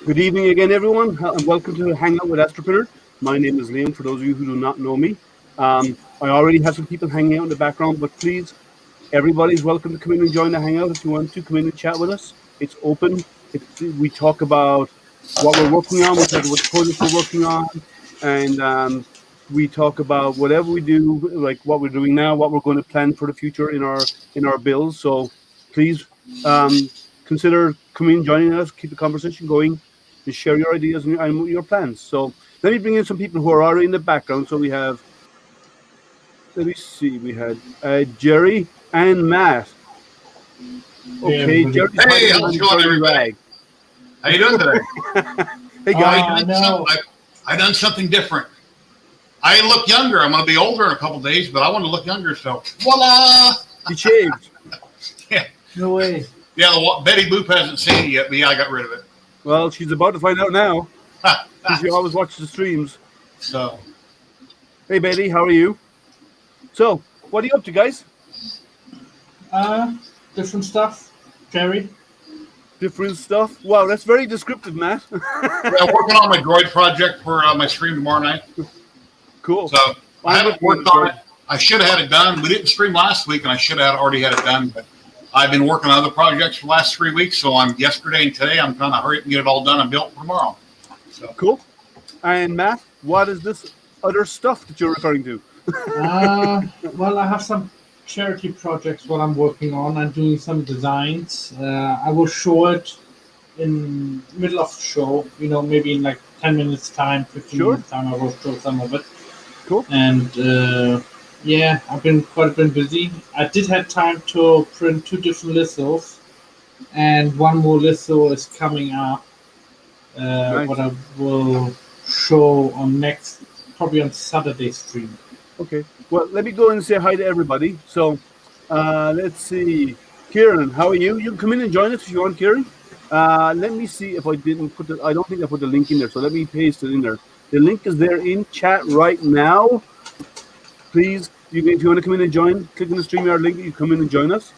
Good evening again, everyone, and welcome to Hangout with Astropreneur. My name is Liam, for those of you who do not know me. I already have some people hanging out in the background, but please, everybody's welcome to come in and join the Hangout. If you want to come in and chat with us, it's open. We talk about what we're working on, we talk about what projects we're working on, and we talk about whatever we do, like what we're doing now, what we're going to plan for the future in our builds. So please consider coming, joining us, keep the conversation going, and share your ideas and your plans. So let me bring in some people who are already in the background. So we have, let me see, we had Jerry and Matt. Okay, Jerry's hey, how's it going, everybody? How you doing today? Hey, guys. I done something different. I look younger. I'm going to be older in a couple days, but I want to look younger, so voila! You shaved. Yeah. No way. Yeah, Betty Boop hasn't seen it yet, but yeah, I got rid of it. Well, she's about to find out now. She always watches the streams. So, hey, Betty, how are you? So, what are you up to, guys? Different stuff, Jerry. Different stuff? Wow, that's very descriptive, Matt. yeah, working on my droid project for my stream tomorrow night. Cool. So, I haven't worked on it. I should have had it done. We didn't stream last week, and I should have already had it done, but I've been working on other projects for the last 3 weeks, so yesterday and today I'm trying to hurry up and get it all done and built for tomorrow. So cool. And Matt, what is this other stuff that you're referring to? Well, I have some charity projects what I'm working on. I'm doing some designs. I will show it in middle of the show, maybe in like 10 minutes time, 15 minutes time, I will show some of it. Cool. And yeah, I've been quite a bit busy. I did have time to print 2 different lithos, and one more litho is coming up. Nice. What I will show on probably on Saturday stream. Okay. Well, let me go and say hi to everybody. So, let's see. Kieran, how are you? You can come in and join us if you want, Kieran. Let me see if I didn't put it. I don't think I put the link in there, so let me paste it in there. The link is there in chat right now. Please, if you want to come in and join, click on the StreamYard link. You come in and join us.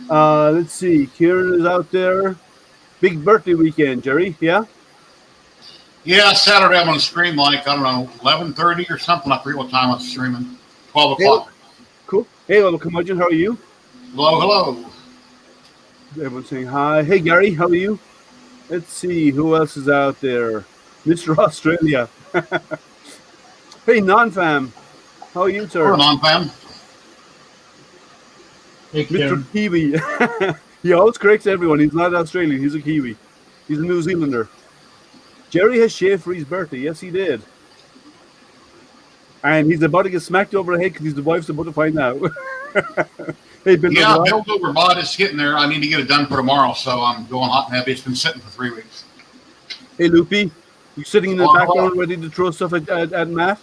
Let's see. Kieran is out there. Big birthday weekend, Jerry. Yeah? Yeah, Saturday I'm going to stream like, I don't know, 11:30 or something. I forget what time I'm streaming. 12 o'clock. Hey, cool. Hey, little curmudgeon, how are you? Hello, hello. Everyone's saying hi. Hey, Gary, how are you? Let's see. Who else is out there? Mr. Australia. Hey, non-fam. How are you, sir? We're non-fam. Hey, Mr. Kiwi. He always corrects everyone. He's not Australian. He's a Kiwi. He's a New Zealander. Jerry has shaved for his birthday. Yes, he did. And he's about to get smacked over the head because his wife's about to find out. Hey, Bill. Yeah, build over bod is getting there. I need to get it done for tomorrow, so I'm going hot and heavy. It's been sitting for 3 weeks. Hey, Loopy. You sitting in the background ready to throw stuff at Matt?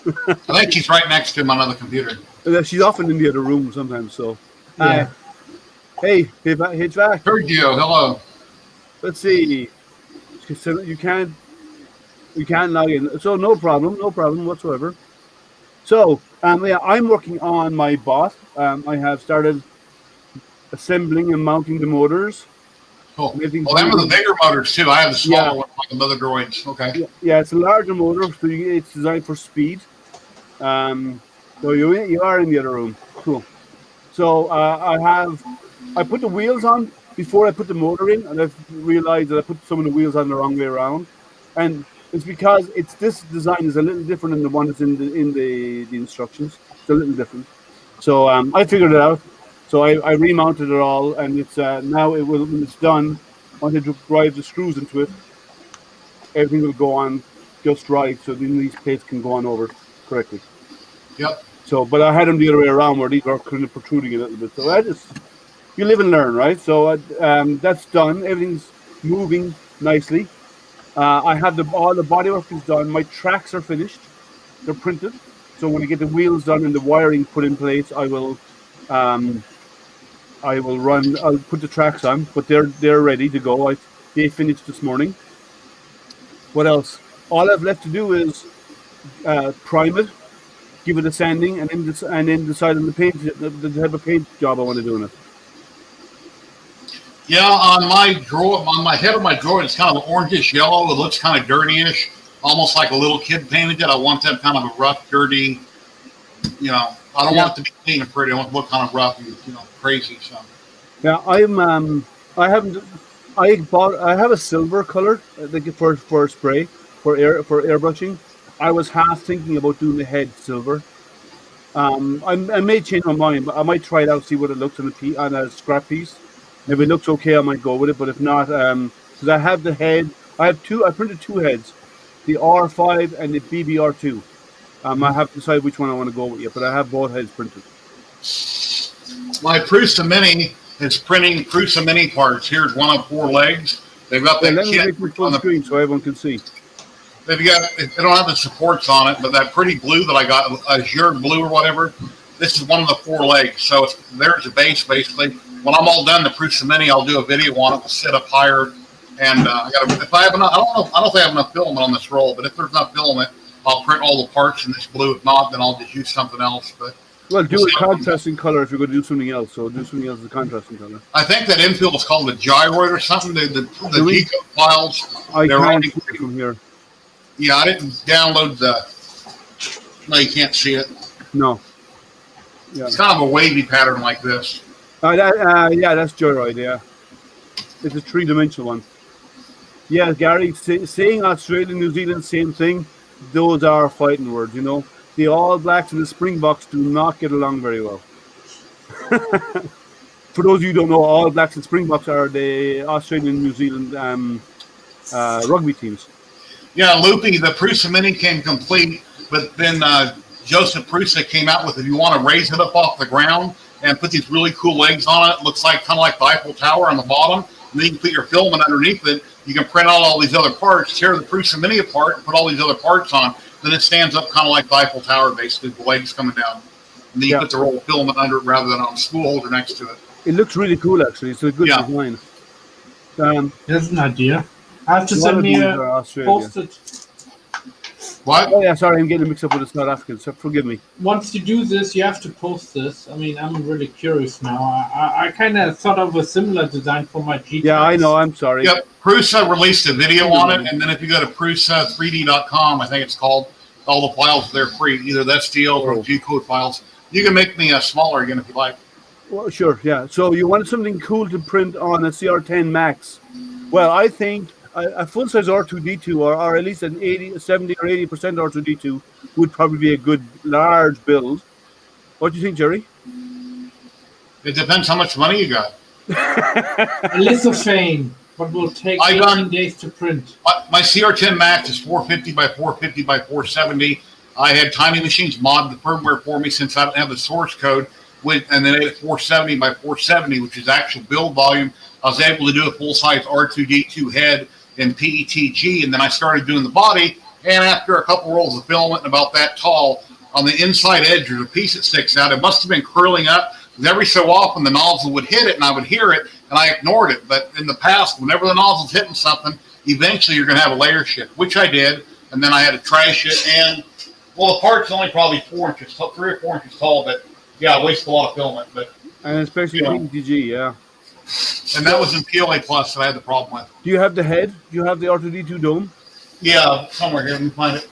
I think she's right next to him on another computer. She's often in the other room sometimes, so. Yeah. Hey, HVAC. Sergio, hello. Let's see. You can't log in. So no problem whatsoever. So, yeah, I'm working on my bot. I have started assembling and mounting the motors. Cool. Well, them are the bigger motors too. I have the smaller one like the other droids. Okay. Yeah, it's a larger motor, so it's designed for speed. So you are in the other room. Cool. So I put the wheels on before I put the motor in, and I've realized that I put some of the wheels on the wrong way around, and it's because this design is a little different than the one that's in the instructions. It's a little different. So I figured it out. So I remounted it all, and it's now when it's done, once I drive the screws into it, everything will go on just right, so then these plates can go on over correctly. Yep. So, but I had them the other way around, where these are kind of protruding a little bit. So I just you live and learn, right? So that's done. Everything's moving nicely. I have all the bodywork is done. My tracks are finished. They're printed. So when I get the wheels done and the wiring put in place, um, I will run. I'll put the tracks on, but they're ready to go. They finished this morning. What else? All I've left to do is prime it, give it a sanding, and then decide on the paint, the type of paint job I want to do in it. Yeah, on my drawer, on my head of my drawer, it's kind of orangish yellow. It looks kind of dirtyish, almost like a little kid painted it. I want that kind of a rough, dirty. I don't want it to be clean and pretty. I want it to look kind of rough and crazy. So. Yeah, I haven't. I have a silver color, like for spray for airbrushing. I was half thinking about doing the head silver. I may change my mind, but I might try it out, see what it looks on a scrap piece. If it looks okay, I might go with it. But if not, because I have the head, I printed two heads, the R5 and the BBR2. I have to decide which one I want to go with yet, but I have both heads printed. My Prusa Mini is printing Prusa Mini parts. Here's one of 4 legs. They've got that let me kit make my full screen so everyone can see. They don't have the supports on it, but that pretty blue that I got, Azure blue or whatever, this is one of the 4 legs. So there's a base basically. When I'm all done, the Prusa Mini, I'll do a video on it. We'll sit up higher, and I don't know if they have enough filament on this roll, but if there's enough filament, I'll print all the parts in this blue. If not, then I'll just use something else. But do a contrasting color if you're going to do something else. So do something else as a contrasting color. I think that infill is called the gyroid or something. The G-code files. I can't see it from here. Yeah, I didn't download the. No, you can't see it. No. Yeah. It's kind of a wavy pattern like this. Yeah, that's Joyride, yeah. It's a 3-dimensional one. Yeah, Gary, saying Australia, New Zealand, same thing. Those are fighting words, The All Blacks and the Springboks do not get along very well. For those of you who don't know, All Blacks and Springboks are the Australian and New Zealand rugby teams. Yeah, Loopy, the Prusa Mini came complete, but then Joseph Prusa came out with, if you want to raise it up off the ground and put these really cool legs on it, looks like kind of like the Eiffel Tower on the bottom, and then you can put your filament underneath it. You can print out all these other parts, tear the Prusa Mini apart, and put all these other parts on. Then it stands up kind of like the Eiffel Tower, basically, the legs coming down. And then you put the roll of filament under it rather than on a spool holder next to it. It looks really cool, actually. It's a good design. Here's an idea. I have to send me a posted. What? Oh, yeah, sorry, I'm getting mixed up with the South African, so forgive me. Once you do this, you have to post this. I mean, I'm really curious now. I kind of thought of a similar design for my G. Yeah, I know, I'm sorry. Yep, Prusa released a video on it, and then if you go to Prusa3D.com, I think it's called, all the files are there free, either the STL or G-code files. You can make me smaller again if you like. Well, sure, yeah. So you want something cool to print on a CR10 Max. Well, I think a full-size R2D2 or at least an 70 or 80% R2D2 would probably be a good large build. What do you think, Jerry? It depends how much money you got. A lithophane, but will take 18 days to print. My CR10 Max is 450 by 450 by 470. I had Tiny Machines mod the firmware for me since I don't have the source code, and then at 470 by 470, which is actual build volume. I was able to do a full-size R2D2 head in PETG, and then I started doing the body, and after a couple rolls of filament about that tall, on the inside edge there's a piece that sticks out. It must have been curling up, because every so often the nozzle would hit it, and I would hear it, and I ignored it. But in the past, whenever the nozzle's hitting something, eventually you're going to have a layer shift, which I did, and then I had to trash it, and, well, the part's only probably 3 or 4 inches tall, but, yeah, I wasted a lot of filament. And especially PETG, yeah. And that was in PLA Plus that I had the problem with. Do you have the head? Do you have the R2D2 dome? Yeah, somewhere here. Let me find it.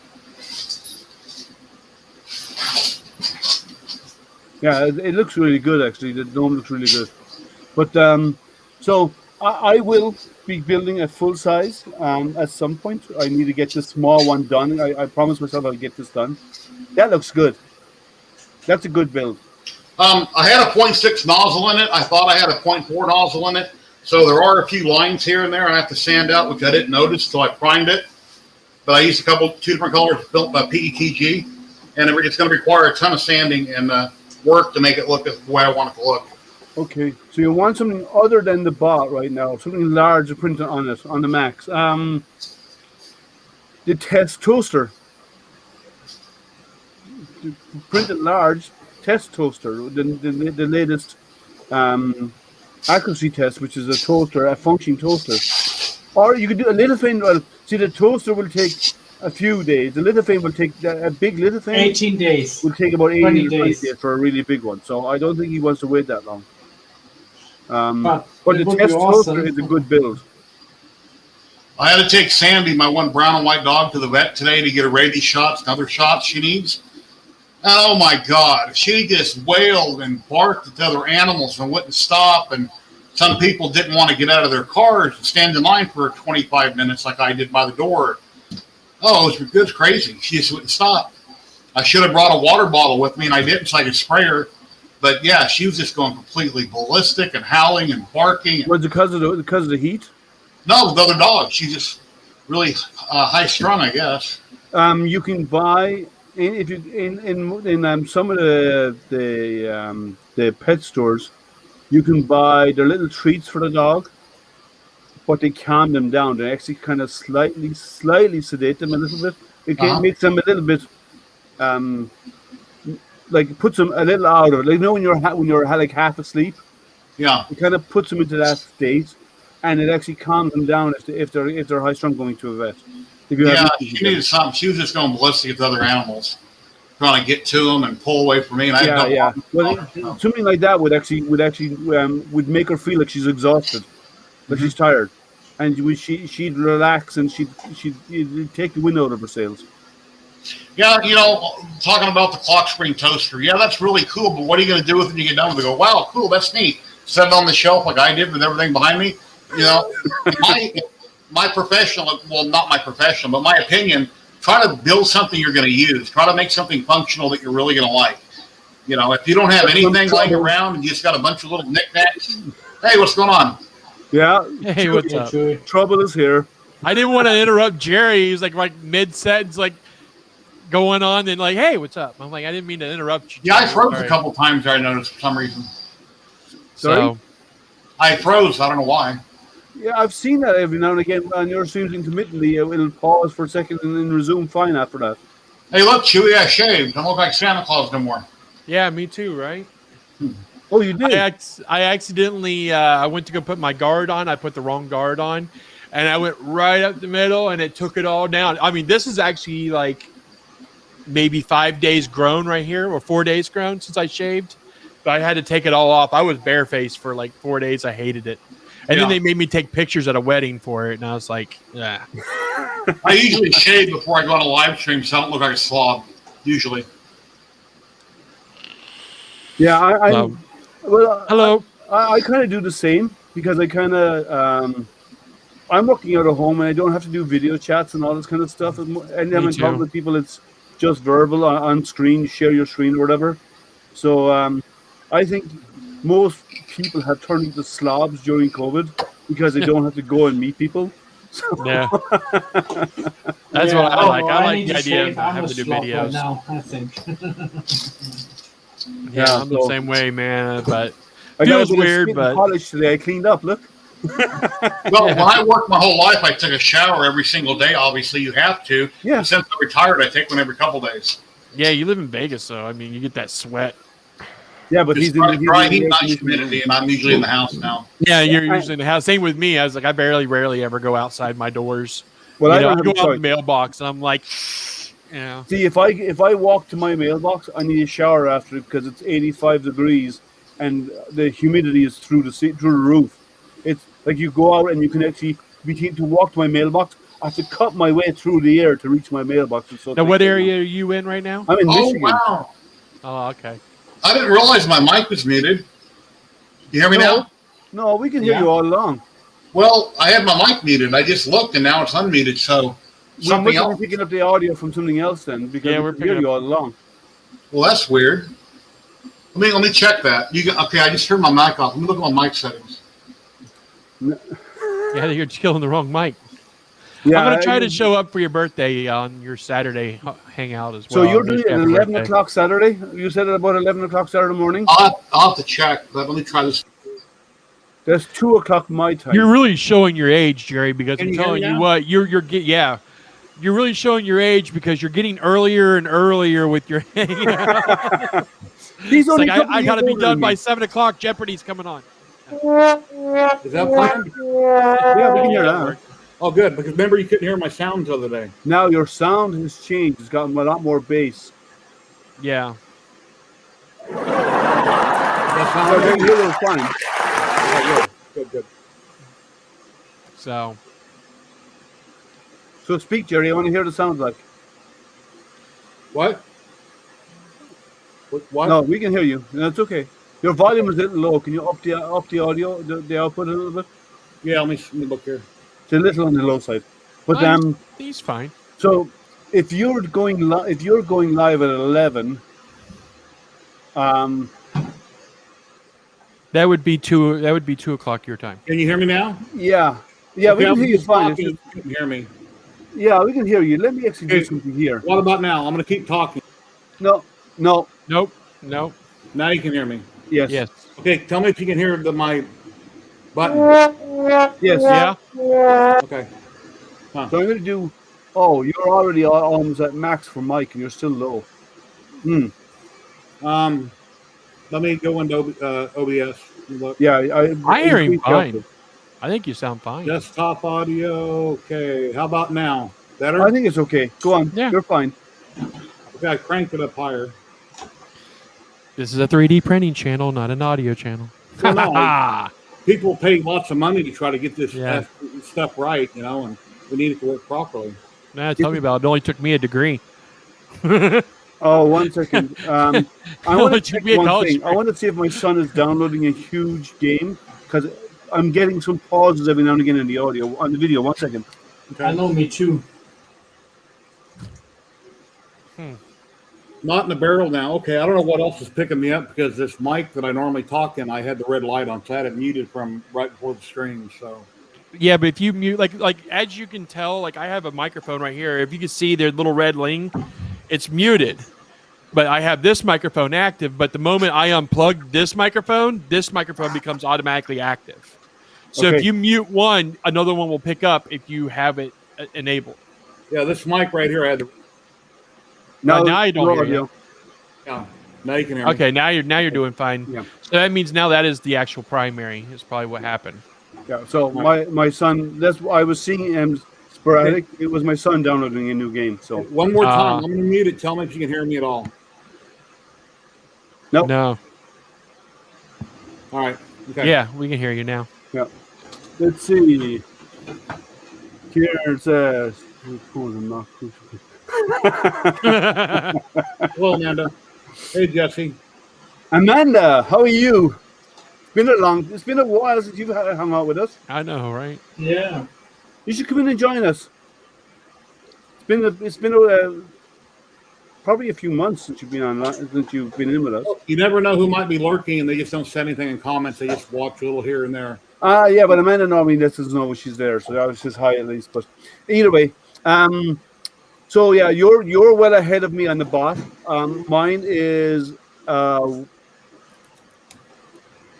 Yeah, it looks really good, actually. The dome looks really good. But, so I will be building a full size at some point. I need to get this small one done. I promised myself I'll get this done. That looks good. That's a good build. I had a 0.6 nozzle in it. I thought I had a 0.4 nozzle in it. So there are a few lines here and there I have to sand out, which I didn't notice until I primed it. But I used two different colors of PETG, and it's going to require a ton of sanding and work to make it look the way I want it to look. Okay, so you want something other than the bot right now, something large printed on it, on the Max. The test toaster, the printed large test toaster, the latest um, accuracy test, which is a toaster, a functioning toaster. Or you could do a lithophane. Well, see, the toaster will take a few days. The lithophane will take a big lithophane 18 days, will take about 20 80 to 20 days. days for a really big one. So I don't think he wants to wait that long. But But it the would be test toaster awesome. is a good build. I had to take Sandy, my one brown and white dog, to the vet today to get her rabies shots and other shots she needs. And oh my God, she just wailed and barked at the other animals and wouldn't stop. And some people didn't want to get out of their cars and stand in line for 25 minutes like I did by the door. Oh, it was crazy. She just wouldn't stop. I should have brought a water bottle with me, and I didn't, so I could spray her. But yeah, she was just going completely ballistic and howling and barking. Was it because of the heat? No, the other dog. She's just really high strung, I guess. You can buy if you in some of the pet stores, you can buy their little treats for the dog, but they calm them down. They actually kind of slightly sedate them a little bit. It makes them a little bit like puts them a little out of it. Like when you're like half asleep, Yeah. it kind of puts them into that state, and it actually calms them down if they're high strung going to a vet. Yeah, she needed something. She was just going ballistic at the other animals, trying to get to them and pull away from me. And Well, something like that would make her feel like she's exhausted, that she's tired, and she'd relax and she'd take the wind out of her sails. Yeah, talking about the clock spring toaster. Yeah, that's really cool. But what are you going to do with it when you get done with it? Go, wow, cool, that's neat. Set it on the shelf like I did with everything behind me. My professional, well, not my professional, but my opinion, try to build something you're going to use. Try to make something functional that you're really going to like. If you don't have anything laying around and you just got a bunch of little knickknacks, hey, what's going on? Yeah. Hey, what's up? Trouble is here. I didn't want to interrupt Jerry. He was like mid-sentence, like going on and like, hey, what's up? I'm like, I didn't mean to interrupt you. Yeah, I froze a couple times there, I noticed for some reason. So I froze. I don't know why. Yeah, I've seen that every now and again on your streams intermittently. It'll pause for a second and then resume fine after that. Hey, look, Chewie, I shaved. I don't look like Santa Claus no more. yeah, me too, right? Oh, you did? I accidentally I went to go put my guard on. I put the wrong guard on, and I went right up the middle, and it took it all down. I mean, this is actually like maybe 5 days grown right here, or 4 days grown since I shaved. But I had to take it all off. I was barefaced for like 4 days. I hated it. And then they made me take pictures at a wedding for it, and I was like, yeah. I usually shave before I go on a live stream, so I don't look like a slob, usually. Yeah, hello. I kind of do the same because I kind of I'm working out of home and I don't have to do video chats and all this kind of stuff. And then when talking with people, it's just verbal on screen, share your screen or whatever. So I think most people have turned into slobs during COVID because they don't have to go and meet people. So. Yeah, that's what I like. I like the idea shave. of having to do videos. Right now, I think. Yeah, I'm the same way, man. But I feels weird. But polish today, I cleaned up. Look. Well, when I worked my whole life, I took a shower every single day. Obviously, you have to. Yeah. Since I retired, I take one every couple days. yeah, you live in Vegas, so I mean, you get that sweat. Yeah, but It's dry heat, nice humidity, and I'm usually in the house now. Yeah, you're usually in the house. Same with me. I was like, I rarely ever go outside my doors. Well, I I don't go have a out choice. the mailbox, and I'm like, See, if I walk to my mailbox, I need a shower after it because it's 85 degrees and the humidity is through the roof. It's like you go out and you can actually to walk to my mailbox. I have to cut my way through the air to reach my mailbox. Now, what area are you in right now? I'm in Oh, Michigan. wow. Oh, okay. I didn't realize my mic was muted. You hear me now? No, we can hear you all along. Well, I had my mic muted. I just looked, and now it's unmuted, so something We're else. picking up the audio from something else then because we're we can hear picking you all along. Well, that's weird. Let me check that. Okay, I just turned my mic off. Let me look at my mic settings. Yeah, you're killing the wrong mic. Yeah, I'm gonna try to show up for your birthday on your Saturday hangout as So well. you're Wish doing it you at happy 11 birthday. o'clock Saturday? You said at about 11 o'clock Saturday morning? I'll have to check, but let me try this. That's 2 o'clock my time. You're really showing your age, Jerry, because Can I'm you hear me telling you now? what, yeah. You're really showing your age because you're getting earlier and earlier with your hangout. He's It's only like a couple I of got years to be older than done by me. 7 o'clock. Jeopardy's coming on. Is that fine? Yeah, we can hear that'll that. work. Oh, good. Because remember, you couldn't hear my sounds the other day. Now your sound has changed. It's gotten a lot more bass. Yeah. That So I sound can hear those fine. Oh, good. So So speak, Jerry. I want to hear the sounds like. What? What? No, we can hear you. That's okay. Your volume is a little low. Can you up the audio, the output a little bit? Yeah, let me look here. It's a little on the low side. But he's fine. so if you're going live at 11, That would be 2 o'clock your time. Can you hear me now? yeah, we Okay, can hear you fine. It's talking, just- you can hear me. yeah, we can hear you. Let me actually do Okay. something here. What about now? I'm going to keep talking. No, Nope. Now you can hear me. yes, Yes. Okay, tell me if you can hear my button. yes. Yeah. Okay. So I'm going to do. Oh, you're already almost at max for Mike, and you're still low. Let me go into OBS. Look. Yeah, I hear him increased fine. output. I think you sound fine. Desktop audio. Okay. How about now? Better? I think it's okay. Go on. Yeah. You're fine. Okay, I cranked it up higher. This is a 3D printing channel, not an audio channel. Well, no, people pay lots of money to try to get this Yeah. stuff right, and we need it to work properly. Nah, tell me about it. It only took me a degree. Oh, 1 second. I want to It took check me a one college thing. I want to see if my son is downloading a huge game because I'm getting some pauses every now and again in the audio on the video. 1 second. I know, me too. Not in the barrel now. Okay, I don't know what else is picking me up because this mic that I normally talk in, I had the red light on, so I had it muted from right before the stream. So Yeah, but if you mute, like as you can tell, like I have a microphone right here. If you can see their little red ring, it's muted. But I have this microphone active. But the moment I unplug this microphone becomes automatically active. So Okay. if you mute one, another one will pick up if you have it enabled. yeah, this mic right here, I had to. Now I don't no hear you. audio. Yeah, now you can hear me. Okay, now you're doing fine. Yeah. So that means now that is the actual primary. Is probably what happened. Yeah. So my son. That's what I was seeing him sporadic. It was my son downloading a new game. So One more time. I'm going to mute it. Tell me if you can hear me at all. nope. No. All right. Okay. Yeah, we can hear you now. Yeah. Let's see. Here says. Hello, Amanda. Hey, Jesse. Amanda, how are you? It's been a while since you've hung out with us. I know, right? Yeah. You should come in and join us. It's been probably a few months since you've been in with us. You never know who might be lurking, and they just don't say anything in comments. They just watch a little here and there. Yeah, but Amanda normally lets us know she's there, so that was just hi at least. But either way, so yeah, you're well ahead of me on the bot. Mine is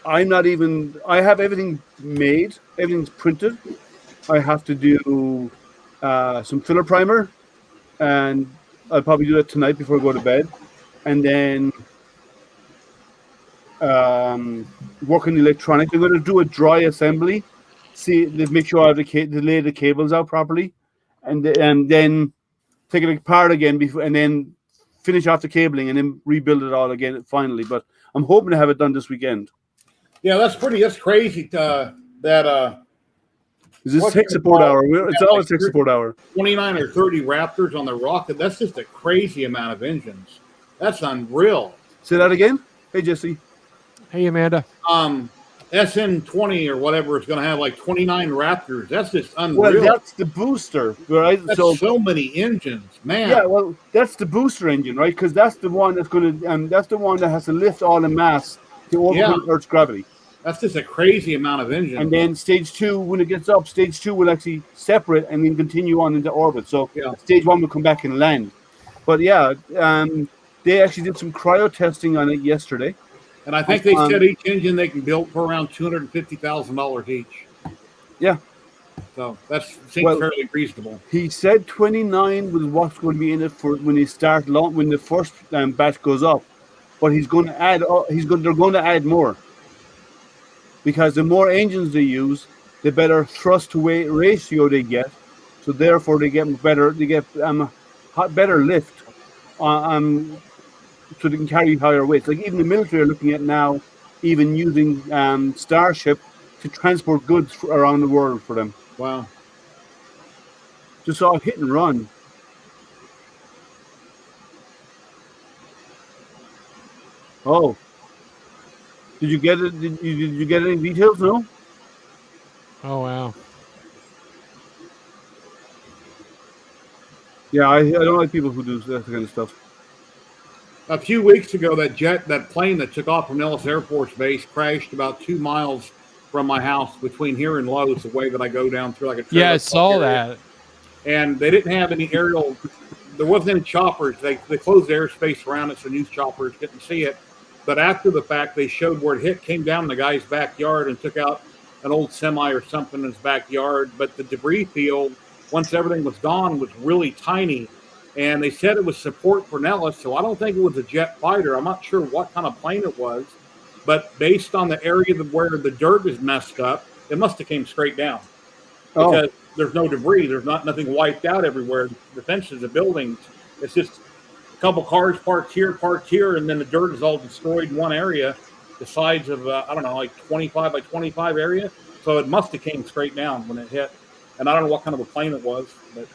I'm not even. I have everything made. Everything's printed. I have to do some filler primer, and I'll probably do that tonight before I go to bed, and then work on the electronics. I'm going to do a dry assembly. Make sure I have to lay the cables out properly, and then take it apart again and then finish off the cabling and then rebuild it all again finally. But I'm hoping to have it done this weekend. Yeah, that's crazy. Is this What's tech your support call? hour? It's Yeah, always like tech support hour. 29 or 30 Raptors on the rocket. That's just a crazy amount of engines. That's unreal. Say that again. Hey, Jesse. Hey, Amanda. SN20 or whatever is going to have like 29 Raptors. That's just unreal. Well, that's the booster, right? That's so many engines, man. Yeah, well, that's the booster engine, right? Because that's the one that's going to, that's the one that has to lift all the mass to overcome Earth's gravity. That's just a crazy amount of engine. And then stage 2, when it gets up, stage 2 will actually separate and then continue on into orbit. So stage 1 will come back and land. But yeah, they actually did some cryo testing on it yesterday. And I think they said each engine they can build for around $250,000 each. Yeah. So that seems fairly reasonable. He said 29 was what's going to be in it for when they start when the first batch goes up. But he's going to add. They're going to add more. Because the more engines they use, the better thrust to weight ratio they get. So therefore, they get better. They get better lift. So they can carry higher weights. Like even the military are looking at now, even using Starship to transport goods around the world for them. Wow. Just all hit and run. Oh. Did you get it? Did you get any details? No? Oh, wow. Yeah, I don't like people who do that kind of stuff. A few weeks ago, that plane that took off from Nellis Air Force Base crashed about 2 miles from my house between here and Lowe's, the way that I go down through like a trailer. Yeah, I saw that. And they didn't have any aerial. There wasn't any choppers. They closed the airspace around it, so news choppers didn't see it. But after the fact, they showed where it hit, came down in the guy's backyard and took out an old semi or something in his backyard. But the debris field, once everything was gone, was really tiny. And they said it was support for Nellis, so I don't think it was a jet fighter. I'm not sure what kind of plane it was. But based on the area where the dirt is messed up, it must have came straight down. Because there's no debris. There's nothing wiped out everywhere. The fences, the buildings, it's just couple cars parked here, and then the dirt is all destroyed in one area, the size of, I don't know, like 25 by 25 area. So it must have came straight down when it hit. And I don't know what kind of a plane it was, but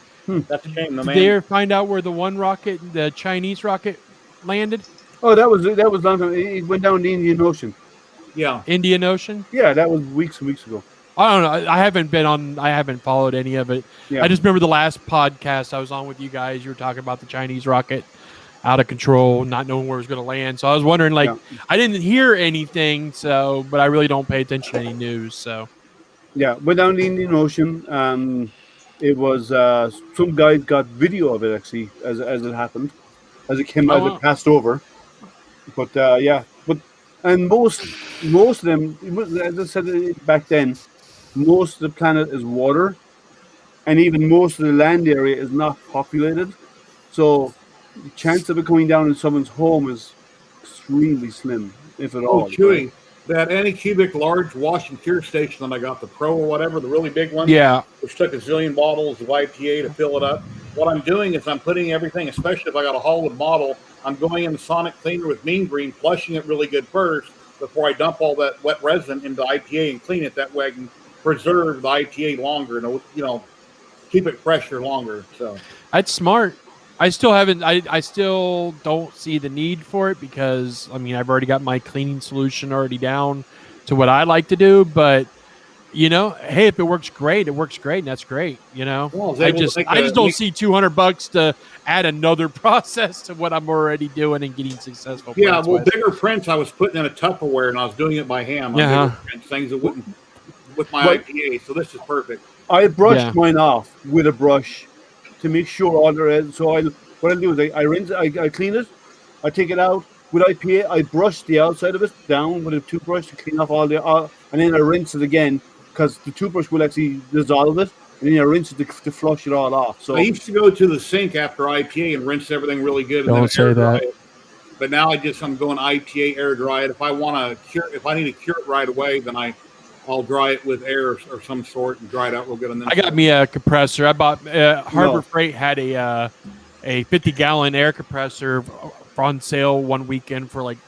that's a shame. Did they ever find out where the the Chinese rocket landed? Oh, that was long time. It went down the Indian Ocean. Yeah. Indian Ocean? Yeah, that was weeks and weeks ago. I don't know. I haven't followed any of it. Yeah. I just remember the last podcast I was on with you guys. You were talking about the Chinese rocket out of control, not knowing where it was going to land. So I was wondering, I didn't hear anything, but I really don't pay attention to any news. So, yeah, went down the Indian Ocean. It was some guys got video of it actually as it happened, as it came as it passed over. But and most of them, as I said back then, most of the planet is water, and even most of the land area is not populated. So the chance of it coming down in someone's home is extremely slim, if at all. Oh, Chewie, that Anycubic large wash and cure station that I got, the Pro or whatever, the really big one, which took a zillion bottles of IPA to fill it up. What I'm doing is I'm putting everything, especially if I got a Hollywood bottle, I'm going in the sonic cleaner with Mean Green, flushing it really good first before I dump all that wet resin into IPA and clean it. That way I can preserve the IPA longer and, keep it fresher longer. So that's smart. I still don't see the need for it because, I've already got my cleaning solution already down to what I like to do. But, hey, if it works great, it works great, and that's great, Well, I just don't see $200 to add another process to what I'm already doing and getting successful. Yeah, bigger prints I was putting in a Tupperware, and I was doing it by hand. Bigger prints, things that wouldn't with my IPA, so this is perfect. I brushed mine off with a brush to make sure all there is. So what I do is I rinse it, I clean it, I take it out with IPA. I brush the outside of it down with a toothbrush to clean off all and then I rinse it again because the toothbrush will actually dissolve it, and then I rinse it to flush it all off. So I used to go to the sink after IPA and rinse everything really good. And don't say that. It. But now I'm going IPA, air dry it. If I need to cure it right away, then I'll dry it with air or some sort and dry it out real good. And then I got me a compressor. I bought Harbor Freight had a 50-gallon air compressor on sale one weekend for like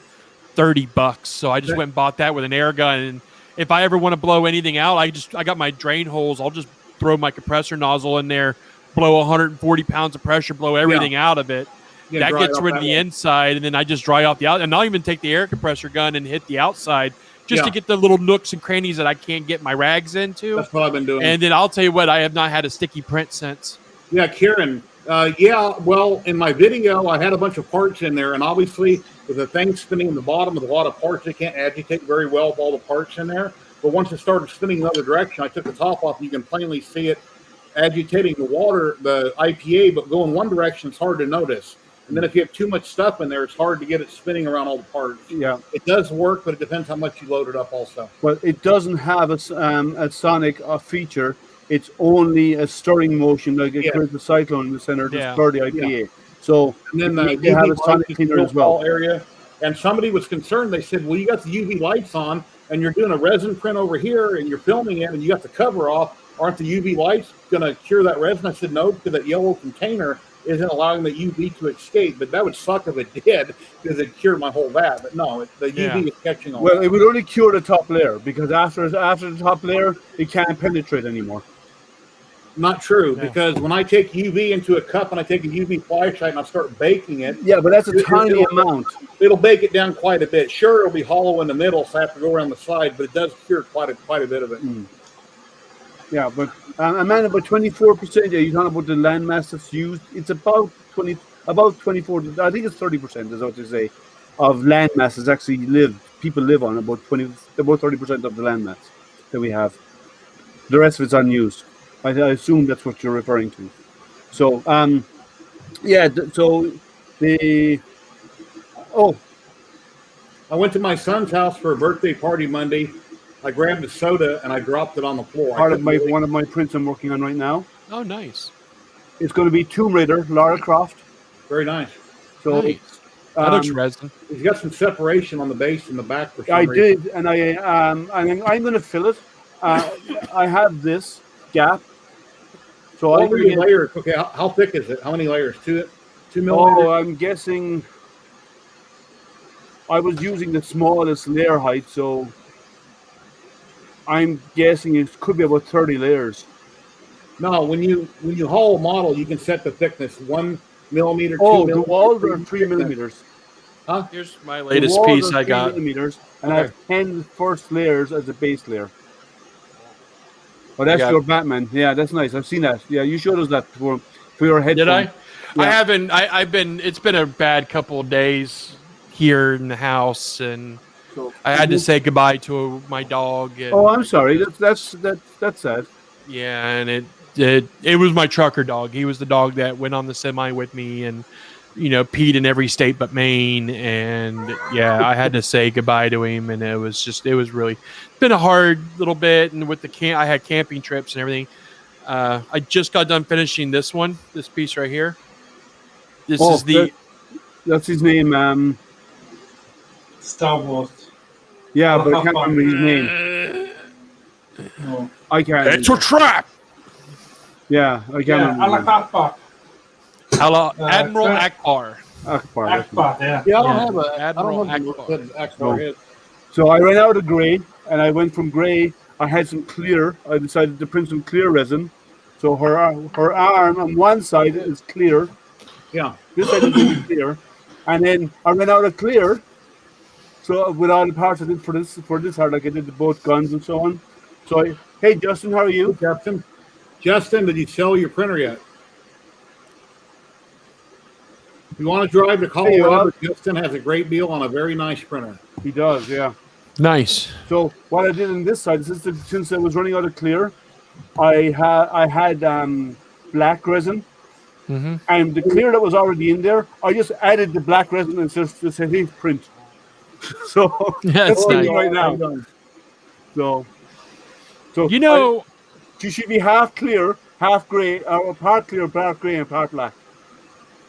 $30. So I just went and bought that with an air gun. And if I ever want to blow anything out, I got my drain holes. I'll just throw my compressor nozzle in there, blow 140 pounds of pressure, blow everything out of it. Yeah, that gets rid of the inside, and then I just dry off the outside. And I'll even take the air compressor gun and hit the outside just to get the little nooks and crannies that I can't get my rags into. That's what I've been doing. And then I'll tell you what, I have not had a sticky print since. Yeah, Kieran. Well, in my video, I had a bunch of parts in there, and obviously with the thing spinning in the bottom with a lot of parts. They can't agitate very well with all the parts in there. But once it started spinning the other direction, I took the top off. And you can plainly see it agitating the water, the IPA, but go in one direction. It's hard to notice. And then if you have too much stuff in there, it's hard to get it spinning around all the parts. Yeah, it does work, but it depends how much you load it up also. Well, it doesn't have a sonic feature. It's only a stirring motion, like it creates a cyclone in the center to stir the IPA. Yeah. So and then they have a sonic cleaner as well. Area. And somebody was concerned. They said, well, you got the UV lights on, and you're doing a resin print over here, and you're filming it, and you got the cover off. Aren't the UV lights going to cure that resin? I said, no, because that yellow container isn't allowing the UV to escape. But that would suck if it did, because it cured my whole vat. But no, the UV is catching on. Well, it would only cure the top layer, because after the top layer, it can't penetrate anymore. Not true, because when I take UV into a cup and I take a UV flashlight and I start baking it. Yeah, but that's a tiny amount. It'll bake it down quite a bit. Sure, it'll be hollow in the middle, so I have to go around the side, but it does cure quite a bit of it. Mm. Yeah, but man, about 24%. Yeah, you're talking about the land mass that's used. It's about 24. I think it's 30%. Is what they say of land mass is actually people live on about 30% of the land mass that we have. The rest of it's unused. I assume that's what you're referring to. So, I went to my son's house for a birthday party Monday. I grabbed a soda and I dropped it on the floor. One of my prints I'm working on right now. Oh, nice. It's going to be Tomb Raider, Lara Croft. Very nice. So, nice. That looks resin. He's got some separation on the base and the back for some reason. Did, and I'm going to fill it. I have this gap. So how many layers? Okay, how thick is it? How many layers? 2 millimeters? Oh, I'm guessing. I was using the smallest layer height, so I'm guessing it could be about 30 layers. No, when you haul a model, you can set the thickness 1 millimeter. 2 millimeters. The walls are 3 millimeters. Huh? Here's my latest piece I got. Millimeters, and I have 10 first layers as a base layer. Oh, that's your Batman. Yeah, that's nice. I've seen that. Yeah, you showed us that for your headphone. Did I? Yeah. I haven't. I've been. It's been a bad couple of days here in the house, and I had to say goodbye to my dog. And, I'm sorry. That's sad. Yeah, and it was my trucker dog. He was the dog that went on the semi with me, and peed in every state but Maine. And yeah, I had to say goodbye to him, and it was really been a hard little bit. And with I had camping trips and everything. I just got done finishing this piece right here. That's his name. Star Wars. Yeah, but I can't remember his name. No. I can't. It's a trap. Yeah, I can't remember. Admiral Akbar. Akbar, yeah. Yeah, I don't have Admiral Akbar. So I ran out of gray, and I went from gray. I had some clear. I decided to print some clear resin. So her arm on one side is clear. Yeah. This side is clear. And then I ran out of clear. So with all the parts I did for this art, like I did both guns and so on. So hey Justin, how are you? Justin, did you sell your printer yet? If you want to drive to Colorado, Justin has a great deal on a very nice printer. He does, yeah. Nice. So what I did on this side, since I was running out of clear, I had black resin, and the clear that was already in there, I just added the black resin and just said, "Hey, print." So that's nice. Right now. So you should be half clear, half gray, or part clear, part gray, and part black.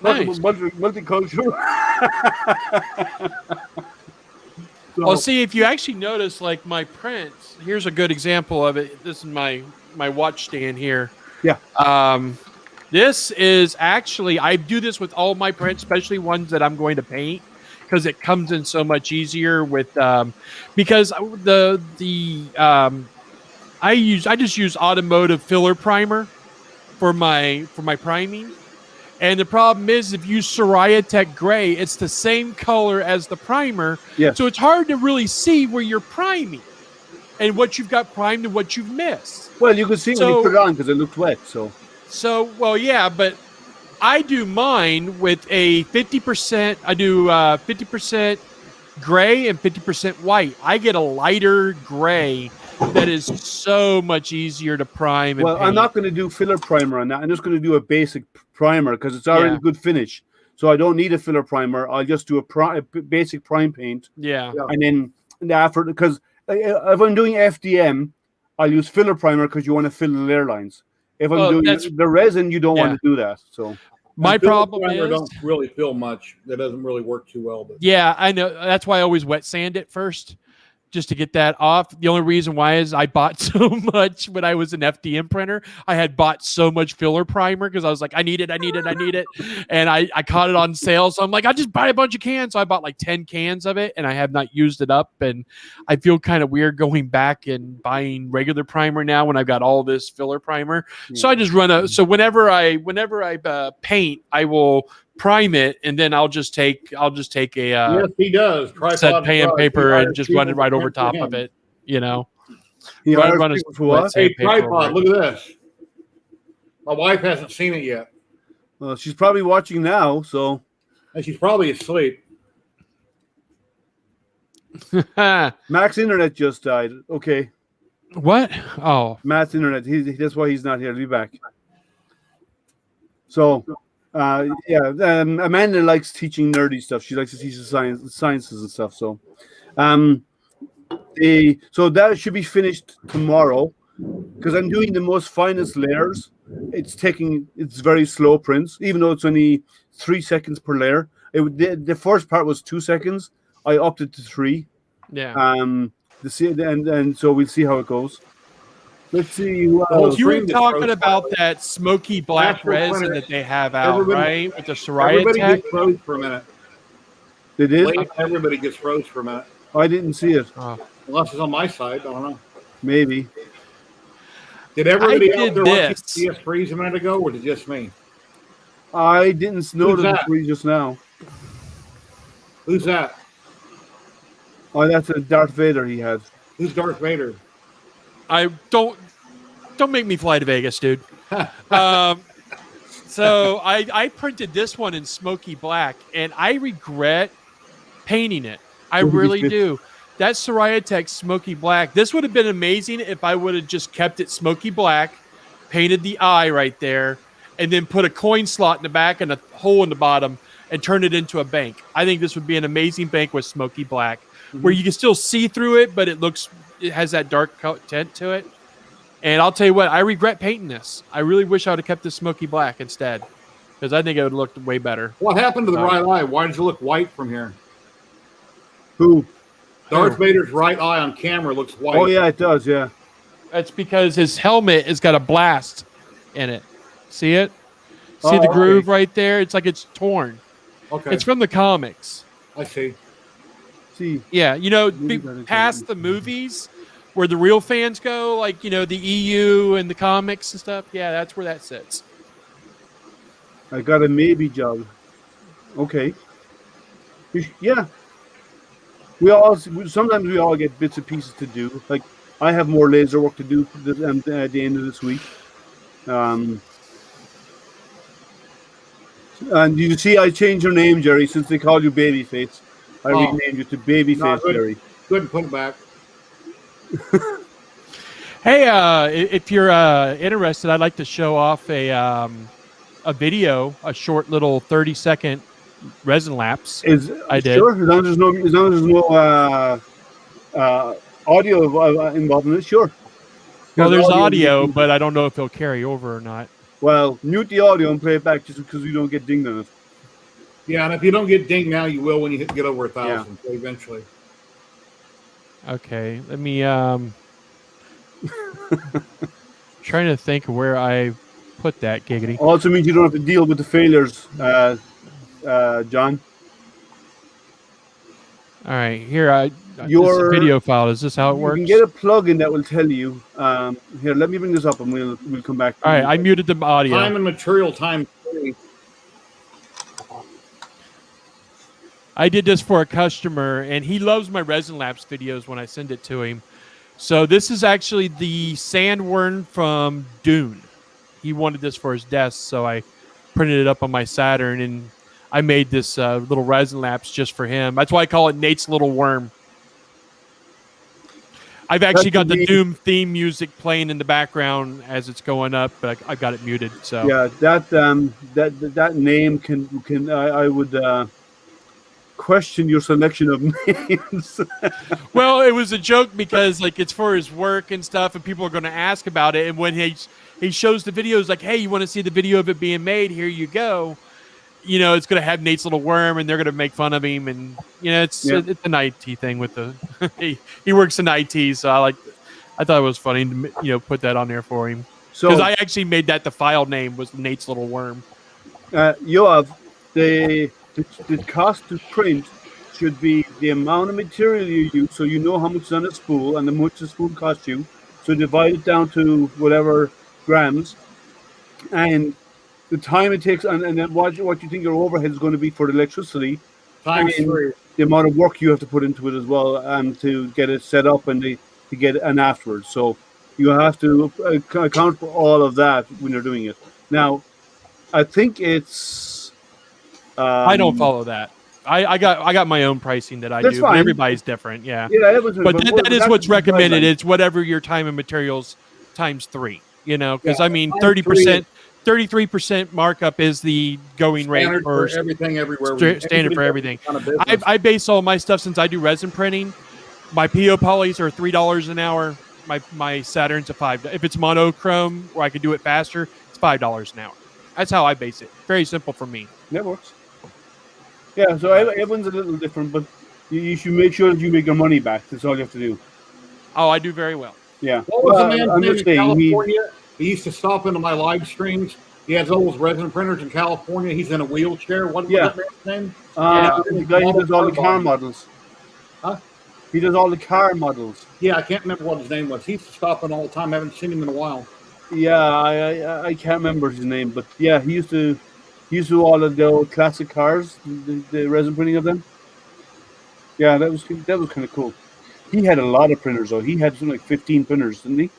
Nice. Multicultural. See, if you actually notice, like my prints, here's a good example of it. This is my watch stand here. Yeah. This is actually, I do this with all my prints, especially ones that I'm going to paint, because it comes in so much easier with, because I just use automotive filler primer for my priming. And the problem is, if you use Soraya Tech Gray, it's the same color as the primer. Yes. So it's hard to really see where you're priming and what you've got primed and what you've missed. Well, you can see when you put it on because it looked wet. Well, yeah, but I do mine with a 50%. I do 50% gray and 50% white. I get a lighter gray that is so much easier to prime and Well, paint. I'm not going to do filler primer on that. I'm just going to do a basic primer because it's already Yeah. good finish. So I don't need a filler primer. I'll just do a basic prime paint. Yeah. And then after, because if I'm doing FDM, I'll use filler primer because you want to fill the layer lines. If I'm doing the resin, you don't want to do that. So my problem is don't really feel much. That doesn't really work too well. But yeah, I know. That's why I always wet sand it first, just to get that off. The only reason why is I bought so much when I was an FDM printer. I had bought so much filler primer because I was like, I need it. And I caught it on sale. So I'm like, I'll just buy a bunch of cans. So I bought like 10 cans of it and I have not used it up. And I feel kind of weird going back and buying regular primer now when I've got all this filler primer. Yeah. So I just so whenever I paint, I will prime it, and then I'll just take a yes, he does set pan paper and just run it right over top of it. You know, run a tripod. Look at this. My wife hasn't seen it yet. Well, she's probably watching now, so and she's probably asleep. Mac's internet just died. Okay. What? Oh, Matt's internet. That's why he's not here. He'll be back. So. Amanda likes teaching nerdy stuff. She likes to teach the sciences and stuff. So, so that should be finished tomorrow because I'm doing the most finest layers. It's very slow prints, even though it's only 3 seconds per layer. The first part was 2 seconds. I upped it to 3. Yeah. And so we'll see how it goes. Let's see. You were talking about that smoky black resin that they have out, right? With the Soraya Everybody tech. gets froze for a minute. They did? Everybody gets froze for a minute. I didn't see it. Unless it's on my side. I don't know. Maybe. Did everybody out there watching CS freeze a minute ago, or did it just me? I didn't notice it freeze just now. Who's that? Oh, that's a Darth Vader he has. Who's Darth Vader? I don't make me fly to Vegas, dude. So I printed this one in smoky black, and I regret painting it. I really do. That Soraya Tech smoky black. This would have been amazing if I would have just kept it smoky black, painted the eye right there, and then put a coin slot in the back and a hole in the bottom, and turn it into a bank. I think this would be an amazing bank with smoky black, where you can still see through it, but it has that dark tint to it. And I'll tell you what, I regret painting this. I really wish I would have kept this smoky black instead, because I think it would have looked way better. What happened to the right eye? Why does it look white from here? Who? Darth Vader's right eye on camera looks white. Oh, yeah, it does, yeah. That's because his helmet has got a blast in it. See it? See the groove right there? It's like it's torn. Okay. It's from the comics. I see. Yeah, past the movies where the real fans go, like, the EU and the comics and stuff. Yeah, that's where that sits. I got a maybe job. Okay. Yeah. Sometimes we all get bits and pieces to do. Like, I have more laser work to do at the end of this week. And you see, I changed your name, Jerry, since they called you Babyface. I renamed you to Babyface, Jerry. Good, put it back. Hey, if you're interested, I'd like to show off a video, a short little 30-second resin lapse. I did. Sure, as long as there's no audio involved in it, sure. Well, there's audio, but I don't know if it'll carry over or not. Well, mute the audio and play it back just because you don't get dinged on it. Yeah, and if you don't get dinged now, you will when you get over 1,000. So eventually. Okay, let me trying to think of where I put that giggity. Also means you don't have to deal with the failures, John. All right, here your video file. Is this how it works? You can get a plugin that will tell you. Here, let me bring this up, and we'll come back. All right, I muted the audio. Time and material time. I did this for a customer, and he loves my resin lapse videos when I send it to him. So this is actually the sandworm from Dune. He wanted this for his desk, so I printed it up on my Saturn, and I made this little resin lapse just for him. That's why I call it Nate's Little Worm. I've actually got the Doom theme music playing in the background as it's going up, but I got it muted. So yeah, that name can I would question your selection of names. Well, it was a joke because like it's for his work and stuff, and people are going to ask about it. And when he shows the videos, like, hey, you want to see the video of it being made? Here you go. You know, it's going to have Nate's Little Worm, and they're going to make fun of him. And you know, it's an IT thing with the he works in IT, so I thought it was funny to put that on there for him because I actually made that the file name was Nate's Little Worm. Yoav, the cost to print should be the amount of material you use, so you know how much is on a spool and how much the spool costs you. So divide it down to whatever grams, and the time it takes, and then what you think your overhead is going to be for electricity, times and 3. the amount of work you have to put into it as well, and to get it set up and to get it and afterwards. So you have to account for all of that when you're doing it. Now, I think it's. I don't follow that. I got my own pricing that I do. But everybody's different, yeah. Yeah, but that is what's recommended. It's whatever your time and materials times 3. You know, because I mean, 30%. 33% markup is the going rate for everything everywhere. Standard for everything. I base all my stuff since I do resin printing. My PO polys are $3 an hour. My Saturn's a $5. If it's monochrome where I can do it faster, it's $5 an hour. That's how I base it. Very simple for me. That works. Yeah, so everyone's a little different, but you should make sure that you make your money back. That's all you have to do. Oh, I do very well. Yeah. What was the man's name in California? He used to stop into my live streams. He has all those resin printers in California. He's in a wheelchair. What was that man's name? The guy who does all the car models. Huh? He does all the car models. Yeah, I can't remember what his name was. He used to stop in all the time. I haven't seen him in a while. Yeah, I can't remember his name, but yeah, he used to do all of the old classic cars, the resin printing of them. Yeah, that was kind of cool. He had a lot of printers though. He had something like 15 printers, didn't he?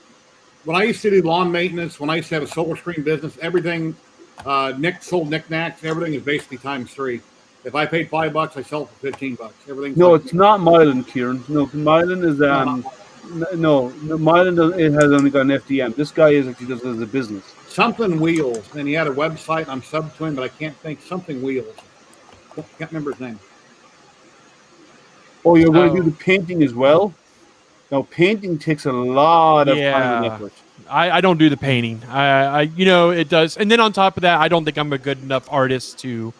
When I used to do lawn maintenance, when I used to have a solar screen business, everything, sold knickknacks, everything is basically times 3. If I paid $5, I sell it for $15. Everything. No, it's not Mylan, Kieran. No, Mylan is no, Mylan it has only got an FDM. This guy actually does it as a business. Something Wheels, and he had a website. I'm sub to him, but I can't think. Something Wheels. Can't remember his name. Oh, you're going to do the painting as well? Now, painting takes a lot of time and effort. I don't do the painting. It does. And then on top of that, I don't think I'm a good enough artist to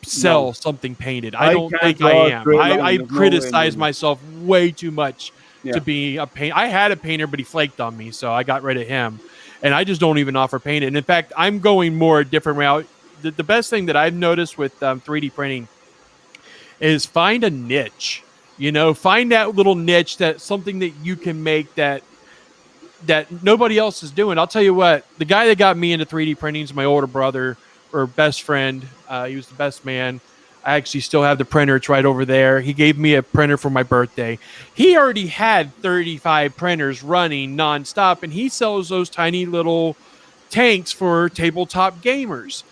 sell something painted. I don't think I am. I criticize myself way too much to be a painter. I had a painter, but he flaked on me, so I got rid of him. And I just don't even offer painted. And in fact, I'm going more a different route. The best thing that I've noticed with 3D printing is find a niche. Find that little niche, that something that you can make that nobody else is doing. I'll tell you what, the guy that got me into 3D printing is my older brother or best friend. He was the best man. I actually still have the printer. It's right over there. He gave me a printer for my birthday. He already had 35 printers running nonstop, and he sells those tiny little tanks for tabletop gamers.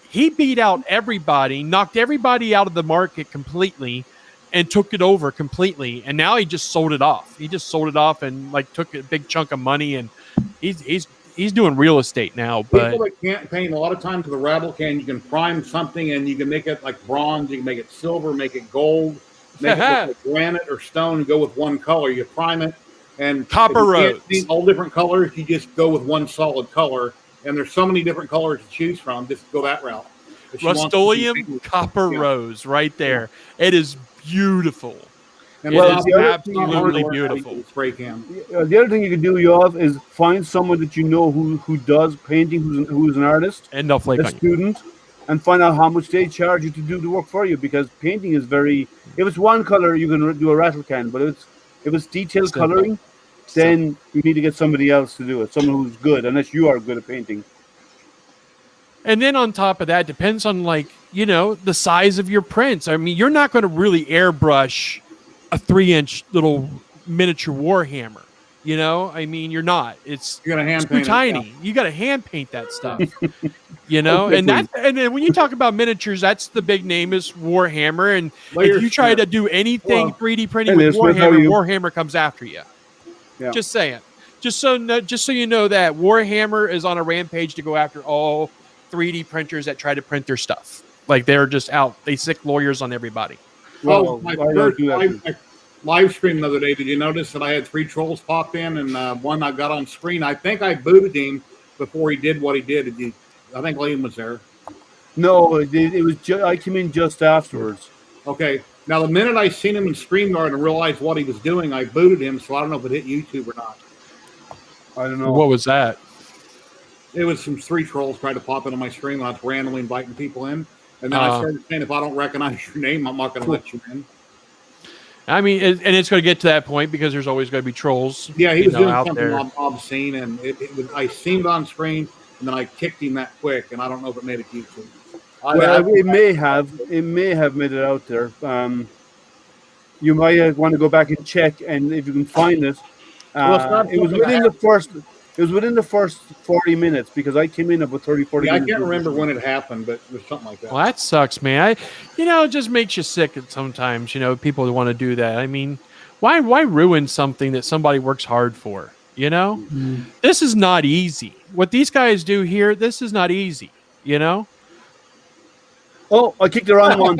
He beat out everybody, knocked everybody out of the market completely, and took it over completely. And now he just sold it off. He just sold it off and took a big chunk of money, and he's doing real estate now. But people that can't paint, a lot of times with a rattle can, you can prime something and you can make it like bronze, you can make it silver, make it gold, make it look like granite or stone, and go with one color. You prime it, and copper rose. All different colors, you just go with one solid color. And there's so many different colors to choose from. Just go that route. Rust-Oleum copper rose right there. It is beautiful. And it is absolutely beautiful. Spray can. The other thing you can do, Yoav, is find someone that you know who does painting, who's an artist, and they'll flake on student, and find out how much they charge you to do the work for you. Because painting is if it's one color, you can do a rattle can, but if it's detailed coloring, then you need to get somebody else to do it, someone who's good, unless you are good at painting. And then on top of that, depends on the size of your prints. I mean, you're not going to really airbrush a 3-inch little miniature Warhammer. You know, I mean, you're not. It's You're gonna hand too paint it, tiny. You got to hand paint that stuff. You know, and then when you talk about miniatures, that's the big name is Warhammer. And Layer if you try Smith. to do anything Hello. 3D printing Hey, with Layer Smith, how are Warhammer, you? Warhammer comes after you. Yeah. Just saying. Just so you know that Warhammer is on a rampage to go after all 3D printers that try to print their stuff. Like they're just out. They sick lawyers on everybody. Well, Well, my I first do that too. live stream the other day, did you notice that I had 3 trolls pop in and one I got on screen? I think I booted him before he did what he did. I think Liam was there. No, it was. I came in just afterwards. Okay. Now, the minute I seen him in StreamYard and realized what he was doing, I booted him, so I don't know if it hit YouTube or not. I don't know. What was that? It was some 3 trolls trying to pop into my stream, and I was randomly inviting people in. And then I started saying, if I don't recognize your name, I'm not going to let you in. I mean, and it's going to get to that point because there's always going to be trolls. Yeah, he was doing out something there. obscene, and I seen it on screen, and then I kicked him that quick, and I don't know if it made it YouTube. Well, it may have made it out there. You might want to go back and check, and if you can find it, it was within the first 40 minutes because I came in about 30, 40 Yeah, I minutes. can't remember when it happened, but it was something like that. Well, that sucks, man. It just makes you sick sometimes. People want to do that. I mean, why ruin something that somebody works hard for? This is not easy. What these guys do here, this is not easy. Oh, I kicked the wrong one.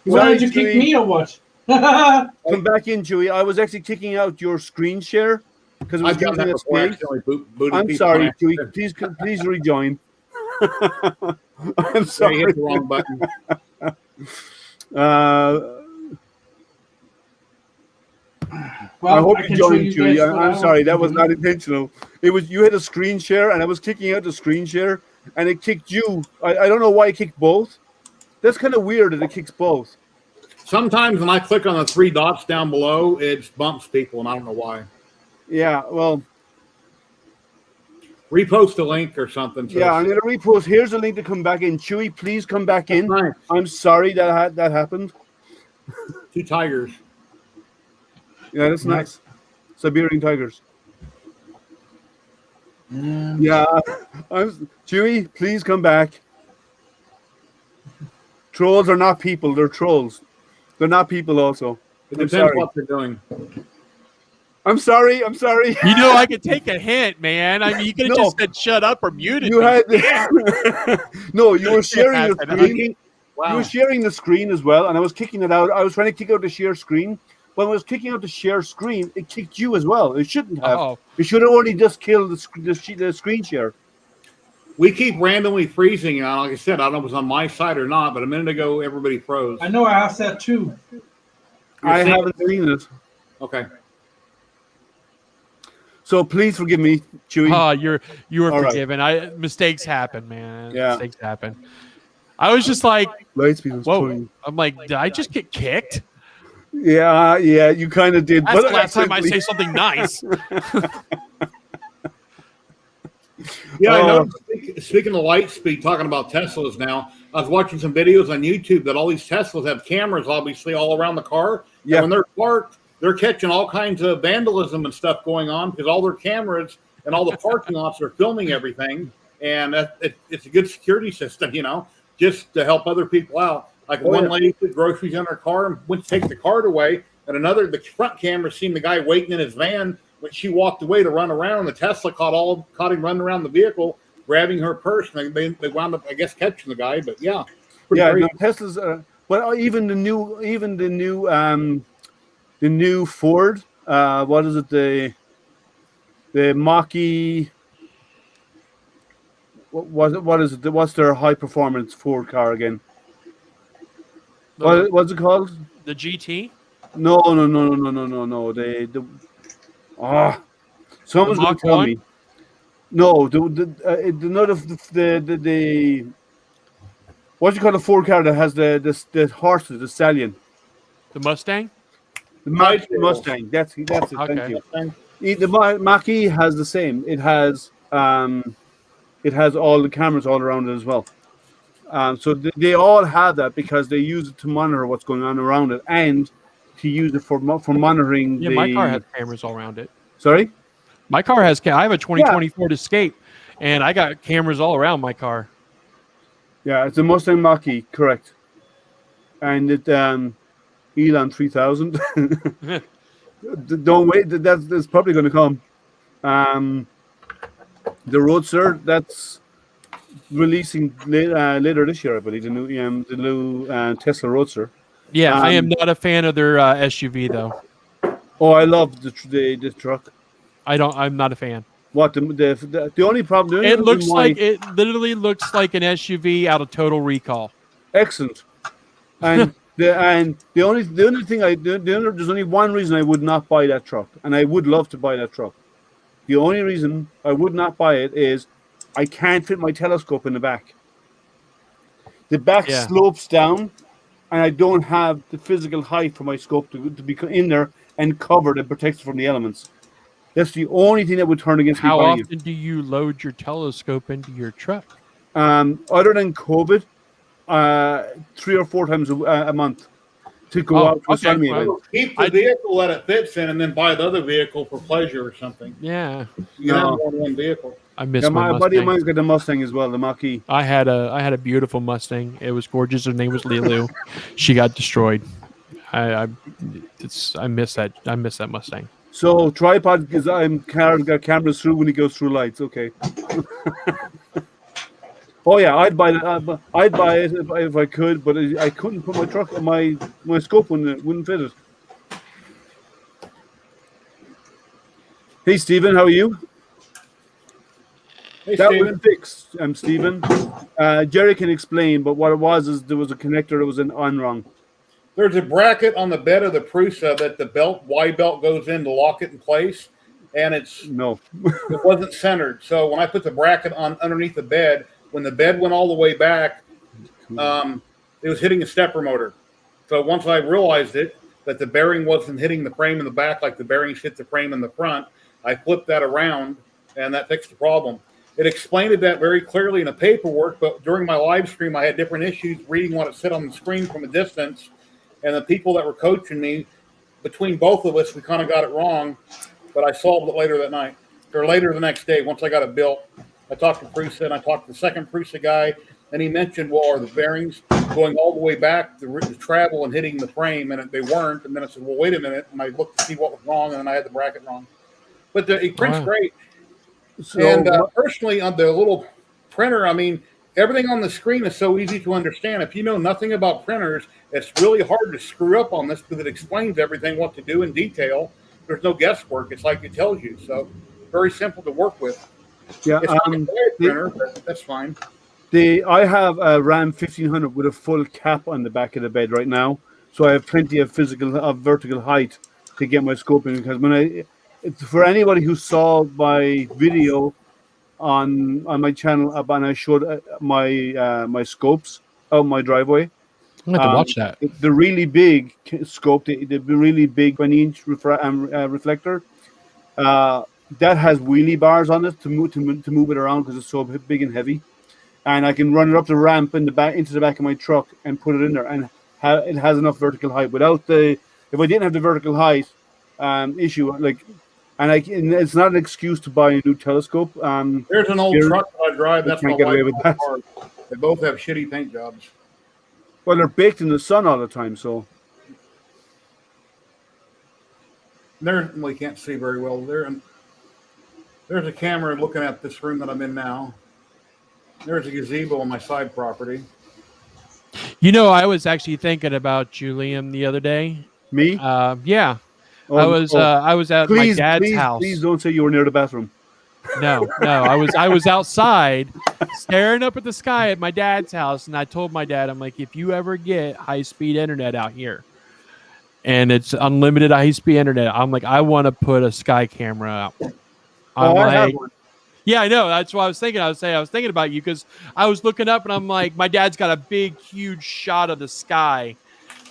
Why did you kick me or what? Come back in, Chewie. I was actually kicking out your screen share because it was I've done that using a before. space. Accidentally booted I'm people sorry, on Chewie. accident. Please rejoin. I'm Yeah, you sorry. hit the wrong button. I hope you can show joined, you guys Chewie. what I I'm sorry, want that to was do. not intentional. It was you had a screen share, and I was kicking out the screen share, and it kicked you. I don't know why it kicked both. That's kind of weird that it kicks both. Sometimes when I click on the 3 dots down below, it bumps people, and I don't know why. Yeah, well, Repost a link or something. So yeah, I'm gonna repost. Here's the link to come back in. Chewie, please come back in. nice. I'm sorry that happened. 2 tigers. Yeah, that's nice. Siberian tigers. Yeah, Chewie, please come back. Trolls are not people; they're trolls. They're not people. Also, It I'm depends sorry. what they're doing. I'm sorry. I could take a hint, man. I mean, you could have No. just said shut up or muted You me. had no. You were sharing your happened. screen. Wow. You were sharing the screen as well, and I was kicking it out. I was trying to kick out the share screen. When I was kicking out the share screen, it kicked you as well. It shouldn't have. Oh. It should have only just killed the screen share. We keep randomly freezing. Like I said, I don't know if it was on my side or not, but a minute ago, everybody froze. I know I asked that too. I seeing haven't seen it. Okay. So please forgive me, Chewie. Oh, you were All right. forgiven. Mistakes happen, man. Yeah. Mistakes happen. I was just like, Lightspeed was whoa. funny. I'm like, did I just get kicked? Yeah, you kind of did. That's but the last time I accidentally. say something nice. Yeah, I know. Speaking of light speed, talking about Teslas now, I was watching some videos on YouTube that all these Teslas have cameras, obviously, all around the car. Yeah. And when they're parked, they're catching all kinds of vandalism and stuff going on because all their cameras and all the parking lots are filming everything. And it's a good security system, just to help other people out. Like one lady put groceries in her car and went to take the cart away, and the front camera seen the guy waiting in his van when she walked away to run around. The Tesla caught him running around the vehicle, grabbing her purse, and they wound up, I guess, catching the guy. But yeah, pretty No, crazy. Teslas. But even the new Ford. What is it? The Mach-E. What is it? What's their high performance Ford car again? What's it called? The GT? No. Someone's going Mach to tell 1? me. No, the what do you call the Ford car that has the horses, the stallion? The Mustang? The Mustang. That's it. Thank Okay. you. The Mach-E has the same. It has all the cameras all around it as well. So they all have that because they use it to monitor what's going on around it, and to use it for monitoring Yeah, the. my car has cameras all around it. Sorry. My car has. I have a 2020 Ford Escape, and I got cameras all around my car. Yeah, it's a Mustang Mach-E, correct. And it Elon 3000. Don't wait. That's probably going to come. The Roadster that's releasing later this year, I believe. The new Tesla Roadster. Yeah, I am Um, not a fan of their SUV though. Oh, I love the truck. I'm not a fan. What the only problem? The It only reason looks why like it literally looks like an SUV out of Total Recall. excellent. And the only thing there's only one reason I would not buy that truck, and I would love to buy that truck. The only reason I would not buy it is I can't fit my telescope in the back. The back Yeah. slopes down, and I don't have the physical height for my scope to be in there and covered and protected from the elements. That's the only thing that would turn against me How buying often do you load your telescope into your truck? it. Other than COVID, 3 or 4 times a month to go out to astronomy event. Keep the vehicle that it fits in, and then buy the other vehicle for pleasure or something. Yeah, You can have more than one vehicle. I miss Yeah, my my buddy of Mustang. mine's got the Mustang as well, the Mach-E. I had a beautiful Mustang. It was gorgeous. Her name was Lilu. She got destroyed. I miss that. I miss that Mustang. So tripod because Karen got cameras through when he goes through lights. Okay. Oh yeah, I'd buy it. I'd buy it if I could, but I couldn't put my scope wouldn't fit it. Hey Stephen, how are you? Hey, That Steven. was fixed. I'm Stephen. Jerry can explain, but what it was is there was a connector that was on wrong. There's a bracket on the bed of the Prusa that the Y belt goes in to lock it in place, and it wasn't centered. So when I put the bracket on underneath the bed, when the bed went all the way back, it was hitting a stepper motor. So once I realized that the bearing wasn't hitting the frame in the back like the bearings hit the frame in the front, I flipped that around, and that fixed the problem. It explained that very clearly in the paperwork, but during my live stream, I had different issues reading what it said on the screen from a distance. And the people that were coaching me, between both of us, we kind of got it wrong, but I solved it later that night, or later the next day once I got it built. I talked to Prusa, and I talked to the second Prusa guy, and he mentioned, well, are the bearings going all the way back, the travel and hitting the frame, and they weren't. And then I said, well, wait a minute, and I looked to see what was wrong, and then I had the bracket wrong. But it prints great. So, And personally, on the little printer, I mean, everything on the screen is so easy to understand. If you know nothing about printers, it's really hard to screw up on this because it explains everything, what to do in detail. There's no guesswork. It's like it tells you. So very simple to work with. yeah, It's not a printer, but that's fine. I have a Ram 1500 with a full cap on the back of the bed right now, so I have plenty of vertical height to get my scope in. Because for anybody who saw my video on my channel, and I showed my scopes out my driveway. I'm going to have to watch that. The really big scope, the really big 20-inch reflector, that has wheelie bars on it to move it around because it's so big and heavy. And I can run it up the ramp into the back of my truck and put it in there, and it has enough vertical height. If I didn't have the vertical height issue, it's not an excuse to buy a new telescope. There's an old truck that I drive. That's can't my get away with that. car. They both have shitty paint jobs. Well, they're baked in the sun all the time, so. We can't see very well. There's a camera looking at this room that I'm in now. There's a gazebo on my side property. You know, I was actually thinking about Julian the other day. Me? Yeah. Oh, I was at my dad's house. Please don't say you were near the bathroom. No. I was outside staring up at the sky at my dad's house, and I told my dad, I'm like, if you ever get high-speed internet out here, and it's unlimited high-speed internet, I'm like, I want to put a sky camera out. I have one. Yeah, I know. That's what I was thinking. I was thinking about you because I was looking up, and I'm like, my dad's got a big, huge shot of the sky,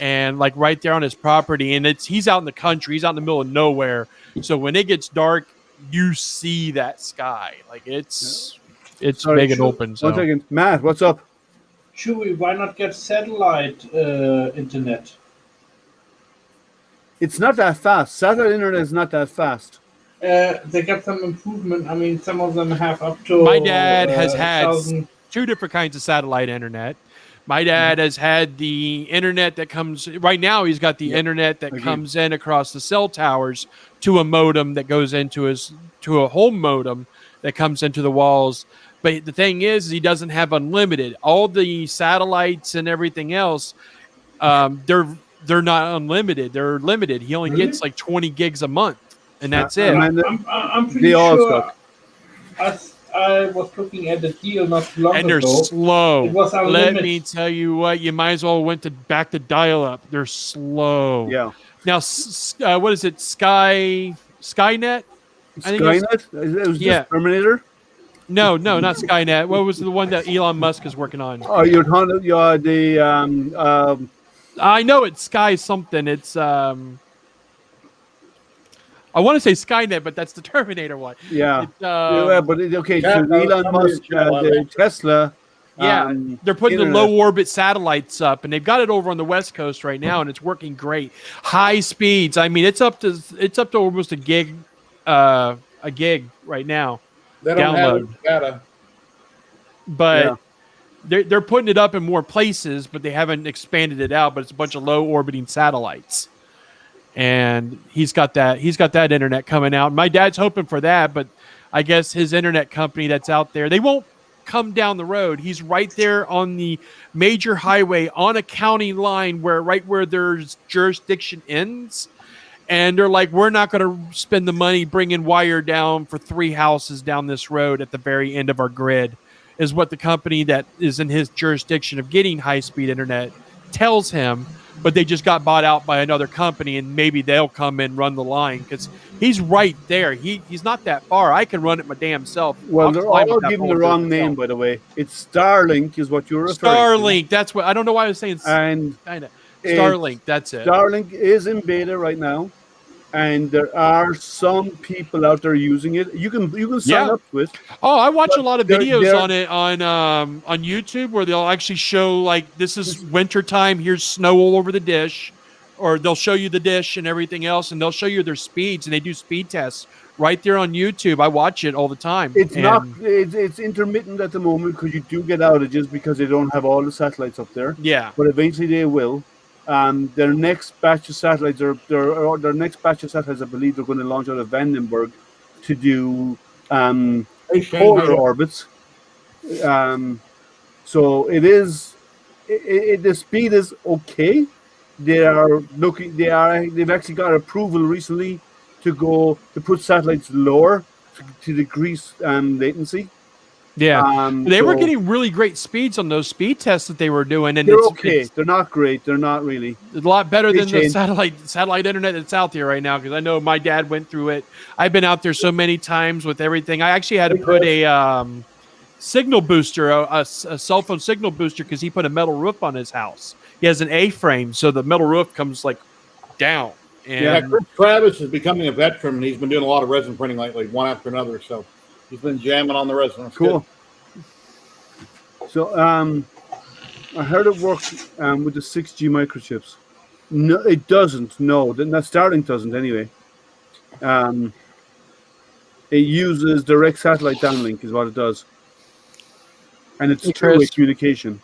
and like right there on his property, and he's out in the country. He's out in the middle of nowhere. So when it gets dark, you see that sky. Like it's big and open. So. 1 second, Matt, what's up? Chewie, why not get satellite internet? It's not that fast. Satellite internet is not that fast. They got some improvement. I mean, some of them have up to My dad has had 1,000. 2 different kinds of satellite internet. My dad has had the internet that comes right now. He's got the internet that Agreed. comes in across the cell towers to a modem that goes into a home modem that comes into the walls. But the thing is, he doesn't have unlimited. All the satellites and everything else, they're not unlimited. They're limited. He only Really? gets like 20 gigs a month, and that's I it. mean, I'm pretty they all sure. suck. I was looking at the deal not too long And they're ago. slow. It was Let unlimited. me tell you what, you might as well went back to dial-up. They're slow. Yeah. Now, what is it? Skynet? I think it's- Skynet? It was yeah. just Terminator? No, not Skynet. What was the one that Elon Musk is working on? Oh, you're talking the I know it's Sky something. It's I want to say Skynet, but that's the Terminator one. yeah. It's, Yeah, but okay, so Yeah, Elon Musk, the Tesla. yeah, they're putting the internet. low orbit satellites up, and they've got it over on the West Coast right now, and it's working great. High speeds. I mean, it's up to almost a gig right now. They don't have Download. data. But they're putting it up in more places, but they haven't expanded it out. But it's a bunch of low orbiting satellites, and he's got that internet coming out. My dad's hoping for that, but I guess his internet company that's out there, they won't come down the road. He's right there on the major highway on a county line where their jurisdiction ends. And they're like, we're not going to spend the money bringing wire down for 3 houses down this road at the very end of our grid, is what the company that is in his jurisdiction of getting high-speed internet tells him. But they just got bought out by another company, and maybe they'll come and run the line because he's right there. He's not that far. I can run it my damn self. Well, I'll they're climb all up that giving pole the wrong myself. name, by the way. It's Starlink is what you're referring Starlink. That's what I don't know why I was saying. And Kinda. Starlink. That's to. it. Starlink is in beta right now, and there are some people out there using it. You can sign Yeah. up to it. Oh, I watch But a lot of they're- videos they're- on it on YouTube where they'll actually show like this is winter time. Here's snow all over the dish, or they'll show you the dish and everything else, and they'll show you their speeds, and they do speed tests right there on YouTube. I watch it all the time. It's And- not. It's intermittent at the moment because you do get outages because they don't have all the satellites up there. Yeah. But eventually they will. Their next batch of satellites, I believe, they're going to launch out of Vandenberg to do Hey, Shane, polar how you- orbits. So it is. The speed is okay. They've actually got approval recently to put satellites lower to decrease latency. Yeah. They were so getting really great speeds on those speed tests that they were doing, and They're it's okay. They're not great. They're not really. a lot better They than the change. satellite internet that's out there right now, because I know my dad went through it. I've been out there so many times with everything. I actually had to put a signal booster, a cell phone signal booster, because he put a metal roof on his house. He has an A-frame, so the metal roof comes like down. And Yeah, Chris Travis is becoming a veteran. He's been doing a lot of resin printing lately, one after another. So he's been jamming on the resin. That's Cool. good. So I heard it works with the 6G microchips. No, it doesn't. No, that Starlink doesn't anyway. It uses direct satellite downlink is what it does, and it's Hey, two-way Chris. communication.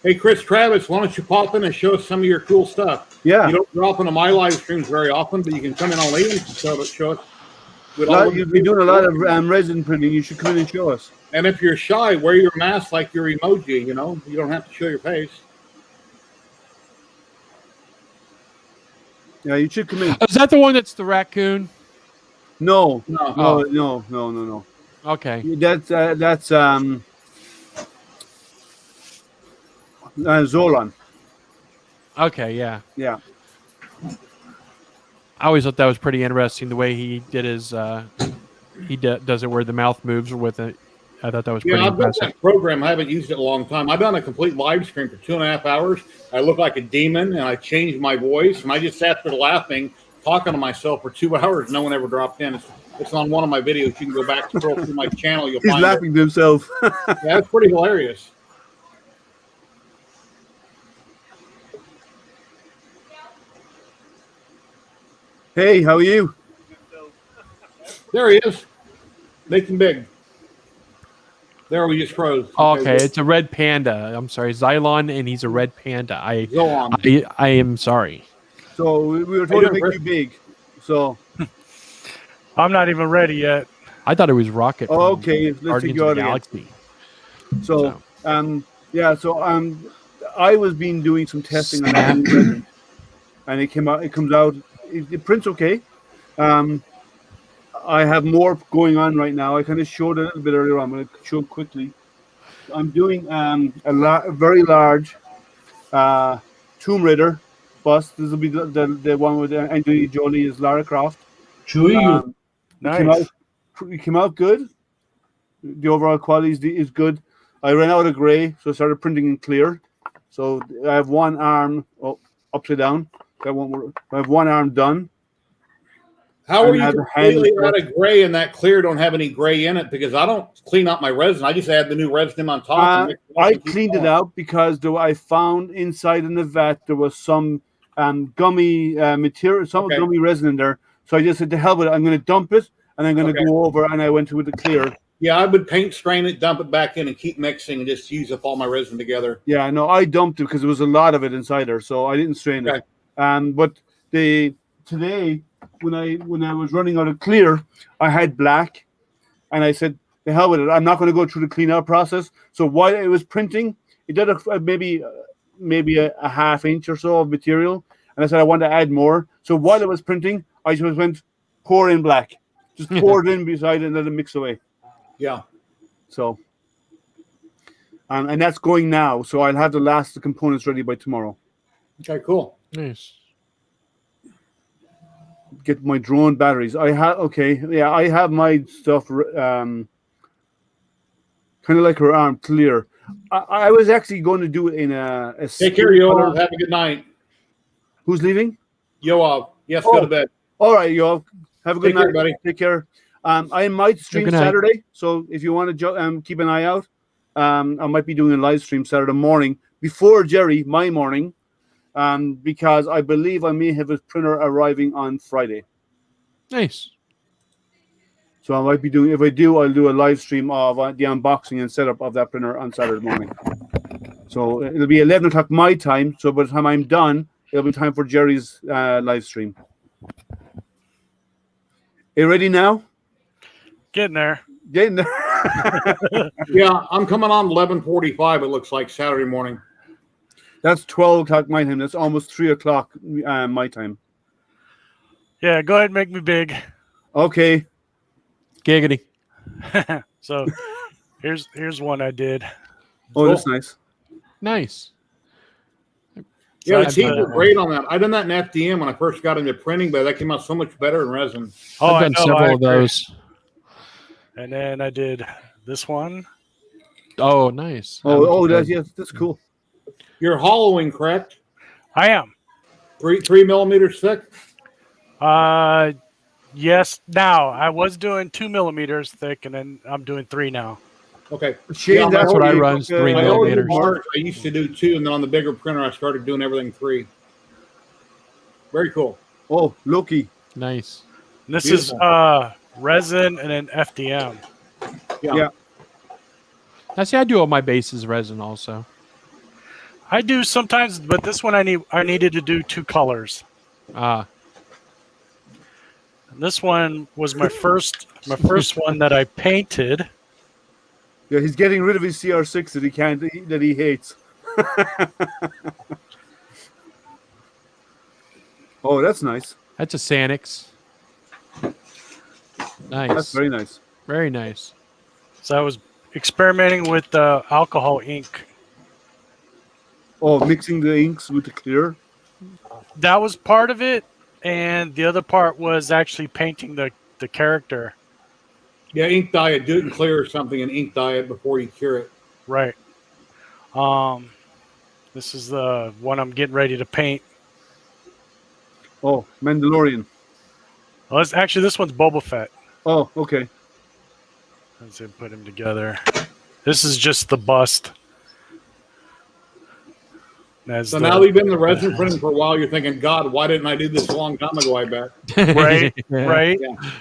Hey, Chris Travis, why don't you pop in and show us some of your cool stuff? Yeah, You don't drop into my live streams very often, but you can come in on later and show us. With all of you've been doing a lot of resin printing. You should come in and show us. And if you're shy, wear your mask like your emoji. You know, you don't have to show your face. Yeah, you should come in. is that the one that's the raccoon? No, No. no. Okay. That's Zolan. Okay, yeah. Yeah. I always thought that was pretty interesting the way he did his does it where the mouth moves with it. I thought that was pretty Yeah, I've got impressive. that program. I haven't used it in a long time. I've done a complete live stream for 2.5 hours. I look like a demon, and I changed my voice, and I just sat there laughing, talking to myself for 2 hours. No one ever dropped in. It's on one of my videos. You can go back, scroll through my channel. You'll He's find laughing to himself. it. Yeah, it's pretty hilarious. Hey, how are you? There he is. Making big. There we just froze. Okay, it's a red panda. I'm sorry, Xylon, and he's a red panda. Zoan. I am sorry. So we were How you told to doing, make Chris? you big. So I'm not even ready yet. I thought it was Rocket from okay, let's take Guardians you of out the again. Galaxy. So yeah, so I was been doing some testing on that new resin, and it came out. It comes out. It prints okay. Um, I have more going on right now. I kind of showed it a little bit earlier. I'm going to show quickly. I'm doing a very large Tomb Raider bust. This will be the one with Angelina Jolie as Lara Croft. Chewie, you Um, it came Nice. out. It came out good. The overall quality is good. I ran out of gray, so I started printing in clear. So I have one arm upside down. I have one arm done. How And are you have the hand completely out left. of gray and that clear don't have any gray in it? Because I don't clean out my resin. I just add the new resin on top. And mix it up I and keep cleaned it going. out because I found inside in the vat there was some gummy material, some Okay. gummy resin in there. So I just said, to hell with it. I'm going to dump it, and I'm going to Okay. go over, and I went with the clear. Yeah, I would paint, strain it, dump it back in, and keep mixing and just use up all my resin together. Yeah, no, I dumped it because there was a lot of it inside there, so I didn't strain Okay. it. But today when I was running out of clear, I had black, and I said, the hell with it. I'm not going to go through the clean out process. So while it was printing, it did maybe a half inch or so of material, and I said I want to add more. So while it was printing, I just went pour in black, just pour it in beside it and let it mix away. Yeah. So, and that's going now. So I'll have the last components ready by tomorrow. Okay, cool. Nice. Get my drone batteries. I have my stuff kind of like her arm clear. I was actually going to do it in a Take care, Yoav. Have a good night. Who's leaving? Yoav. Yes, go to bed. All right, Yoav. Have a good Take night, care, buddy. Take care. I might stream Good night. Saturday, so if you want to keep an eye out, I might be doing a live stream Saturday morning before Jerry, my morning, because I believe I may have a printer arriving on Friday. Nice. So I might be doing. If I do, I'll do a live stream of the unboxing and setup of that printer on Saturday morning. So it'll be 11 o'clock my time. So by the time I'm done, it'll be time for Jerry's live stream. You ready now? Getting there. Getting there. Yeah, I'm coming on 11:45. It looks like Saturday morning. That's 12 o'clock my time. That's almost 3 o'clock my time. Yeah, go ahead and make me big. Okay. Giggity. So here's one I did. Oh, that's nice. Nice. Yeah, the I've teeth done were that great on that. I done that in FDM when I first got into printing, but that came out so much better in resin. Oh, I've I done know, several I of agree. those. And then I did this one. Oh, nice. That's cool. You're hollowing, correct? I am. 3 millimeters thick. Yes. Now I was doing 2 millimeters thick, and then I'm doing 3 now. Okay. Shane, Yeah, That's what I run, 3 My old millimeters. Mars, I used to do 2, and then on the bigger printer, I started doing everything 3. Very cool. Oh, Loki. Nice. And this Beautiful. is resin and then FDM. Yeah. I see. I do all my bases resin also. I do sometimes, but this one I needed to do 2 colors. Ah, And this one was my first one that I painted. Yeah, he's getting rid of his CR6 that he hates. Oh, that's nice. that's a Sanix. Nice. That's very nice. Very nice. So I was experimenting with alcohol ink. Oh, mixing the inks with the clear. That was part of it, and the other part was actually painting the character. Yeah, ink dye it. Do it in clear or something and ink dye it before you cure it. Right. This is the one I'm getting ready to paint. Oh, Mandalorian. Well, this one's Boba Fett. Oh, okay. Let's see, put him together. This is just the bust. So now we've been in the resin printing for a while. You're thinking, God, why didn't I do this a long time ago? I bet. Right, right. Yeah.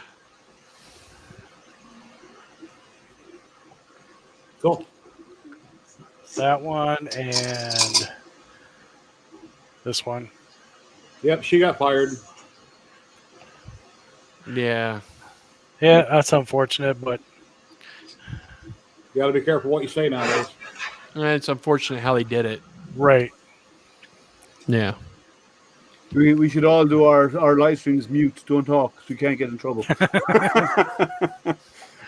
Cool. That one and this one. Yep, she got fired. Yeah. Yeah, that's unfortunate, but You got to be careful what you say nowadays. It's unfortunate how they did it. right. Yeah. We should all do our live streams mute, don't talk, so we can't get in trouble.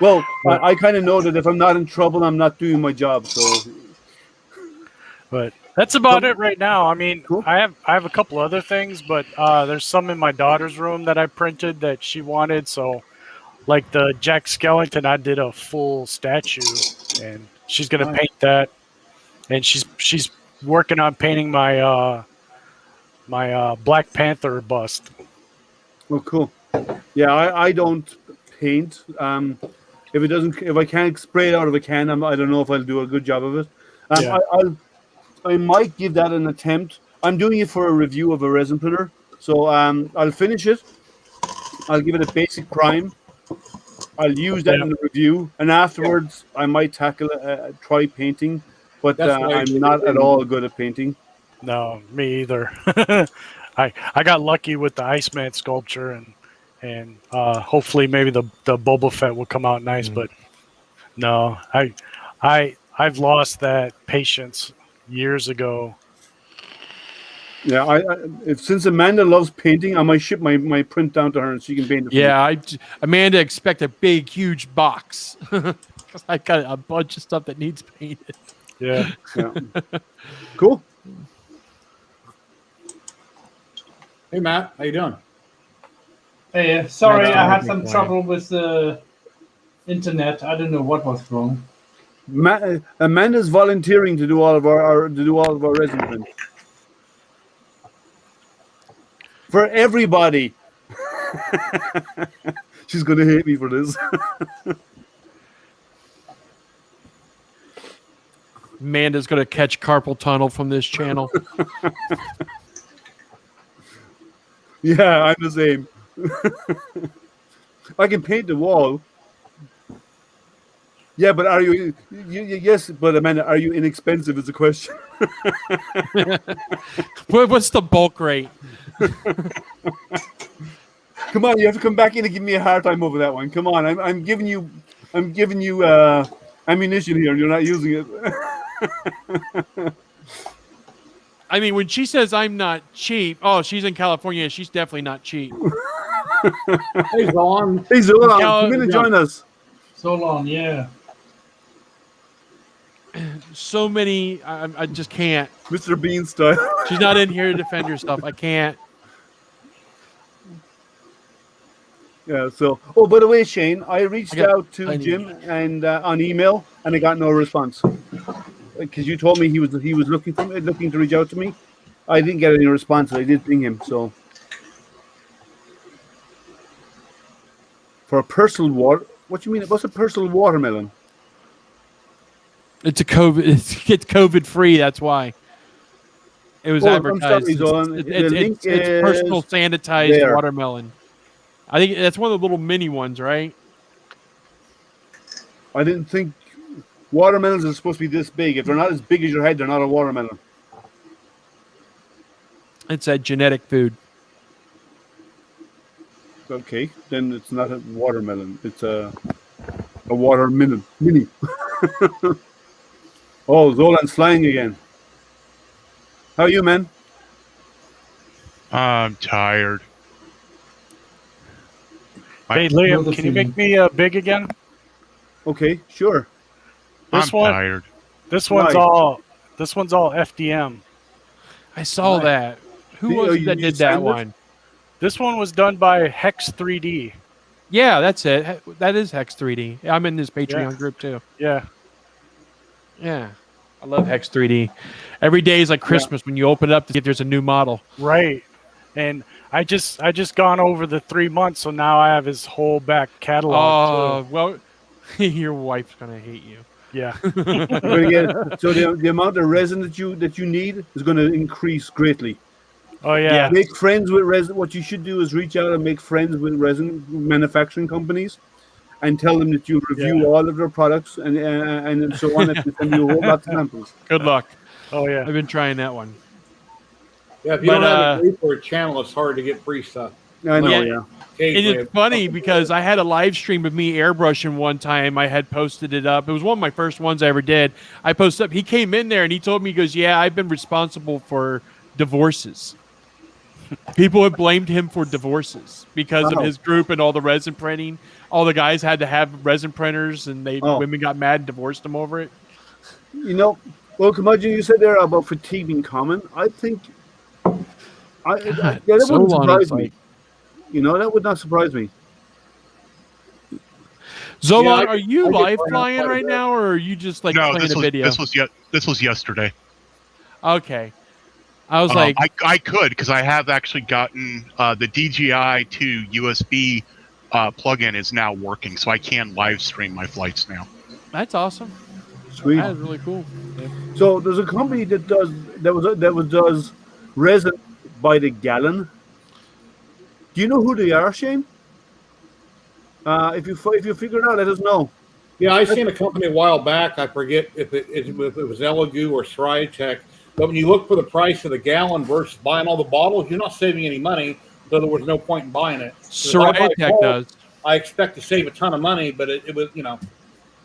Well, I kind of know that if I'm not in trouble, I'm not doing my job. So, But that's about it right now. I mean, Cool. I have a couple other things, but there's some in my daughter's room that I printed that she wanted. So, like the Jack Skellington, I did a full statue, and she's gonna Nice. paint that. And she's working on painting my my Black Panther bust. oh, cool. Yeah, I don't paint. If I can't spray it out of a can, I don't know if I'll do a good job of it. Yeah. I might give that an attempt. I'm doing it for a review of a resin printer, so I'll finish it. I'll give it a basic prime. I'll use that in the review, and afterwards I might tackle try painting. But That's what I I'm did. not at all good at painting. No, me either. I got lucky with the Iceman sculpture, and hopefully maybe the Boba Fett will come out nice. But no, I've lost that patience years ago. Yeah, since Amanda loves painting, I might ship my print down to her and she can paint it. Yeah, Amanda expect a big, huge box because I got a bunch of stuff that needs painted. Yeah. Yeah. Cool. Hey, Matt, how you doing? Hey, sorry, That's I all had right, some Brian. trouble with the internet. I don't know what was wrong. Amanda's volunteering to do all of our resin prints for everybody. She's gonna hate me for this. Amanda's going to catch carpal tunnel from this channel. Yeah, I'm the same. I can paint the wall. Yeah, but are you yes, but Amanda, are you inexpensive is the question. What's the bulk rate? Come on, you have to come back in and give me a hard time over that one. Come on, I'm giving you ammunition here and you're not using it. I mean, when she says I'm not cheap, oh, she's in California. She's definitely not cheap. Hey, Zon. Hey Zola, Yeah, come in and yeah. join us. So long, yeah. So many, I just can't. Mr. Bean style. She's not in here to defend herself. I can't. Yeah, so by the way, Shane, I reached out to I- Jim and on email and I got no response. Because you told me he was looking to reach out to me. I didn't get any response. I did ping him, so for a personal water. What do you mean? What's a personal watermelon? It's a COVID. It's COVID free. That's why it was I'm advertised. sorry, Zolan. The link It's is personal sanitized there. watermelon. I think that's one of the little mini ones, right? I didn't think watermelons are supposed to be this big. If they're not as big as your head, they're not a watermelon. It's a genetic food. Okay, then it's not a watermelon. It's a watermelon mini. Oh, Zolan's flying again. How are you, man? I'm tired. Hey, Know Liam, the can you feeling. make me big again? Okay, sure. This I'm one- tired. This one's Right. all FDM. I saw Right. that. Who Do- was oh, it you that did that signed it? one? This one was done by Hex 3D. Yeah, that's it. That is Hex 3D. I'm in this Patreon Yeah. group too. Yeah. Yeah, I love Hex 3D. Every day is like Christmas when you open it up to see if there's a new model. Right. And I just gone over the 3 months, so now I have his whole back catalog Oh, well, your wife's gonna hate you. Yeah. You're going to get so the amount of resin that you need is going to increase greatly. Oh yeah. Yeah. Make friends with resin. What you should do is reach out and make friends with resin manufacturing companies, and tell them that you review all of their products and so on, and they send you a whole lot of samples. Good luck. Oh yeah. I've been trying that one. Yeah, if you But, don't have a group or a channel, it's hard to get free stuff. I know, Yeah. yeah. And Occasionally, it's funny because I had a live stream of me airbrushing one time. I had posted it up. It was one of my first ones I ever did. I posted up. He came in there and he told me, he goes, "Yeah, I've been responsible for divorces." People have blamed him for divorces because of his group and all the resin printing. All the guys had to have resin printers, and women got mad and divorced them over it. You know, well, Kamaji, you said there about fatigue being common. I think, that so wouldn't long, surprise it's me. like- You know, that would not surprise me. Zolan, I are you get live burned out flying quite a right bit. now, or are you just like No, playing a video? this was yesterday. Okay. I was like, I could because I have actually gotten the DJI to USB plugin is now working, so I can live stream my flights now. that's awesome. Sweet. That is really cool. So there's a company that does resin by the gallon. Do you know who they are, Shane? If you figure it out, let us know. Yeah, I seen a company a while back. I forget if it was Elegoo or Srytech. But when you look for the price of the gallon versus buying all the bottles, you're not saving any money. So there was no point in buying it. So if I buy Srytech bulk, does. I expect to save a ton of money, but it was, you know.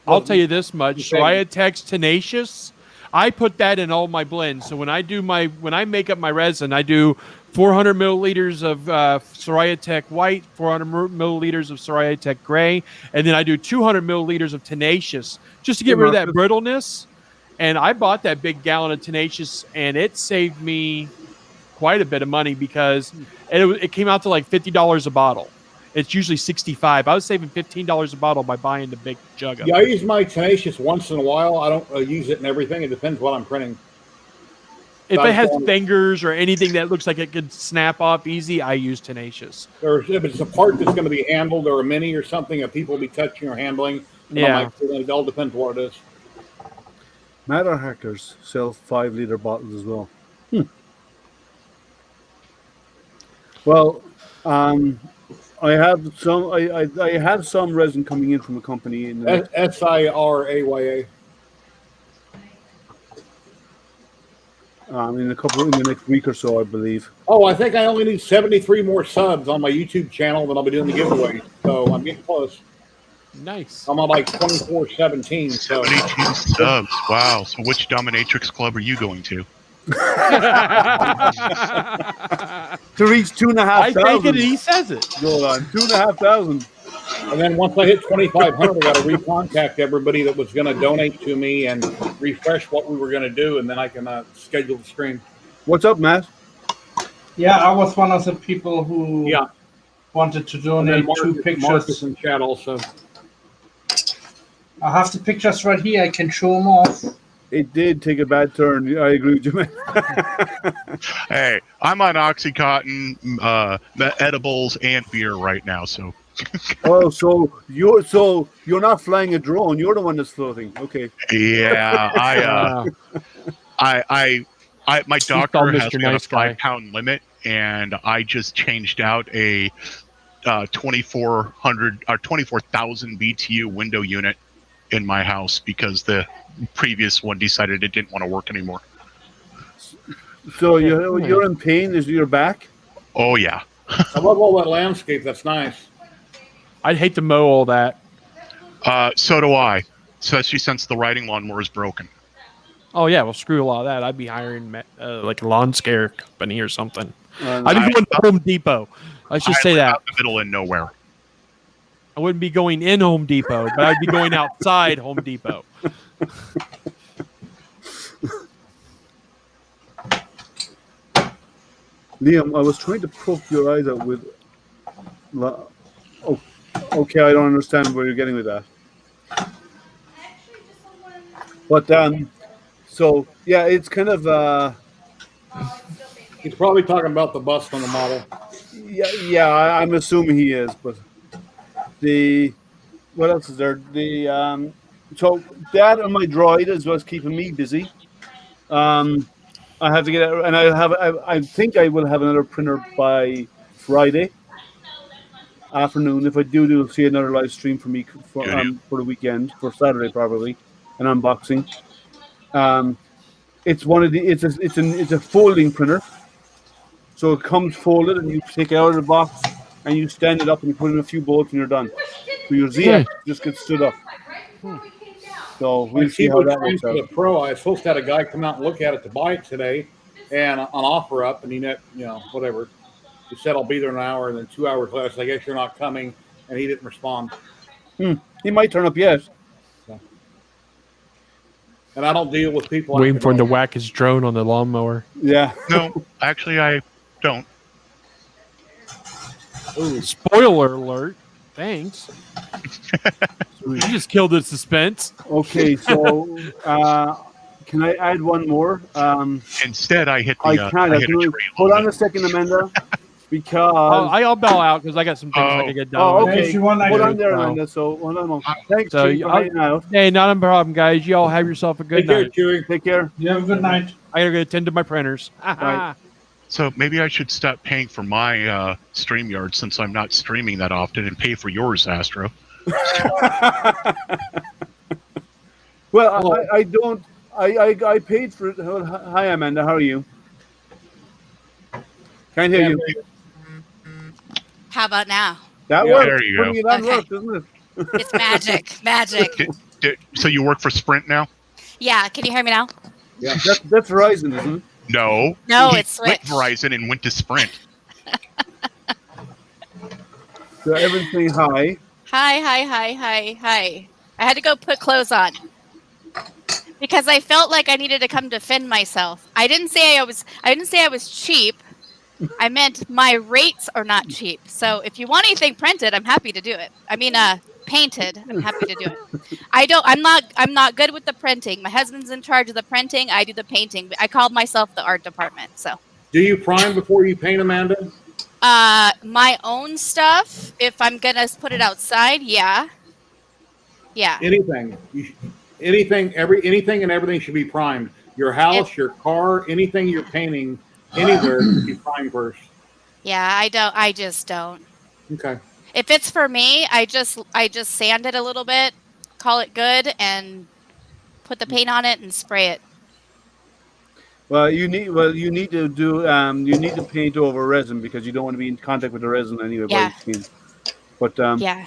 I'll tell you this much: Okay. Srytech's Tenacious. I put that in all my blends. So when I make up my resin, I do 400 milliliters of Srytech white, 400 milliliters of Srytech gray, and then I do 200 milliliters of Tenacious just to get rid of that brittleness. And I bought that big gallon of Tenacious, and it saved me quite a bit of money because it came out to like $50 a bottle. It's usually $65. I was saving $15 a bottle by buying the big jug of Yeah, I it. use my Tenacious once in a while. I don't use it in everything. It depends what I'm printing. If it has Sometimes- fingers or anything that looks like it could snap off easy, I use Tenacious. Or if it's a part that's going to be handled or a mini or something that people will be touching or handling, then I Yeah. might put it in. It all depends what it is. Matter Hackers sell 5-liter bottles as well. Well, I have some. I have some resin coming in from a company in the SIRAYA. in the next week or so, I believe. Oh, I think I only need 73 more subs on my YouTube channel, then I'll be doing the giveaway. So I'm getting close. Nice. I'm on like 2417. So 72 subs. Wow. So which dominatrix club are you going to? To reach 2,500. I take it and he says it. Hold on, 2,500. and then once I hit 2,500, I got to recontact everybody that was going to donate to me and refresh what we were going to do, and then I can schedule the stream. What's up, Matt? Yeah, I was one of the people who Yeah. wanted to And then donate two Marcus pictures. in chat also. I have the pictures right here. I can show them off. It did take a bad turn. I agree with you, man. Hey, I'm on Oxycontin, edibles, and beer right now. So Oh, so you're not flying a drone. You're the one that's floating. Okay. yeah, my doctor all has Mr. got Nice a Guy. 5-pound limit, and I just changed out a 24,000 BTU window unit in my house because the previous one decided it didn't want to work anymore. So you're in pain. Is your back? Oh yeah. I love all that landscape. That's nice. I'd hate to mow all that. So do I, especially since the riding lawnmower is broken. Oh yeah, well screw a lot of that. I'd be hiring like a lawn scare company or something. I'd be I- going to Home Depot. Let's just say live that. out in the middle of nowhere. I wouldn't be going in Home Depot, but I'd be going outside Home Depot. Liam, I was trying to poke your eyes out with. Oh, okay. I don't understand where you're getting with that. But so yeah, it's kind of He's probably talking about the bust on the model. yeah. I'm assuming he is, but what else is there? So that and my droid is what's keeping me busy. Um, I have to get and I think I will have another printer by Friday afternoon. If I do see another live stream for me Good. for the weekend, for Saturday probably, an unboxing. Um, it's one of the it's a folding printer, so it comes folded and you take it out of the box and you stand it up and you put in a few bolts and you're done. So your Z just gets stood up. So My we'll see how keyboard that trained works for out. the Pro. I was supposed to have a guy come out and look at it to buy it today, and on offer up, and he net, whatever. He said I'll be there in an hour, and then 2 hours later, I said, I guess you're not coming, and he didn't respond. He might turn up yet. So. And I don't deal with people Waiting after for him to dark. whack his drone on the lawnmower. Yeah. No, actually, I don't. Ooh. Spoiler alert. Thanks. You just killed the suspense. Okay, so can I add one more? Instead, I hit the. I can't. I hit a tree Hold on line. a second, Amanda, because. I'll bow out because I got some things I can get done. Oh, with. okay. If you want, I Hold can- on there, No. Amanda. So hold on. Thanks So, Chief, for hanging out. Hey, not a problem, guys. Y'all have yourself a good Take care, night. Chewie. Take care. You have a good night. I gotta go attend to my printers. Right. So maybe I should stop paying for my StreamYard since I'm not streaming that often and pay for yours, Astro. Well, I don't. I paid for it. Hi, Amanda. How are you? Can't hear you. How about now? That Yeah, worked. there you go. Putting it on Okay. worked, doesn't it? It's magic. Magic. So you work for Sprint now? Yeah, can you hear me now? That's Verizon, isn't it? No. No, He it's quit Switch. Verizon and went to Sprint. So everything high. Hi. I had to go put clothes on because I felt like I needed to come defend myself. I didn't say I was cheap. I meant my rates are not cheap. So if you want anything printed, I'm happy to do it. I mean, painted. I'm happy to do it. I'm not good with the printing. My husband's in charge of the printing. I do the painting. I called myself the art department. So. Do you prime before you paint, Amanda? My own stuff. If I'm gonna put it outside, yeah. Anything. Anything and everything should be primed. Your house, your car, anything you're painting anywhere should be primed first. Yeah, I just don't. Okay. If it's for me, I just sand it a little bit, call it good, and put the paint on it and spray it. Well, you need to do you need to paint over resin because you don't want to be in contact with the resin anyway. Yeah. By the skin. But Yeah.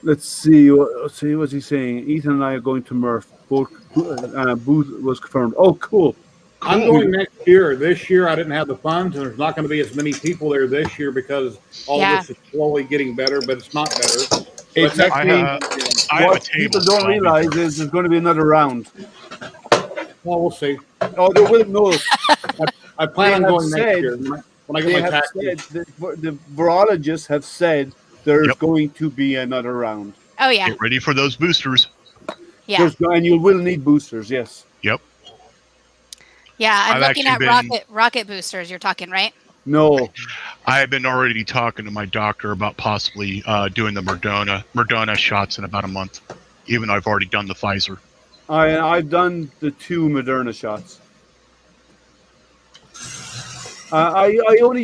let's see. Let's see what's he saying. Ethan and I are going to Murph. Both booth was confirmed. Oh, cool. I'm going next year. This year I didn't have the funds, and there's not going to be as many people there this year because all Yeah. of this is slowly getting better, but it's not better. It's But actually I have a what table. people don't realize is there's going to be another round. well, we'll see. Oh, they will know. I plan on They have going next said- year when I They get my have taxes. said the virologists have said there's Yep. going to be another round. Oh yeah. Get ready for those boosters. Yeah. And you will need boosters. Yes. Yep. Yeah. I'm I've looking at actually rocket boosters. You're talking, right? No. I have been already talking to my doctor about possibly doing the Moderna shots in about a month, even though I've already done the Pfizer. I've done the 2 Moderna shots. I don't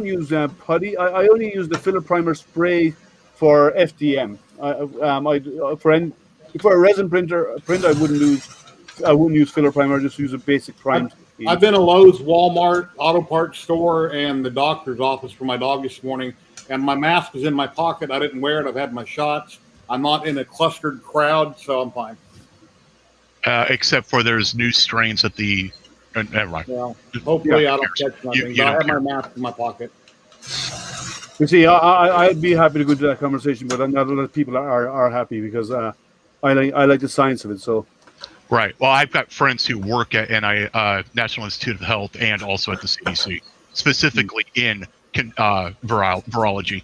use putty. I only use the filler primer spray for FDM. For a resin print I wouldn't use filler primer. I just use a basic primed. I've been to Lowe's, Walmart, auto parts store, and the doctor's office for my dog this morning, and my mask was in my pocket. I didn't wear it. I've had my shots. I'm not in a clustered crowd, so I'm fine. Except for there's new strains at the. Never mind. Well, hopefully Yeah, I don't catch nothing, you but I don't have my care. mask in my pocket. You see, I'd be happy to go to that conversation, but not a lot of people are happy because I like the science of it. So Right. Well, I've got friends who work at National Institute of Health and also at the CDC, specifically in virology.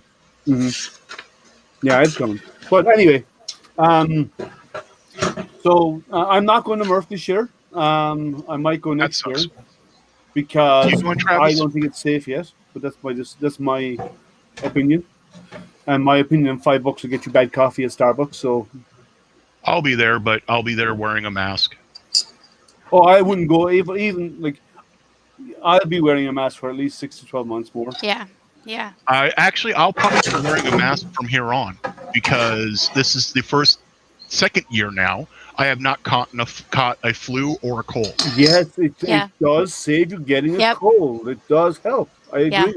yeah, it's coming. But anyway, so I'm not going to Murph this year. I might go next year sucks. because You going, I Travis? don't think it's safe yet. But that's my opinion, and my opinion. $5 will get you bad coffee at Starbucks. So I'll be there, but I'll be there wearing a mask. Oh, I wouldn't go even like. I'll be wearing a mask for at least 6 to 12 months more. Yeah. Yeah. I'll probably be wearing a mask from here on because this is the second year now. I have not caught a flu or a cold. Yes, it Yeah. does save you getting a Yep. cold. It does help. I agree. Yeah.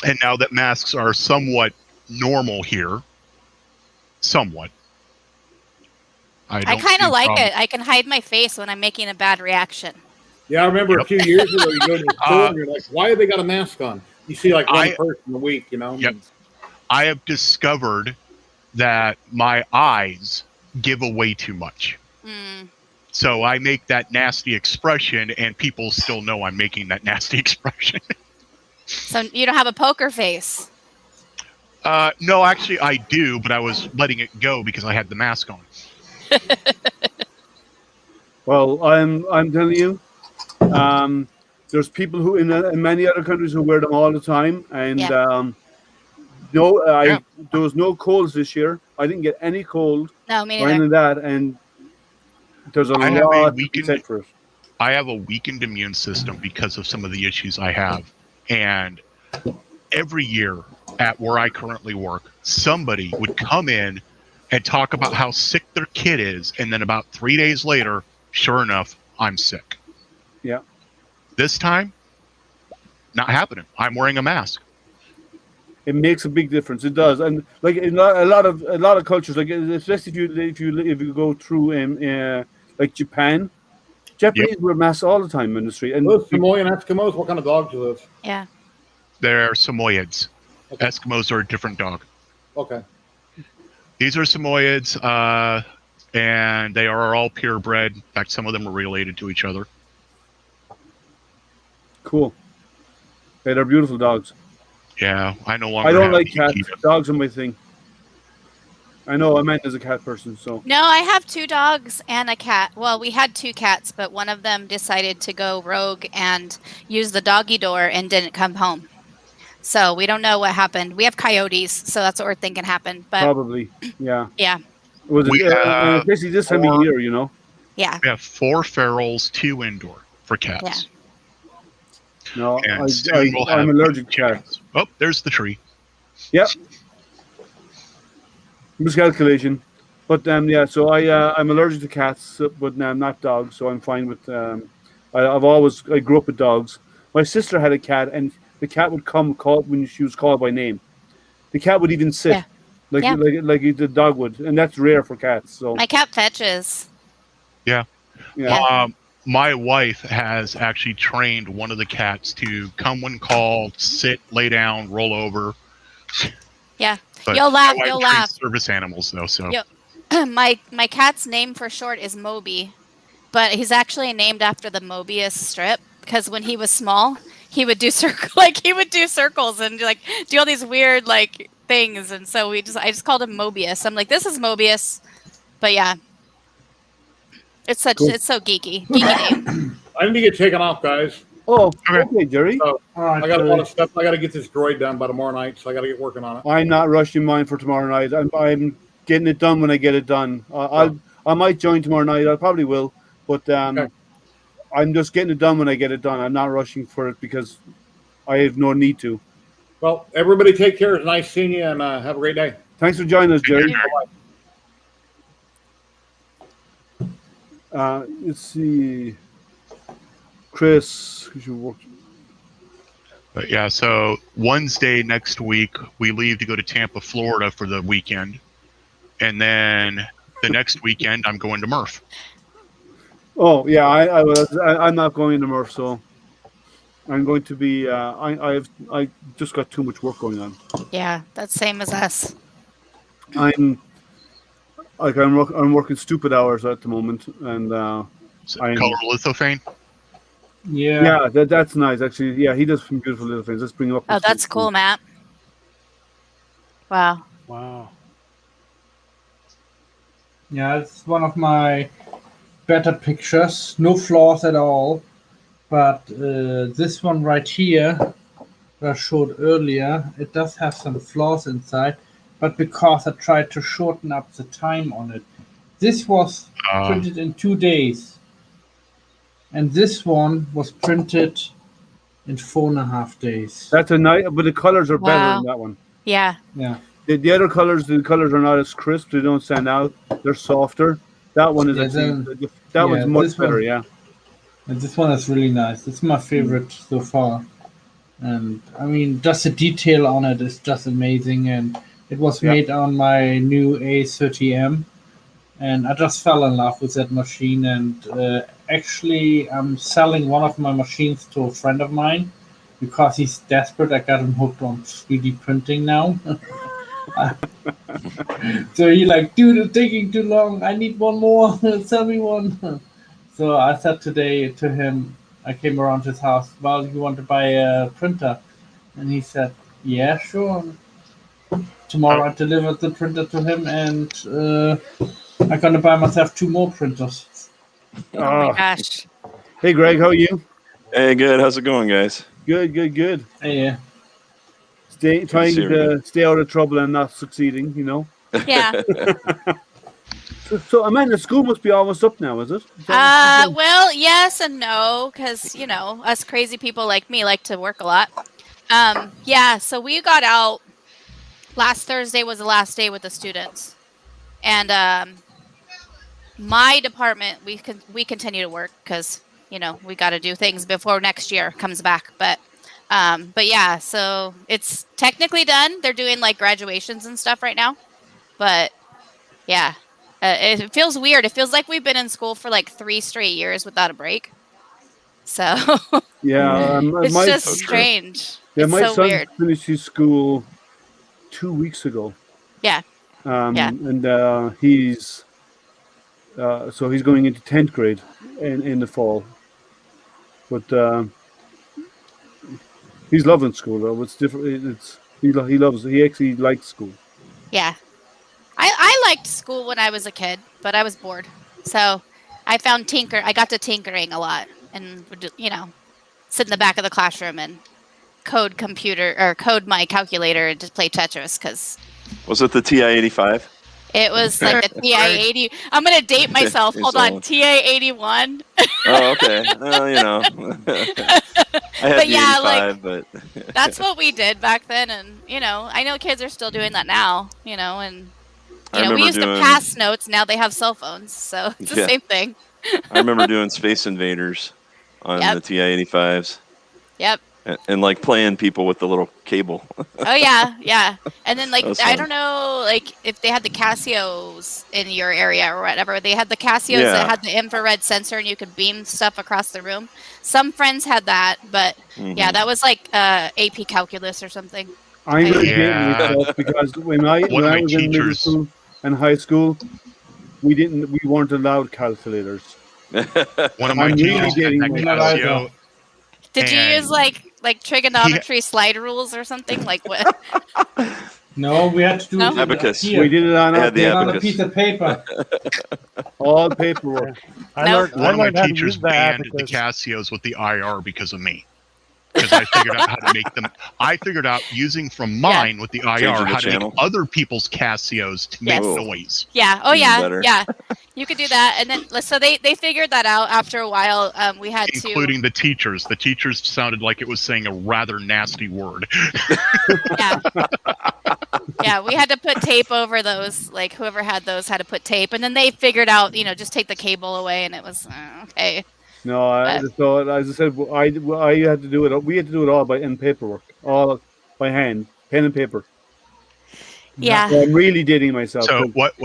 And now that masks are somewhat normal here, somewhat. I don't kind see of like problem. it. I can hide my face when I'm making a bad reaction. Yeah, I remember a few years ago, you go to the store and you're like, why have they got a mask on? You see like one person a week, you know? Yep. I have discovered that my eyes give away too much. Mm. So I make that nasty expression and people still know I'm making that nasty expression. So you don't have a poker face. No, actually I do, but I was letting it go because I had the mask on. Well, I'm telling you, there's people who in many other countries who wear them all the time, and Yeah. there was no colds this year. I didn't get any cold No, me or anything neither. like that, and there's a I have a lot to be said for it. I have a weakened immune system because of some of the issues I have. And every year at where I currently work, somebody would come in and talk about how sick their kid is. And then about 3 days later, sure enough, I'm sick. Yeah. This time, not happening. I'm wearing a mask. It makes a big difference. It does, and like in a lot of cultures, like especially if you go through like Japan, Japanese wear masks all the time in the street. And Those Samoan Eskimos, what kind of dogs are those? Yeah. They're Samoyeds. Okay. Eskimos are a different dog. Okay. These are Samoyeds, and they are all purebred. In fact, some of them are related to each other. Cool. Yeah, they're beautiful dogs. Yeah, I no longer. I don't have like any cats. keep them. Dogs are my thing. I know Amanda's a cat person, so No, I have 2 dogs and a cat. Well, we had 2 cats, but one of them decided to go rogue and use the doggy door and didn't come home. So we don't know what happened. We have coyotes, so that's what we're thinking happened. But probably, yeah. yeah, Was We it have especially this time of 4 year, you know? yeah, We have 4 ferals, 2 indoor for cats. No, And soon we'll have I'm allergic to cats. chickens. Oh, there's the tree. Yep. Miscalculation, but yeah. So I'm allergic to cats, but not dogs. So I'm fine with. I grew up with dogs. My sister had a cat, and the cat would come call when she was called by name. The cat would even sit, Yeah. like Yeah. like the dog would, and that's rare for cats. So my cat fetches. yeah. My wife has actually trained one of the cats to come when called, sit, lay down, roll over. Yeah, But you'll laugh. my wife You'll trains laugh. Service animals, though, so Yep. My cat's name for short is Moby, but he's actually named after the Mobius strip because when he was small, he would do circles and like do all these weird like things, and so I just called him Mobius. I'm like, this is Mobius, but yeah, it's so geeky name. I need to get taken off, guys. Oh, Okay. okay, Jerry. So All right. I got a lot of stuff. I got to get this droid done by tomorrow night, so I got to get working on it. I'm not rushing mine for tomorrow night. I'm getting it done when I get it done. I might join tomorrow night. I probably will, but Okay. I'm just getting it done when I get it done. I'm not rushing for it because I have no need to. Well, everybody take care. It's nice seeing you, and have a great day. Thanks for joining us, Jerry. Bye-bye. Let's see, Chris. But yeah, so Wednesday next week, we leave to go to Tampa, Florida for the weekend. And then the next weekend, I'm going to Murph. Oh yeah, I'm not going to Murph, so I'm going to be. I just got too much work going on. Yeah, that's same as us. I'm working stupid hours at the moment, and So I'm- Color lithophane. Yeah. yeah, that's nice actually. Yeah, he does some beautiful little things. Let's bring him up. Oh, that's cool, Matt. Wow. Wow. Yeah, it's one of my better pictures. No flaws at all. But this one right here that I showed earlier, it does have some flaws inside. but because I tried to shorten up the time on it. This was printed in 2 days, and this one was printed in 4.5 days. That's a nice, but the colors are better Wow. than that one. Yeah. Yeah. The other colors, the colors are not as crisp. They don't stand out. They're softer. That one is Yeah, actually that one's yeah, much this better. one- Yeah. And this one is really nice. It's my favorite so far. And I mean, just the detail on it is just amazing. And it was Yeah. made on my new A30M. And I just fell in love with that machine. And actually, I'm selling one of my machines to a friend of mine because he's desperate. I got him hooked on 3D printing now. So he like, dude, it's taking too long. I need one more. Sell me one. So I said today to him, I came around his house, well, you want to buy a printer? And he said, yeah, sure. Tomorrow I delivered the printer to him, and I'm going to buy myself 2 more printers. Oh my gosh. Hey, Greg, how are you? Hey, good. How's it going, guys? Good, good, good. Yeah. Trying see you, to stay out of trouble and not succeeding. You know. Yeah. So Amanda, school must be almost up now, is it? Well, yes and no, because us crazy people like me like to work a lot. Yeah, so we got out. Last Thursday was the last day with the students, and my department we continue to work because we got to do things before next year comes back. But yeah, so it's technically done. They're doing like graduations and stuff right now, but yeah. It feels weird. It feels like we've been in school for like 3 straight years without a break. So Yeah, it's my, just strange. yeah, It's my so son weird. finished his school 2 weeks ago. Yeah. Yeah. And he's going into 10th grade in the fall. But he's loving school though. It's different. He actually likes school. Yeah. I liked school when I was a kid, but I was bored. So I got to tinkering a lot and would, sit in the back of the classroom and code my calculator and just play Tetris because Was it the TI-85? it was like a TI-80. I'm going to date myself. It's Hold on. old. TI-81. Oh, okay. I had But the yeah, 85, but That's what we did back then. And, I know kids are still doing that now, and I we remember used to doing- pass notes. Now they have cell phones. So it's the Yeah. same thing. I remember doing Space Invaders on Yep. the TI-85s Yep. and like playing people with the little cable. Oh yeah, yeah. And then That was I fun. don't know, if they had the Casios in your area or whatever. They had the Casios Yeah. that had the infrared sensor and you could beam stuff across the room. Some friends had that, but yeah, that was like AP calculus or something. I'm really dating Yeah. myself because when I One of my was in middle teachers- school and high school, we weren't allowed calculators. One of my I'm really teachers had getting that my- Casio. Did you And- use like trigonometry slide rules or something? Like what? No, we had to do No? it Abacus. here, We did it on, They had the on a abacus. piece of paper. all paperwork. I No. learned, I One of my learned how to teachers use the banned the abacus. Casios with the IR because of me. Because I figured out how to make them. I figured out using from mine with the IR Changing the how to channel. make other people's Casios to make Yes. noise. Yeah. Oh Even yeah. better. Yeah. You could do that, and then so they figured that out after a while. We had to. Including the teachers. The teachers sounded like it was saying a rather nasty word. Yeah. Yeah, we had to put tape over those. Like whoever had those had to put tape, and then they figured out, just take the cable away, and it was okay. No, so as I said, I had to do it. We had to do it all in paperwork, all by hand, pen and paper. Yeah. So I'm really dating myself. So what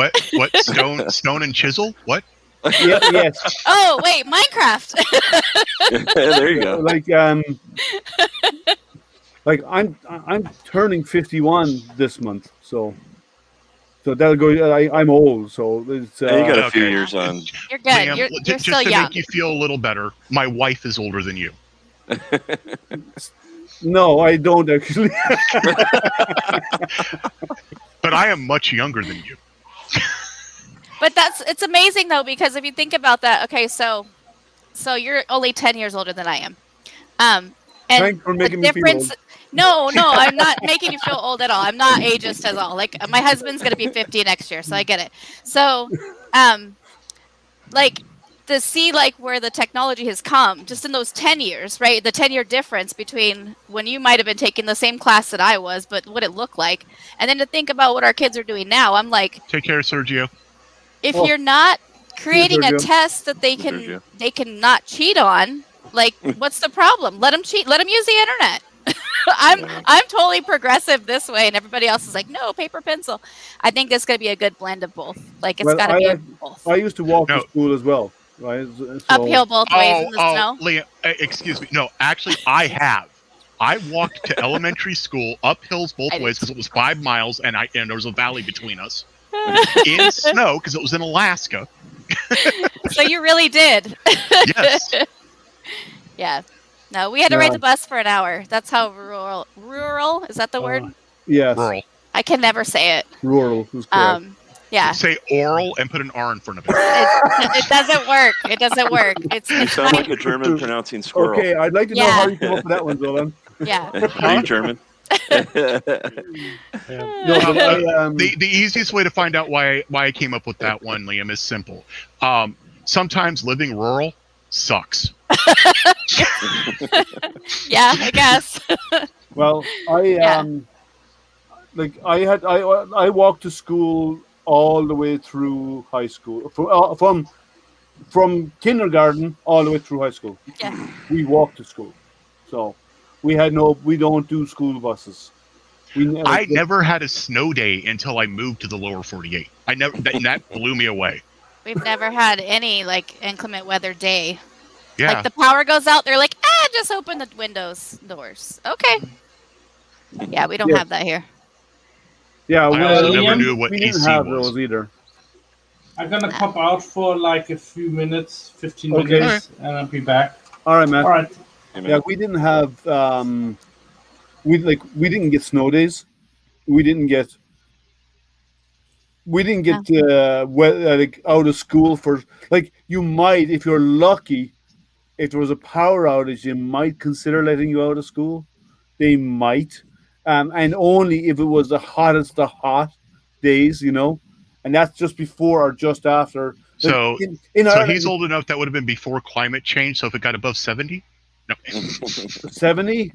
stone and chisel? What? Yeah, yes, Oh wait, Minecraft. There you go. like I'm turning 51 this month, so that'll go. I'm old, so it's. Yeah, you got a few Okay. years on. You're good. Liam, You're just still to young. make you feel a little better, my wife is older than you. No, I don't actually. But I am much younger than you. But it's amazing though, because if you think about that, okay, so you're only 10 years older than I am. And Thanks for making the me feel difference old. No, I'm not making you feel old at all. I'm not ageist at all. Like my husband's gonna be 50 next year, so I get it. So, like to see like where the technology has come just in those 10 years, right? The 10-year difference between when you might have been taking the same class that I was, but what it looked like, and then to think about what our kids are doing now, I'm like, Take care, Sergio. if Oh. you're not creating a Sergio. test that they can not cheat on, like what's the problem? Let them cheat. Let them use the internet. I'm totally progressive this way, and everybody else is like, no, paper pencil. I think there's going to be a good blend of both. Like it's got to be both. I used to walk No. to school as well, right? So, Uphill both ways in the snow. Leah, excuse me. No, actually, I have. I walked to elementary school uphills both ways because it was 5 miles, and there was a valley between us in snow because it was in Alaska. So you really did. Yes. Yeah. No, we had to ride the bus for an hour. That's how rural is that the word? Yes. Rural. I can never say it. Rural is correct. Yeah. Say oral and put an R in front of it. It doesn't work. It doesn't work. You sound like a German pronouncing squirrel. Okay, I'd like to know how you came up with that one, Zolan. Yeah. Are you German? The easiest way to find out why I came up with that one, Liam, is simple. Sometimes living rural sucks. Yeah, I guess. Well, I walked to school all the way through high school. From kindergarten all the way through high school. Yeah. We walked to school. So we don't do school buses. I never had a snow day until I moved to the lower 48. That blew me away. We've never had any like inclement weather day. Yeah. Like the power goes out, they're like, just open the doors. Okay. Yeah, we don't have that here. Yeah, I also Liam, never knew what we didn't AC have was. those either. I'm gonna pop out for like a few minutes, 15 minutes, and I'll be back. All right, man. All right. Yeah, we didn't have we didn't get snow days. We didn't get out of school for like you might if you're lucky. If there was a power outage, you might consider letting you out of school. They might, and only if it was the hottest of hot days, and that's just before or just after. So, in so Ireland, he's old enough that would have been before climate change. So if it got above 70, no. 70.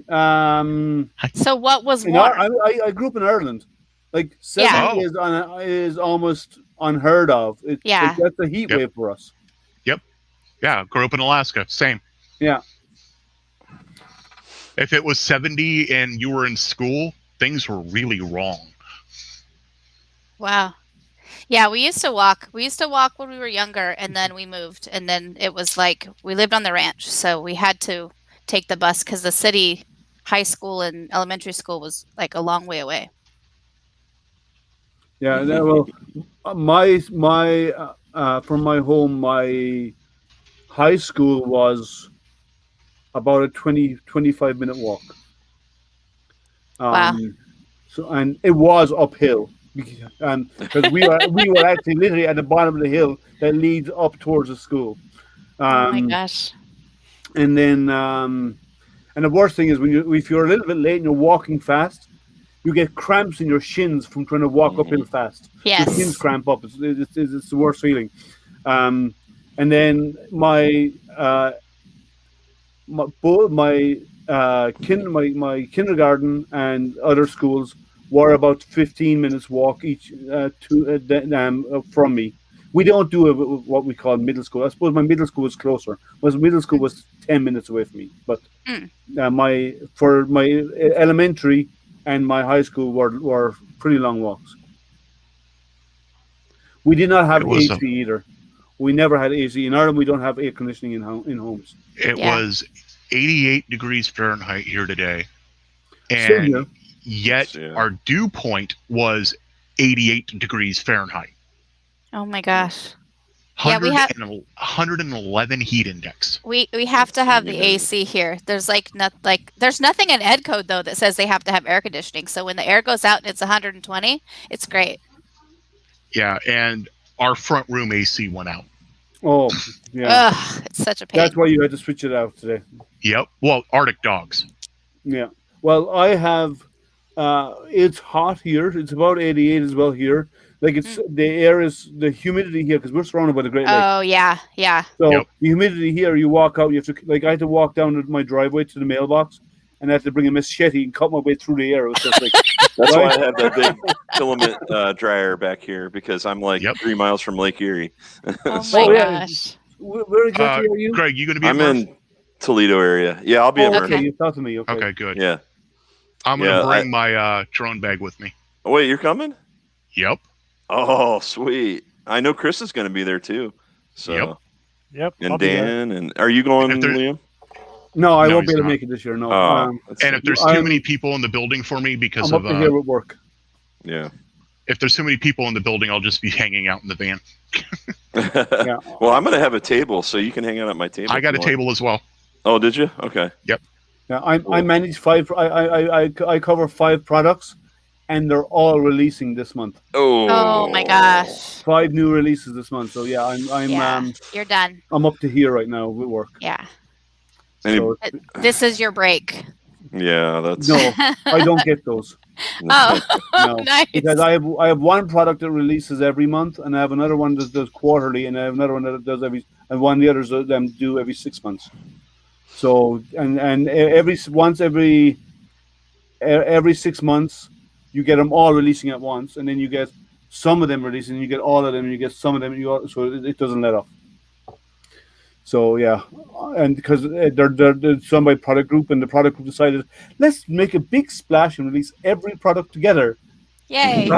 So what was warm? warm? I grew up in Ireland. Like 70 is almost unheard of. That's a heat wave for us. Yep. Yeah, grew up in Alaska. Same. Yeah. If it was 70 and you were in school, things were really wrong. Wow. Yeah, we used to walk. We used to walk when we were younger, and then we moved. And then it was like we lived on the ranch, so we had to take the bus because the city high school and elementary school was like a long way away. Yeah, well, my from my home, my high school was about a 25 minute walk. Wow. So and it was uphill, because we were actually literally at the bottom of the hill that leads up towards the school. Oh my gosh. And then and the worst thing is if you're a little bit late and you're walking fast, you get cramps in your shins from trying to walk uphill fast. Yes. Your shins cramp up. It's the worst feeling. And then my kindergarten and other schools were about 15 minutes walk each from me. We don't do what we call middle school. I suppose my middle school was closer. Middle school was 10 minutes away from me. But my elementary and my high school were pretty long walks. We did not have AC either. We never had AC. In Ireland, we don't have air conditioning in homes. It was 88 degrees Fahrenheit here today. And yet our dew point was 88 degrees Fahrenheit. Oh my gosh. 111 heat index. We have to have the AC here. There's there's nothing in Ed code though that says they have to have air conditioning. So when the air goes out and it's 120, it's great. Yeah, and our front room AC went out. Oh, yeah. Ugh, it's such a pain. That's why you had to switch it out today. Yep. Well, Arctic dogs. Yeah. Well, I have. It's hot here. It's about 88 as well here. Like the air is the humidity here because we're surrounded by the Great Lakes. Oh yeah, yeah. So Yep. the humidity here, you walk out, you have to like I had to walk down my driveway to the mailbox, and I had to bring a machete and cut my way through the air. It was just like That's why right? I have that big filament dryer back here because I'm like 3 miles from Lake Erie. Oh So my yeah. gosh. Where exactly are you? Greg, you going to be? I'm at Murph? in Toledo area. Yeah, I'll be at Oh, Murph. okay, you talked to me. Okay. Okay, good. Yeah. I'm going to Yeah, bring my drone bag with me. Oh, wait, you're coming? Yep. Oh, sweet. I know Chris is going to be there too. So. Yep. And I'll be there. Dan, and are you going, And if there- Liam? No, I No, won't be he's able to not. make it this year. No. And if there's too many people in the building for me because I'm up of to here with work. Yeah. if there's too many people in the building, I'll just be hanging out in the van. Yeah. Well, I'm going to have a table, so you can hang out at my table. I got a if you want. table as well. Oh, did you? Okay. Yeah, I manage 5. I cover 5 products, and they're all releasing this month. Oh my gosh. 5 new releases this month. So yeah, I'm You're done. I'm up to here right now with work. Yeah. So, This is your break. Yeah, that's no, I don't get those. Oh, No, nice. because I have one product that releases every month, and I have another one that does quarterly, and I have another one that does and one of the others them do every 6 months. So and every 6 months, you get them all releasing at once, and then you get some of them releasing, and you get all of them, and you get some of them, so it doesn't let up. So yeah, and because they're some by product group, and the product group decided let's make a big splash and release every product together. Yay.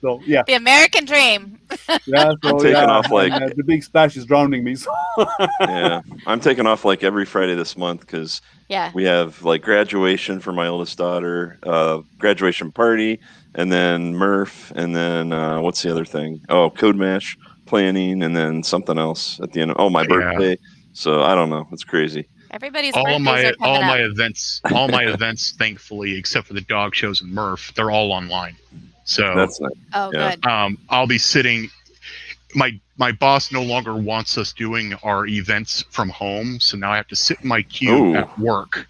So yeah, The American dream. yeah. So I'm taking yeah, off like and, the big splash is drowning me. So. yeah, I'm taking off like every Friday this month because Yeah. we have like graduation for my oldest daughter, graduation party, and then Murph, and then what's the other thing? Oh, Code Mash planning, and then something else at the end. Oh, my birthday. So I don't know. It's crazy. Everybody's all birthdays my are coming all my up. events, thankfully, except for the dog shows and Murph, they're all online. So That's nice. Oh, Yeah. good. I'll be sitting. My boss no longer wants us doing our events from home, so now I have to sit in my queue at work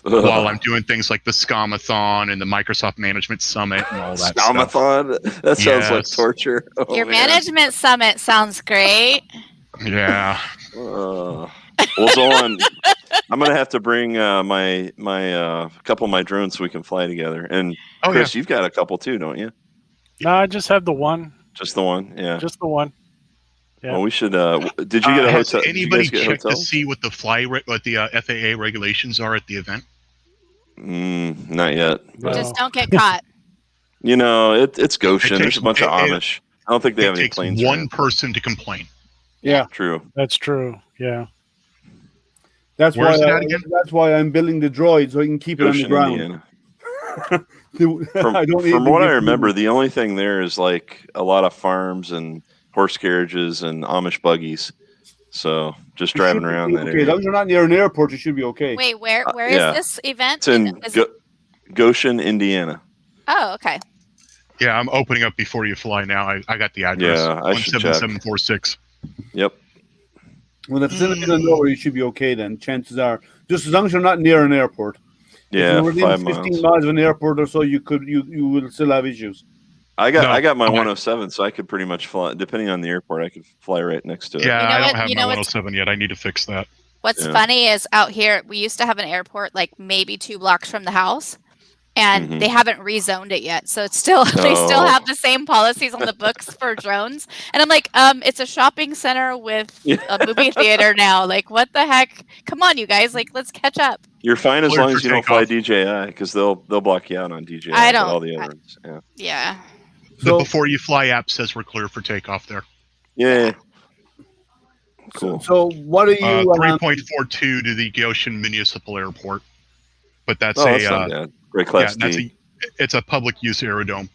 while I'm doing things like the Scamathon and the Microsoft Management Summit and all that stuff. Scamathon? That sounds like Yes. torture. Oh, Your man. management summit sounds great. Yeah. Well, Zolan, I'm gonna have to bring my couple of my drones so we can fly together. And Oh, Chris, you've got a couple too, don't you? No, I just have the one. Just the one, yeah. Just the one. Yeah. Well, we should. Did you get a Has hotel? Did you anybody guys get checked to hotels? see what the FAA regulations are at the event? Not yet. But, Just don't get caught. you know, it's Goshen. It There's takes- a bunch of it- Amish. I don't think they It have any takes planes. one around. person to complain. Yeah, True. That's true. Yeah. that's Where is why it at again? that's why I'm building the droid so I can keep it on the Goshen, ground. Indiana. From From what I remember, the only thing there is like a lot of farms and horse carriages and Amish buggies. So just driving around that okay, as area. long as you're not near an airport, you should be okay. Wait, where is yeah. this event? It's in Is it- Goshen, Indiana. Oh, okay. Yeah, I'm opening up before you fly now. I got the address. Yeah, I should check. 17746. Yep. Well, if it's in the middle of nowhere, you should be okay then. Chances are, just as long as you're not near an airport. Yeah, if you're within 5 15 miles. miles of an airport or so, you will still have issues. I got my okay. 107, so I could pretty much fly. Depending on the airport, I could fly right next to it. Yeah, You know I what- don't have you my know what's- 107 yet. I need to fix that. What's Yeah. funny is out here, we used to have an airport like maybe 2 blocks from the house, and Mhm. they haven't rezoned it yet. So it's still they still Oh. have the same policies on the books for drones. And I'm like, it's a shopping center with Yeah. a movie theater now. Like, what the heck? Come on, you guys! Like, let's catch up. You're fine as Clear long for as you don't fly takeoff. DJI because they'll block you out on DJI. I but don't- all the other ones. Yeah. Yeah. The So- before you fly app says we're clear for takeoff there. Yeah. Cool. So what are you? 3.42 to the Goshen Municipal Airport. But that's Oh, that's not a bad. Great class that's D. it's a public use aerodrome.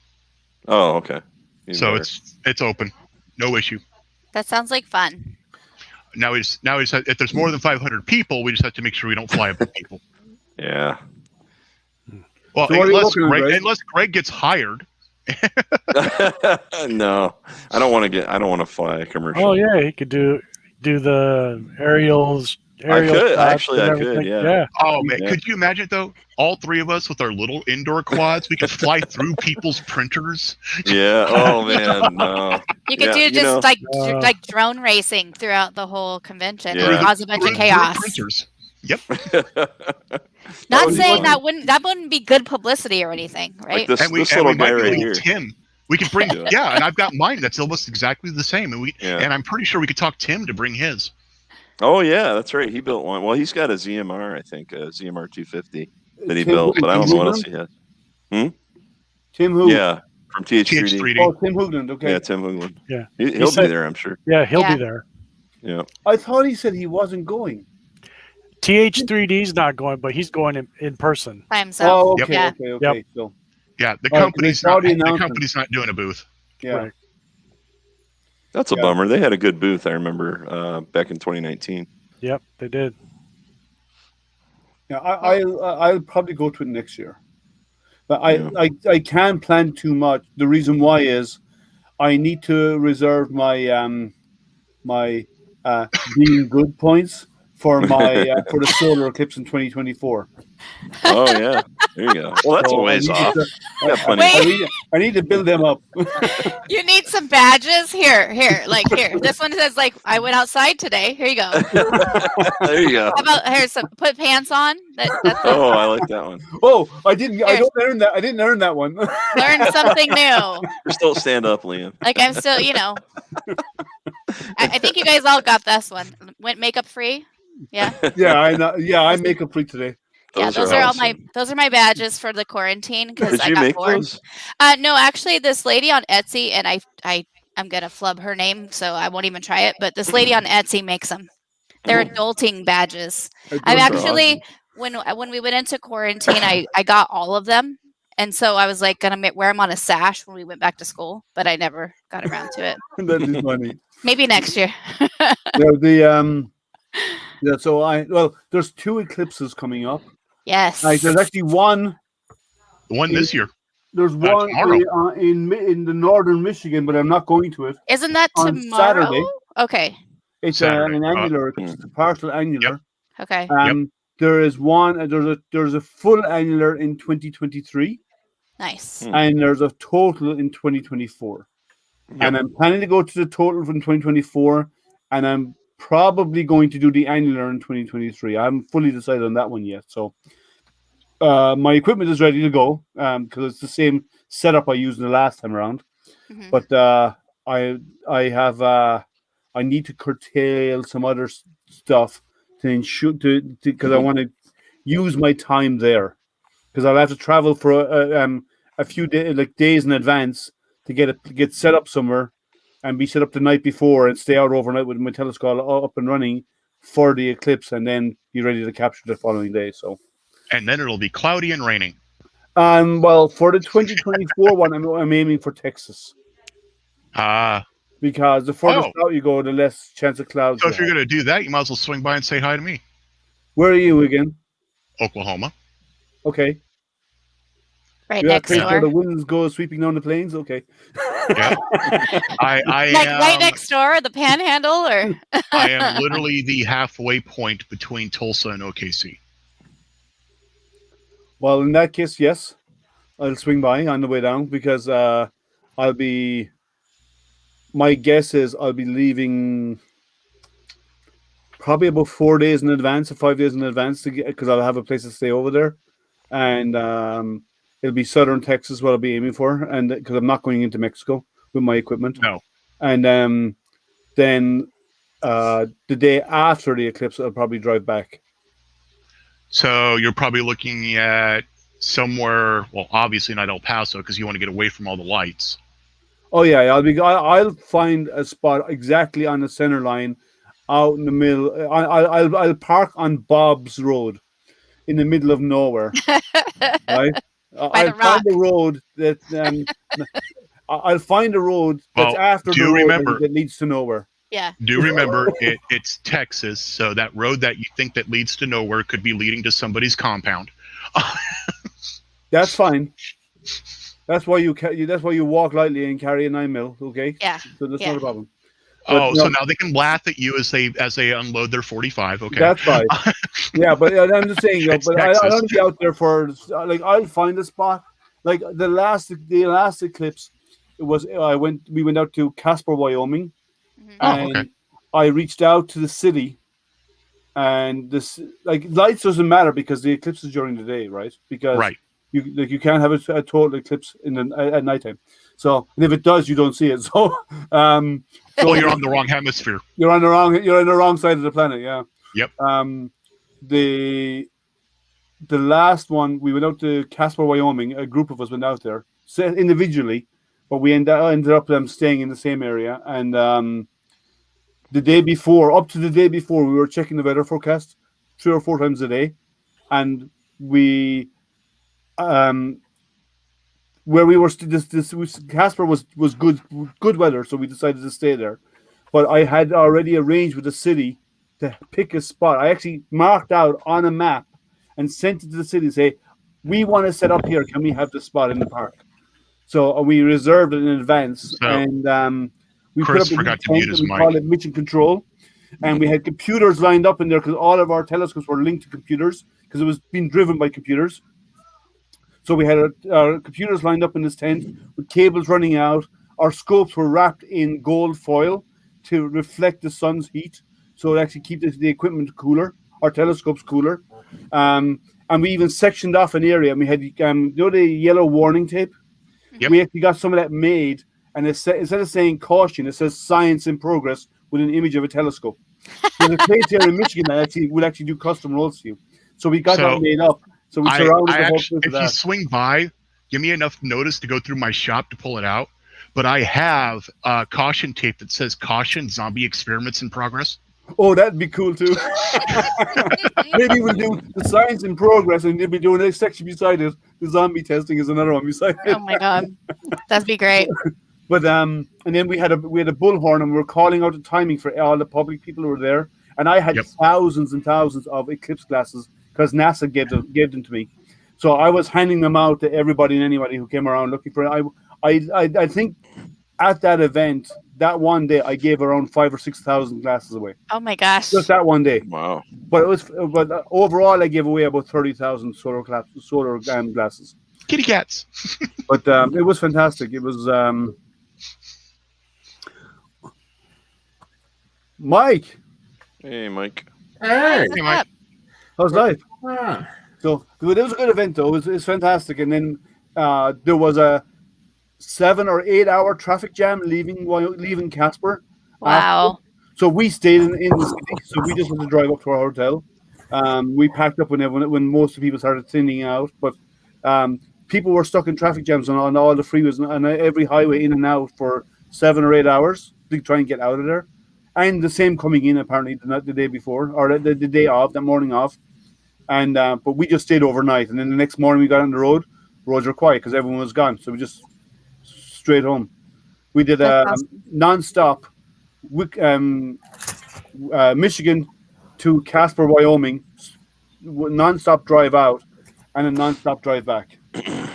Oh, okay. Even So better. it's open. No issue. That sounds like fun. Now if there's more than 500 people, we just have to make sure we don't fly above people. Yeah. Well, So what are you working on, Greg? unless Greg gets hired. No, I don't want to fly a commercial. Oh yeah, he could do the aerials, aerial could. shots Actually, and I could, everything. yeah. Oh man, Yeah. could you imagine though? All three of us with our little indoor quads, we could fly through people's printers. Yeah. Oh man, no. You could Yeah, do just Uh, like drone racing throughout the whole convention Yeah. and cause a bunch of Through chaos. printers. Yep. Not Oh, saying funny. that wouldn't be good publicity or anything, right? Like this And we little guy might be right able here. to Tim. We could bring Yeah. and I've got mine that's almost exactly the same. And Yeah. and I'm pretty sure we could talk Tim to bring his. Oh yeah, that's right. He built one. Well, he's got a ZMR, I think, a ZMR 250 that he Tim built, but I don't Tim know what else Hoogland? he has. Tim who? Yeah, from TH3D. TH3D. Oh, Tim Hoogland. Okay. Yeah, Tim Hoogland. Yeah. He'll said- be there, I'm sure. Yeah, he'll Yeah. be there. Yeah. I thought he said he wasn't going. TH3D's not going, but he's going in person. By himself. Oh, Yep. okay, Yeah. okay. So Yeah, the All right, company's they saw not the the announcement. company's not doing a booth. yeah. Right. That's a Yeah. bummer. They had a good booth, I remember, back in 2019. Yep, they did. Yeah, I'll probably go to it next year. But Yeah. I can't plan too much. The reason why is I need to reserve my my being good points for my for the solar eclipse in 2024. Oh yeah, there you go. Well, that's So a ways off. Got plenty. Wait. I need to build them up. You need some badges? Here. This one says like I went outside today. Here you go. There you go. How about here some put pants on? That's Oh, I like that one. Oh, I didn't earn that. I didn't earn that one. learn something new. Just don't stand up, Liam. Like I'm still, I think you guys all got this one. Went makeup free. Yeah. Yeah, I know. Yeah, I make a pre today. Yeah, those are all my badges for the quarantine because Did I you got make bored. those? No, actually, this lady on Etsy, and I'm gonna flub her name, so I won't even try it. But this lady on Etsy makes them. They're adulting badges. I've Those are actually when we went into quarantine, I got all of them, and so I was like gonna wear them on a sash when we went back to school, but I never got around to it. That is funny. Maybe next year. Yeah, so there's 2 eclipses coming up. Yes. There's actually one. The one this year. There's one tomorrow. in the northern Michigan, but I'm not going to it. Isn't that on tomorrow? Saturday. Okay. It's Saturday. an annular eclipse, it's a partial annular. Okay. There is one. There's a full annular in 2023, Nice. and there's a total in 2024. And I'm planning to go to the total from 2024, and I'm probably going to do the annular in 2023. I haven't fully decided on that one yet. So my equipment is ready to go because it's the same setup I used the last time around. Mhm. But I need to curtail some other stuff to ensure because I want to use my time there because I'll have to travel for a few days in advance to get set up somewhere and be set up the night before and stay out overnight with my telescope up and running for the eclipse and then be ready to capture the following day. So, And then it'll be cloudy and raining. well, for the 2024 one, I'm aiming for Texas because the further out you go, the less chance of clouds. So you if you're have. going to do that, you might as well swing by and say hi to me. Where are you again? Oklahoma. Okay. Right You have next to where the door. winds go sweeping down the plains. Okay. Yeah. I Like am, right next door, the Panhandle, or I am literally the halfway point between Tulsa and OKC. Well, in that case, yes, I'll swing by on the way down because I'll be. My guess is I'll be leaving probably about 4 days in advance or 5 days in advance because I'll have a place to stay over there, and it'll be southern Texas what I'll be aiming for, and because I'm not going into Mexico with my equipment. No. And then the day after the eclipse, I'll probably drive back. So you're probably looking at somewhere, well, obviously not El Paso because you want to get away from all the lights. Oh yeah, I'll find a spot exactly on the center line, out in the middle. I'll park on Bob's Road, in the middle of nowhere. Right? I'll find a road that I'll find a road that's after the road that leads to nowhere. yeah. Do remember it's Texas, so that road that you think that leads to nowhere could be leading to somebody's compound. That's fine. That's why you walk lightly and carry a 9mm. Okay. Yeah. So that's Yeah. not a problem. Oh, so now they can laugh at you as they unload their 45. Okay, that's right. Yeah, but I'm just saying, It's but I Texas. don't be out there for like I'll find a spot. Like the last eclipse, it was we went out to Casper, Wyoming, Mhm. Oh, okay. and I reached out to the city, and this like lights doesn't matter because the eclipse is during the day, right? Because Right. you can't have a total eclipse at nighttime. So and if it does, you don't see it. So Well, you're on the wrong hemisphere. you're on the wrong side of the planet. Yeah. Yep. The last one we went out to Casper, Wyoming. A group of us went out there individually, but we ended up staying in the same area. And the day before, up to the day before, we were checking the weather forecast 3 or 4 times a day, and we where we were Casper was good weather, so we decided to stay there. But I had already arranged with the city to pick a spot. I actually marked out on a map and sent it to the city and say, we want to set up here. Can we have the spot in the park? So we reserved it in advance, So, and we Chris put up a forgot to tent, mute his and we mic. call it mission control. And we had computers lined up in there because all of our telescopes were linked to computers because it was being driven by computers. So we had our computers lined up in this tent with cables running out. Our scopes were wrapped in gold foil to reflect the sun's heat, so it actually keeps the equipment cooler, our telescopes cooler. And we even sectioned off an area, and we had the yellow warning tape. Yep. We actually got some of that made, and instead of saying caution, it says science in progress with an image of a telescope. So the place here in Michigan that will actually do custom rolls for you. So we got that made up. So we surrounded the whole place with If you that. swing by, give me enough notice to go through my shop to pull it out. But I have caution tape that says "Caution: Zombie Experiments in Progress." Oh, that'd be cool too. Maybe we'll do the science in progress, and they'll be doing a section beside it. The zombie testing is another one beside it. Oh my god, that'd be great. But and then we had a bullhorn, and we were calling out the timing for all the public people who were there. And I had thousands and thousands of eclipse glasses because NASA gave them to me. So I was handing them out to everybody and anybody who came around looking for it. I think at that event, that one day, I gave around 5,000 or 6,000 glasses away. Oh my gosh! Just that one day. Wow. But overall, I gave away about 30,000 solar glasses. Kitty cats. But it was fantastic. It was Mike. Hey, Mike. Hey, Hey, Mike. How's life? ah, So it was a good event, though. It was fantastic. And then there was a 7 or 8 hour traffic jam leaving Casper. Wow. So we stayed in the city. So we just had to drive up to our hotel. We packed up when most of the people started thinning out. But people were stuck in traffic jams on all the freeways and every highway in and out for 7 or 8 hours to try and get out of there. And the same coming in apparently the day before or the day off, that morning off. And but we just stayed overnight, and then the next morning we got on the road. Roads were quiet because everyone was gone, so we just straight home. We did a non-stop Michigan to Casper, Wyoming, non-stop drive out, and a non-stop drive back.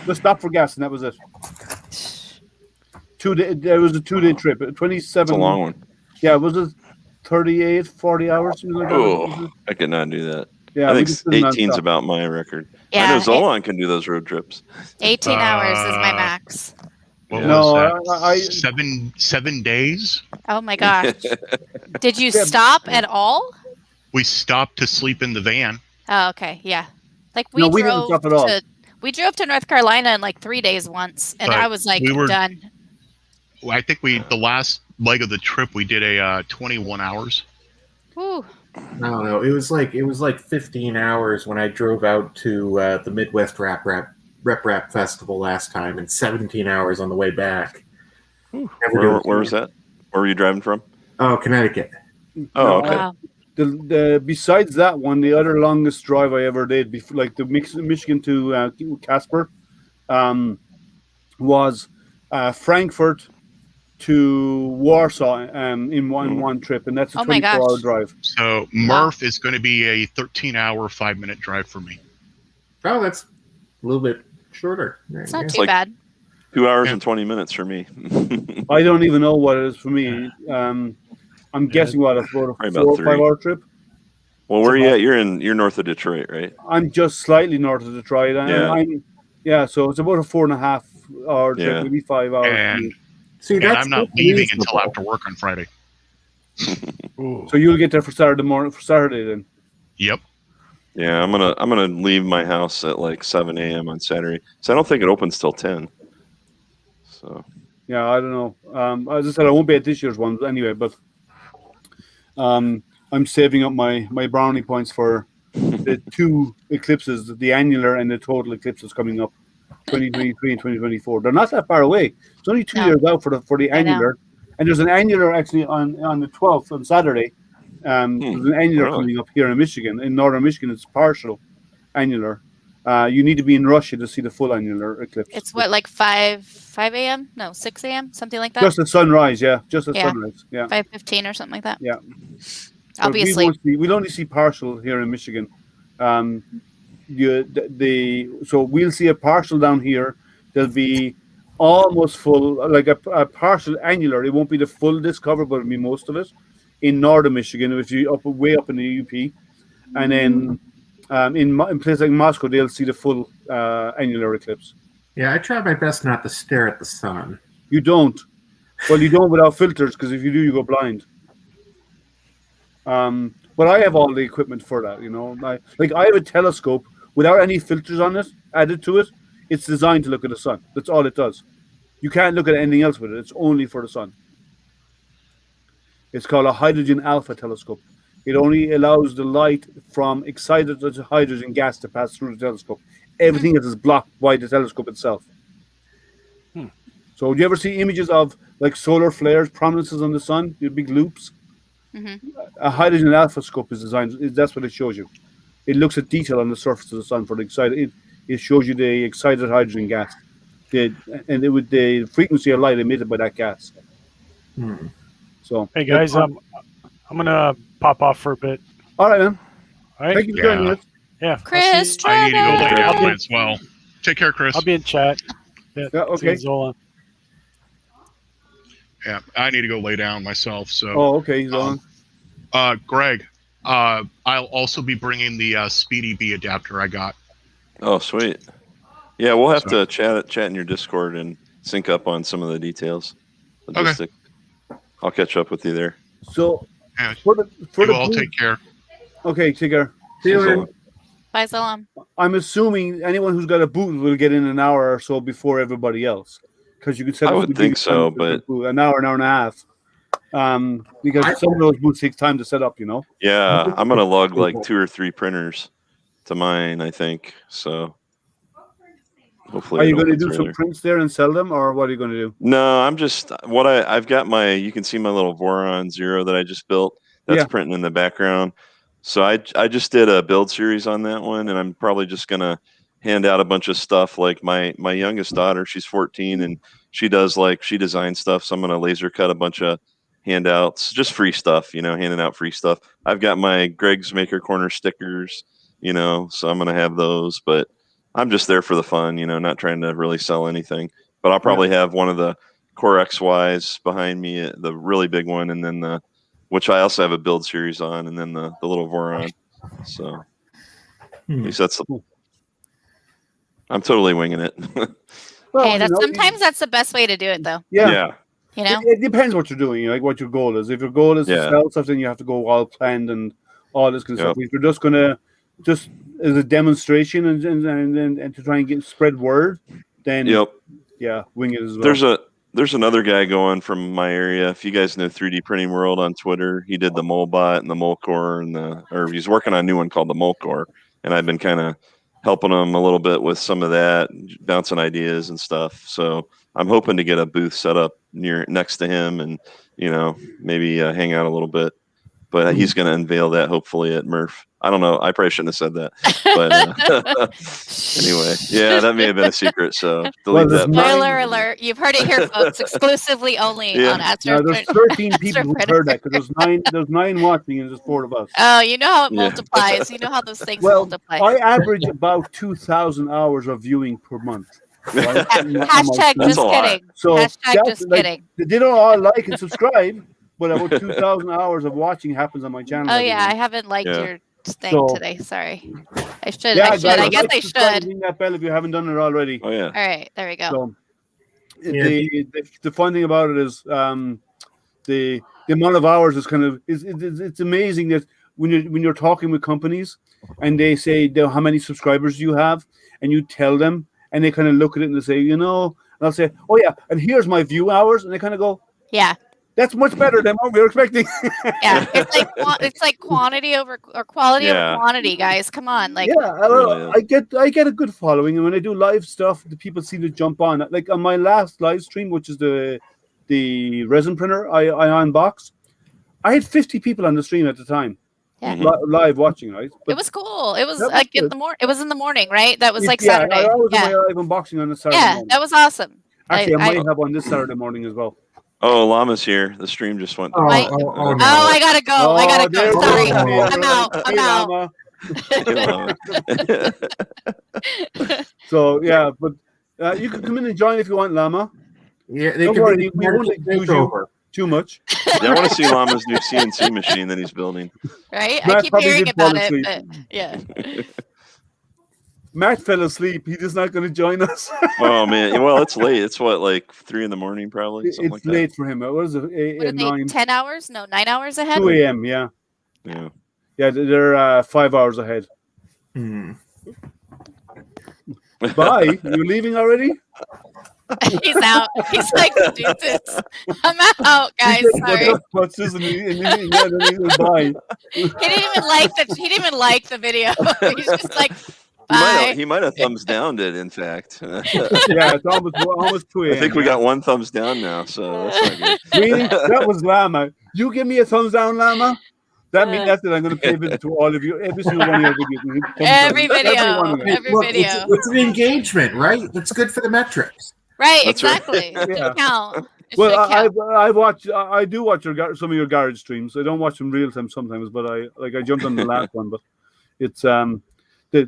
Just stop for gas, and that was it. 2 day. There was a 2-day trip. 27. It's a long one. Yeah, was it 38, 40 hours? Something like that? Oh, I could not do that. Yeah, I we think just did 18's nonstop. about my record. Yeah, I know Zolan can do those road trips. 18 hours is my max. What No, was that? 7 days. Oh my gosh! Did you stop at all? We stopped to sleep in the van. Oh, okay, yeah. Like We didn't stop at all. We drove to North Carolina in like 3 days once, and But I was like we were- done. I think the last leg of the trip we did a 21 hours. Whew. I don't know. It was like 15 hours when I drove out to the Midwest Rap Festival last time, and 17 hours on the way back. Where was that? Where were you driving from? Oh, Connecticut. Oh, okay. Wow. The besides that one, the other longest drive I ever did, before, like the Michigan to Casper, was Frankfurt to Warsaw in one trip, and that's a Oh my 24-hour gosh. drive. So Murph is going to be a 13-hour, 5-minute drive for me. Oh, that's a little bit shorter. It's not Yeah. too like- bad. 2 hours Yeah. and 20 minutes for me. I don't even know what it is for me. I'm guessing what it's about a Probably 4 about or 5 3. hour trip. Well, where are you at? You're north of Detroit, right? I'm just slightly north of Detroit. So it's about a 4.5 hour trip, Yeah. maybe 5 hours. And See, and that's I'm not that's leaving until reasonable. after work on Friday. Ooh. So you'll get there for Saturday morning for Saturday then. Yep. Yeah, I'm gonna leave my house at like 7 a.m. on Saturday. So I don't think it opens till 10. So Yeah, I don't know. As I said, I won't be at this year's one anyway, but I'm saving up my brownie points for the 2 eclipses, the annular and the total eclipses coming up, 2023 and 2024. They're not that far away. It's only 2 No. years out for the I know. annular, and there's an annular actually on the 12th on Saturday. There's an annular really? coming up here in Michigan. In northern Michigan, it's partial annular. You need to be in Russia to see the full annular eclipse. It's what, like 5 a.m.? No, 6 a.m. Something like that. Just at sunrise, yeah. Just at Yeah. sunrise, yeah. 5:15 or something like that. Yeah. I'll But be asleep. we'll only see partial here in Michigan. So we'll see a partial down here. There'll be almost full, like a partial annular. It won't be the full discover, but it'll be most of it in northern Michigan. If you way up in the UP, and then in places like Moscow, they'll see the full annular eclipse. Yeah, I try my best not to stare at the sun. You don't. Well, you don't without filters, because if you do, you go blind. But I have all the equipment for that, you know. I have a telescope without any filters on it added to it. It's designed to look at the sun. That's all it does. You can't look at anything else with it. It's only for the sun. It's called a hydrogen alpha telescope. It only allows the light from excited hydrogen gas to pass through the telescope. Everything else is blocked by the telescope itself. So do you ever see images of like solar flares, prominences on the sun, your big loops? A hydrogen alpha scope is designed. That's what it shows you. It looks at detail on the surface of the sun for the excited. It shows you the excited hydrogen gas, with the frequency of light emitted by that gas. So Hey guys, I'm gonna pop off for a bit. all right, man. All right. Thank you for joining us. Yeah. Chris, I need to go lay Trevor. down as well. Take care, Chris. I'll be in chat. Yeah, See okay. you, Zola. Yeah, I need to go lay down myself. So, Oh, okay. He's on. Greg, I'll also be bringing the Speedy B adapter I got. oh, sweet. Yeah, we'll have to chat in your Discord and sync up on some of the details. Logistic. I'll catch up with you there. So Yeah, for the you all take care. Okay, take care. See you later. Bye, Salam. I'm assuming anyone who's got a booth will get in an hour or so before everybody else, because you could set I up would the think big so, time but booth, an hour and a half. Because some of those booths takes time to set up, you know. yeah, I'm gonna lug like 2 or 3 printers to mine, I think. So hopefully, Are it you going to opens do some earlier. prints there and sell them, or what are you going to do? No, I'm just I've got my. You can see my little Voron Zero that I just built. That's Yeah. printing in the background. So I just did a build series on that one, and I'm probably just gonna hand out a bunch of stuff. Like my youngest daughter, she's 14, and she designs stuff. So I'm gonna laser cut a bunch of handouts, just free stuff, handing out free stuff. I've got my Greg's Maker Corner stickers, so I'm gonna have those. But I'm just there for the fun, not trying to really sell anything. But I'll probably have one of the Core XYs behind me, the really big one, and then which I also have a build series on, and then the little Voron. So at least I'm totally winging it. Well, Hey, sometimes that's the best way to do it, though. yeah. You know, It depends what you're doing, like what your goal is. If your goal is to Yeah. sell something, you have to go all planned and all this kind of Yep. stuff. If you're just gonna as a demonstration and to try and spread word, then Yep. yeah, wing it as well. There's another guy going from my area. If you guys know 3D Printing World on Twitter, he did the Molebot and the Molcore or he's working on a new one called the Molcore, and I've been kind of helping him a little bit with some of that, bouncing ideas and stuff. So I'm hoping to get a booth set up next to him, and maybe hang out a little bit. But he's going to unveil that hopefully at Murph. I don't know. I probably shouldn't have said that. But anyway, yeah, that may have been a secret. So delete that. Spoiler alert. You've heard it here, folks. Exclusively only Yeah. on Astro. Now, there's 13 people who heard that, because there's 9 watching and there's 4 of us. Oh, you know how it Yeah. multiplies. You know how those things Well, multiply. I average about 2,000 hours of viewing per month. Right? Hashtag That's just a lot. kidding. So Hashtag that's just like, kidding. they don't all like and subscribe, but about 2,000 hours of watching happens on my channel. Oh every yeah, I week. haven't liked Yeah. your thing So- today. Sorry. I should. Yeah, I should. I guess like, I subscribe, should. ring that bell if you haven't done it already. Oh yeah. All right, there we go. So Yeah, the fun thing about it is the amount of hours is kind of it's amazing that when you're talking with companies and they say how many subscribers you have and you tell them and they kind of look at it and they say, and I'll say, oh yeah, and here's my view hours, and they kind of go, Yeah, that's much better than what we were expecting. yeah. It's like quantity over or quality Yeah. over quantity, guys. Come on, like Yeah, Really is. I get a good following, and when I do live stuff, the people seem to jump on. Like on my last live stream, which is the resin printer I unboxed, I had 50 people on the stream at the time, Yeah. live watching. Right, it was cool. It was That was like in good. the morning. It was in the morning, right? That was like yeah, Saturday. I always do Yeah, my live unboxing on the Saturday yeah. morning. That was awesome. Actually, I I- might have one this Saturday morning as well. Oh, Llama's here. The stream just went. Oh, Right. oh, oh, Oh, no. I gotta go. I gotta there go. we Sorry, go. I'm out. I'm Hey, out. Llama. Hey, Llama. So yeah, but you can come in and join if you want, Llama. Yeah, they Don't can worry, be we won't medical use you takeover. too much. Yeah, I want to see Llama's new CNC machine that he's building. Right? I Matt keep probably hearing did fall about it, asleep. but yeah. Matt fell asleep. He is not going to join us. Oh man, well it's late. It's what, like 3 a.m. probably, something It's like that. late for him. What is it? What are they? 9, 10 hours? No, 9 hours ahead. 2 a.m. Yeah, Yeah. yeah. They're 5 hours ahead. Hmm. Bye. You leaving already? He's out. He's like, deuces. I'm out, guys. Sorry. Touches and then he goes, bye. He didn't even like the. He didn't even like the video. He's just like, bye. He might have thumbs downed it. In fact, Yeah, it's almost 2 a.m. I think we got one thumbs down now, so that's not good. Really? That was Llama. You give me a thumbs down, Llama. That means that's it. I'm going to pay a visit to all of you. Every single one of your videos. Thumbs Every down. video. one of them. Every Look, video. it's an engagement, right? It's good for the metrics. Right, That's right. exactly. It Yeah. should count. It Well, should count. I do watch some of your garage streams. I don't watch them real time sometimes, but I jumped on the last one. But it's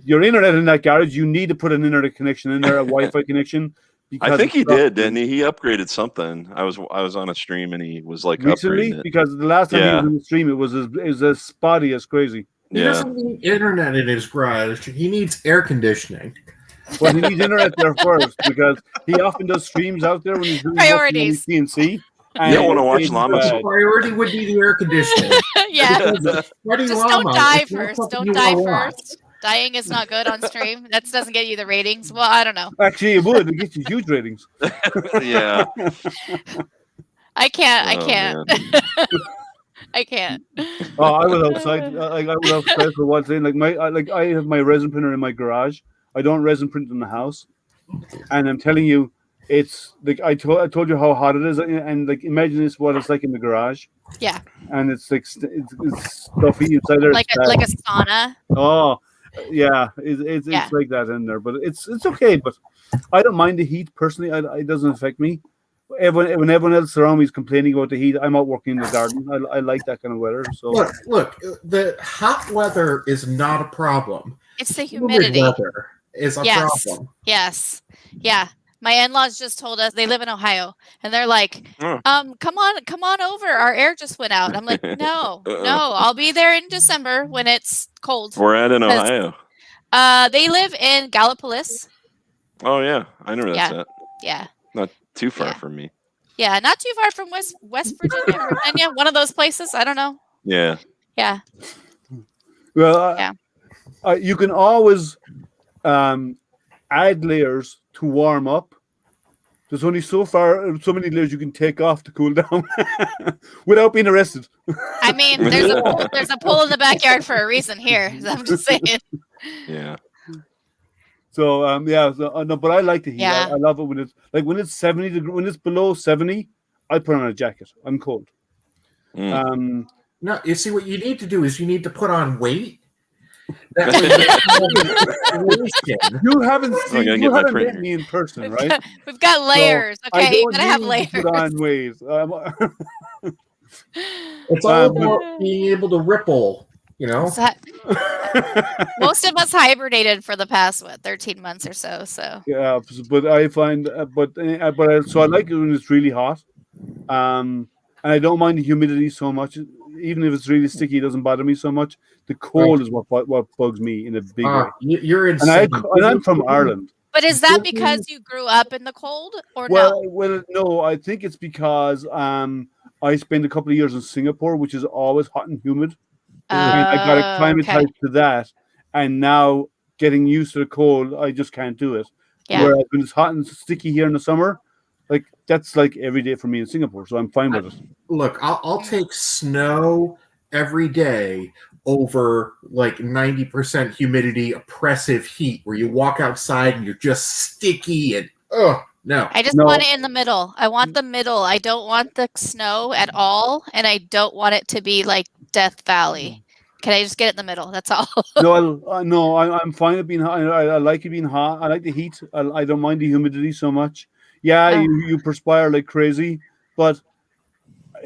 your internet in that garage. You need to put an internet connection in there, a Wi-Fi connection. I think he it's not- did, didn't he? He upgraded something. I was on a stream and he was like recently upgrading it. because the last time he Yeah. was in the stream, it was as spotty as crazy. He Yeah. doesn't need internet in his garage. He needs air conditioning. Well, he needs internet there first because he often does streams out there when he's doing Priorities. CNC. You don't wanna watch Llama's- The priority would be the air conditioning. Yeah. Sweaty Just llama, don't die it's not first. something Don't you die wanna watch. first. Dying is not good on stream. That doesn't get you the ratings. Well, I don't know. Actually, it would. It gets you huge ratings. Yeah. I can't. I Oh, can't. I can't. Oh, I was outside. I was outside for one thing. I have my resin printer in my garage. I don't resin print in the house, and I'm telling you, it's like I told you how hot it is, and like imagine this what it's like in the garage. Yeah. And it's like it's stuffy inside there. Like It's a, bad. like a sauna. Oh, yeah, it's Yeah. like that in there, but it's okay. But I don't mind the heat personally. It doesn't affect me. When everyone else around me is complaining about the heat, I'm out working in the garden. I like that kind of weather. So Look, the hot weather is not a problem. It's the Humid humidity. weather is a Yes. problem. Yes. Yeah. My in-laws just told us they live in Ohio, and they're like, Oh. come on over. Our air just went out. I'm like, no, I'll be there in December when it's cold. We're at in 'Cause- Ohio. They live in Gallipolis. Oh yeah, I know where that's at. Yeah. Not too far Yeah. from me. Yeah, not too far from West Virginia, one of those places. I don't know. Yeah. Yeah. well, Yeah. you can always add layers to warm up. There's only so many layers you can take off to cool down without being arrested. I mean, there's a pool in the backyard for a reason here. I'm just saying. Yeah. So no, but I like the heat. Yeah. I love it when it's 70 degrees. When it's below 70, I put on a jacket. I'm cold. Mm. No, you see, what you need to do is you need to put on weight. That way you have You haven't seen. gotta You get my haven't met printer. me in person, right? We've got layers. I Okay, you don't gotta have need layers. to put on weight. It's all about being able to ripple, you know? So most of us hibernated for the past 13 months or so. So Yeah, but I find, so I like it when it's really hot. and I don't mind the humidity so much. Even if it's really sticky, it doesn't bother me so much. The cold is what bugs me in a big way. You're And insane. I'm from Ireland. But is that because you grew up in the cold or Well, no? well, no. I think it's because I spent a couple of years in Singapore, which is always hot and humid, and I got acclimatized Okay. to that. And now getting used to the cold, I just can't do it. Yeah. Whereas when it's hot and sticky here in the summer, like that's like every day for me in Singapore, so I'm fine with it. Look, I'll take snow every day over like 90% humidity, oppressive heat, where you walk outside and you're just sticky and no. I just want it in the middle. I want the middle. I don't want the snow at all, and I don't want it to be like Death Valley. Can I just get it in the middle? That's all. No, I'm fine with being hot. I like it being hot. I like the heat. I don't mind the humidity so much. Yeah, you perspire like crazy, but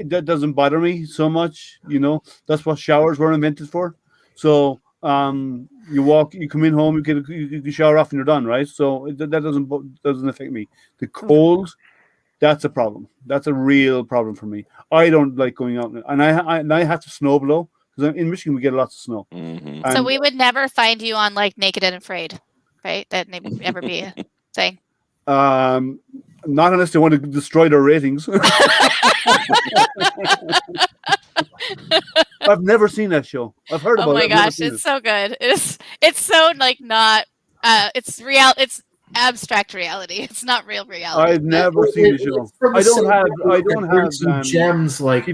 that doesn't bother me so much. You know, that's what showers were invented for. So you come in home, you shower off, and you're done, right? So that doesn't affect me. The cold, that's a problem. That's a real problem for me. I don't like going out, and I have to snow blow because in Michigan we get lots of snow. Mm-hmm. So we would never find you on like Naked and Afraid, right? That would never be a thing. Not unless they want to destroy their ratings. I've never seen that show. I've heard about it. Oh my gosh, it's so good. It's so like not it's real. It's abstract reality. It's not real reality. I've never seen the show. I don't have some gems like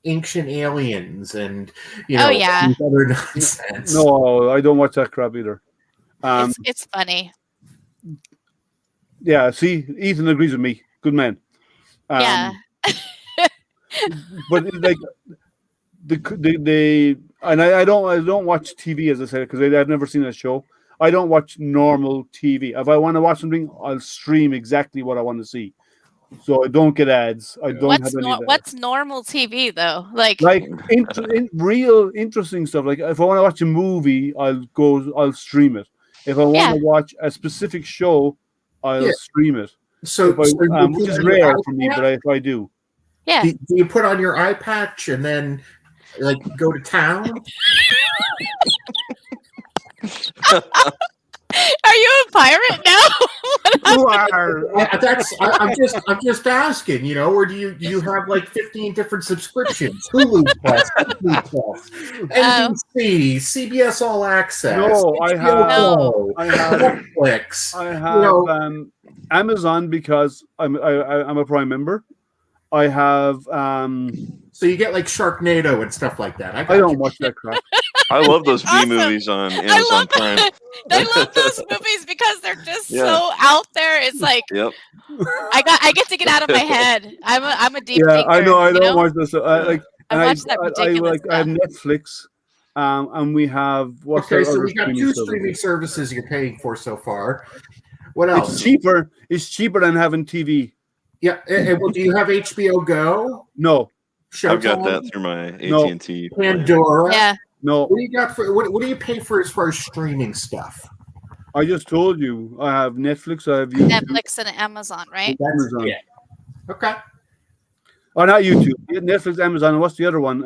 Ancient Aliens and other nonsense. No, I don't watch that crap either. It's funny. Yeah, see, Ethan agrees with me. Good man. Yeah. But like I don't watch TV, as I said, because I've never seen that show. I don't watch normal TV. If I want to watch something, I'll stream exactly what I want to see. So I don't get ads. I don't have any. What's normal TV though? Like real interesting stuff. Like if I want to watch a movie, I'll stream it. If I want to watch a specific show, I'll stream it. So which is rare for me, but if I do. Yeah. Do you put on your eye patch and then like go to town? Are you a pirate now? You are. I'm just asking, or do you have like 15 different subscriptions? Hulu Plus, Disney Plus, NBC, CBS All Access. No, I have Netflix. I have Amazon because I'm a Prime member. I have so you get like Sharknado and stuff like that. I don't watch that crap. I love those B movies on Amazon Prime. I love those movies because they're just so out there. It's like I get to get out of my head. I'm a deep thinker. I know. I don't watch this. I watch that ridiculous stuff. I have Netflix, and we have so we got two streaming services you're paying for so far. What else? It's cheaper than having TV. Yeah. Well, do you have HBO Go? No. I've got that through my AT&T. Pandora. Yeah. No. What do you got for what do you pay for as far as streaming stuff? I just told you. I have Netflix. I have YouTube. Netflix and Amazon, right? Amazon. Yeah. Okay. Oh, not YouTube. Netflix, Amazon. And what's the other one?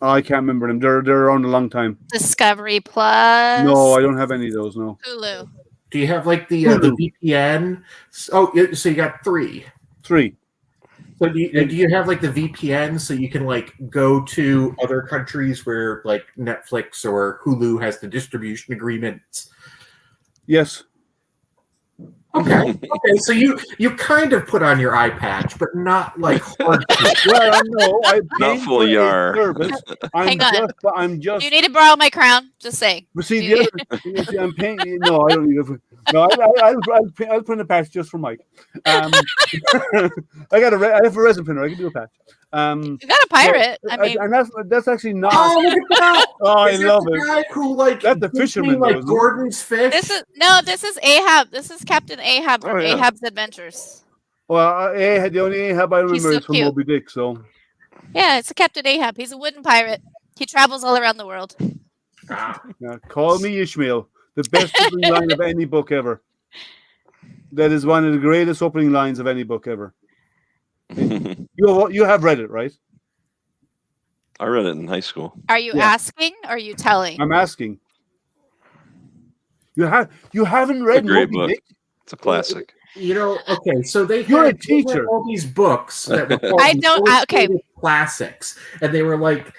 I can't remember them. They're around a long time. Discovery Plus. No, I don't have any of those. No. Hulu. Do you have like the VPN? Oh, so you got three. So do you have like the VPN so you can like go to other countries where like Netflix or Hulu has the distribution agreements? Yes. Okay. So you kind of put on your eye patch, but not like hard. Well, no, I not full YAR. I'm just. Do you need to borrow my crown? Just saying. But see, I'm paying. No, I don't need it. No, I'll print a patch just for Mike. I have a resin printer. I can do a patch. You got a pirate. So, I mean, and that's actually not. Oh, look at that! I love it. Guy who like that's the fisherman, like Gordon's fish. This is Ahab. This is Captain Ahab from Ahab's Adventures. Well, the only Ahab I remember is from Moby Dick. So. Yeah, it's a Captain Ahab. He's a wooden pirate. He travels all around the world. Call me Ishmael. The best line of any book ever. That is one of the greatest opening lines of any book ever. You have read it, right? I read it in high school. Are you asking or are you telling? I'm asking. You haven't It's a read great Moby book. Dick? It's a classic. You know, okay, so they You're a had teacher. all these books that were called I don't- illustrated classics, and they were like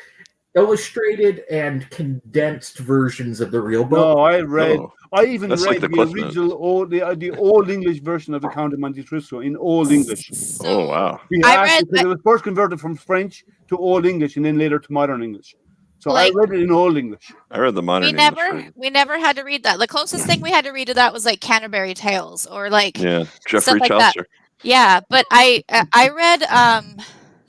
illustrated and condensed versions of the real book. No, I read. Oh, I even that's read like the the Cliff original, the old English version of the Count of Monte Cristo in Old English. Oh, wow. Because it was first converted from French to Old English and then later to modern English. So Like- I read it in Old English. I read the modern We English never version. we never had to read that. The closest thing we had to read to that was like Canterbury Tales or like Yeah, Geoffrey like that. Chaucer. Yeah, but I read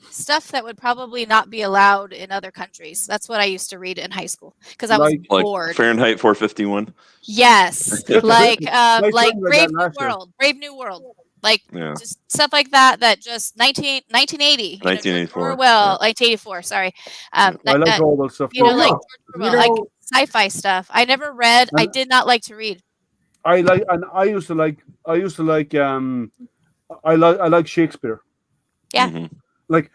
stuff that would probably not be allowed in other countries. That's what I used to read in high school because I was Like bored. Fahrenheit 451. Yes, like My like son read Brave that New last year. World, Brave New World, like Yeah. just stuff like that. That just 1980, you know, George 1984, Orwell, 1984. Sorry, I like that, all that stuff. you know, too. like George Orwell, like sci-fi stuff. I never read. I And- did not like to read. I used to like I like Shakespeare. Yeah. Mhm. Like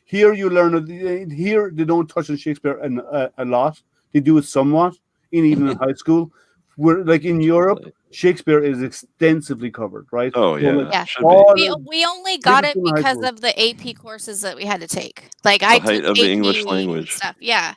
here you learn here they don't touch on Shakespeare a lot. They do it somewhat even in high school. Where like in Europe, Shakespeare is extensively covered, right? Oh, So, yeah. like, Yeah. Should be. all We only got it everything in high because school. of the AP courses that we had to take. Like I height took of the AP English language. stuff. Yeah.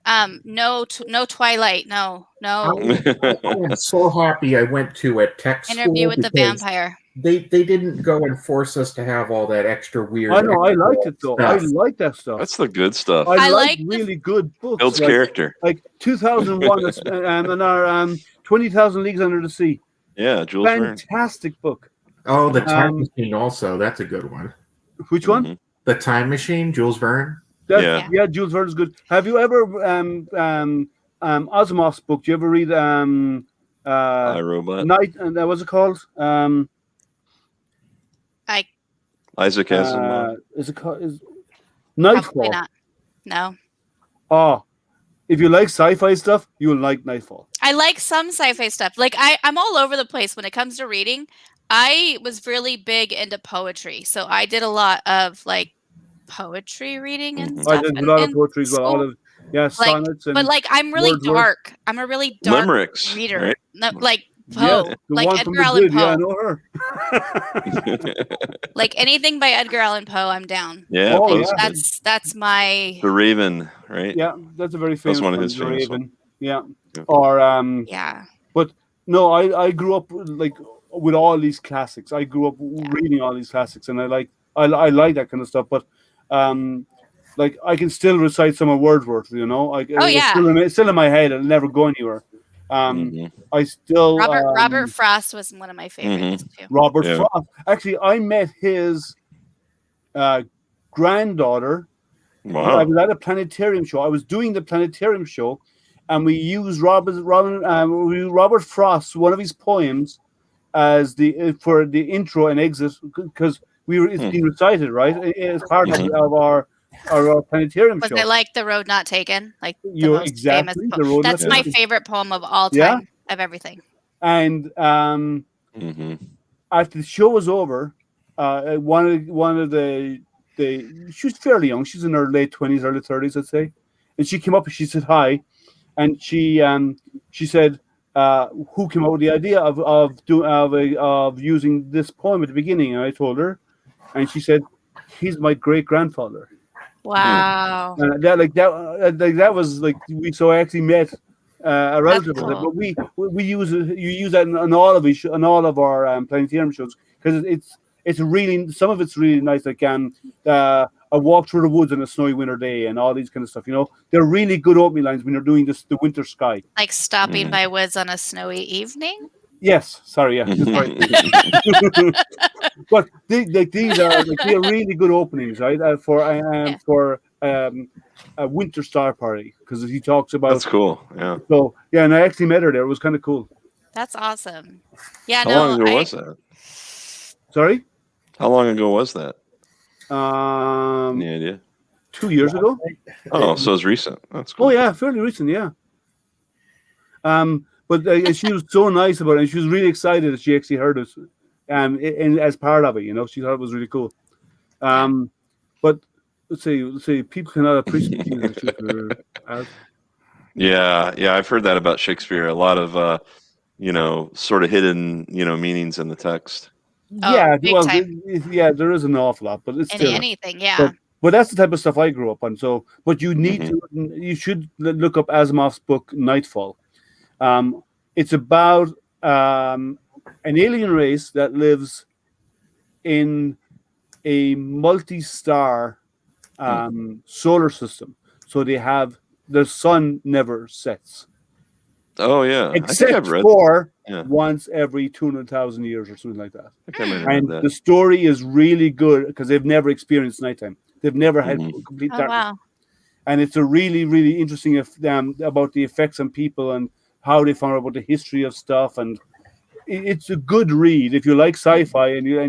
No Twilight. No. I am so happy I went to a tech school. Interview with the because Vampire. They didn't go and force us to have all that extra weird. I know, I extra liked it though. I stuff. like that stuff. That's the good stuff. I like like really good books. Builds like, character. Like 2001 and our 20,000 Leagues Under the Sea. Yeah, Jules Verne. Fantastic book. Oh, the Time Machine also. That's a good one. Which one? Mhm. The Time Machine, Jules Verne. Yeah, Jules Verne is good. Have you ever Asimov's book? Do you ever read iRobot. Night? What's it called? Isaac Asimov. Is it called? Is Probably Nightfall? not. No. Oh, if you like sci-fi stuff, you'll like Nightfall. I like some sci-fi stuff. Like I'm all over the place when it comes to reading. I was really big into poetry, so I did a lot of like poetry reading and Mhm. stuff. I did a in- lot of in poetry as well. All school. of sonnets and But like I'm really Wordsworth. dark. I'm a really dark Limericks. reader. Right? No, like yeah, Poe, the like one from Edgar the Allan Grid. Yeah, I Poe. know her. Like anything by Edgar Allan Poe, I'm down. Yeah, Oh, Poe's yeah. good. That's my The Raven, right? Yeah, that's a very famous one of one, his The famous Raven. Yeah. Yeah. Or yeah. no, I grew up like with all these classics. I grew up reading all these classics, and I like that kind of stuff. But like I can still recite some of Wordsworth. You know, Oh, yeah. it's still in my head. It'll never go anywhere. Mhm. I still Robert Frost was one of my favorites too. Robert Yeah. Frost. Actually, I met his granddaughter. I Wow. was at a planetarium show. I was doing the planetarium show, and we used Robert Frost, one of his poems, as for the intro and exit because it's being recited right as part of our planetarium Was show. it like The Road Not Taken? Like the You're most exactly famous The poem. Road Not That's my Taken. favorite poem of all time Yeah? of everything. And Mhm. after the show was over, one of the she was fairly young. She's in her late 20s, early 30s, I'd say. And she came up and she said hi, and she said, "Who came up with the idea of using this poem at the beginning?" And I told her, and she said, "He's my great grandfather." Wow. And that was like I actually met a relative of it. cool. But we use it. You use that on all of our planetarium shows because it's really, some of it's really nice. Like a walk through the woods on a snowy winter day and all these kind of stuff. You know, they're really good opening lines when you're doing the winter sky. Like stopping by woods on a snowy evening? Yes, sorry, yeah, just right. But these are they are really good openings, right? For a winter star party because he talks about. That's cool. Yeah. So yeah, and I actually met her there. It was kind of cool. That's awesome. Yeah, How no, long ago was that? Sorry. How long ago was that? Any Any idea? 2 years ago. Oh, so it's recent. That's cool. Oh yeah, fairly recent. Yeah. But she was so nice about it. And she was really excited that she actually heard us. as part of it. She thought it was really cool. But let's say people cannot appreciate Shakespeare as. Yeah, I've heard that about Shakespeare. A lot of sort of hidden meanings in the text. Yeah, big well, time. There is an awful lot, but it's In still. anything, yeah. But that's the type of stuff I grew up on. So, but you need Mhm. you should look up Asimov's book Nightfall. It's about an alien race that lives in a multi-star solar system. So the sun never sets, Oh yeah, I think except I've read. for Yeah, once every 200,000 years or something like that. I think I might have read And that. the story is really good because they've never experienced nighttime. They've never had complete Oh darkness. wow. And it's a really, really interesting about the effects on people and how they found out about the history of stuff. And it's a good read if you like sci-fi and you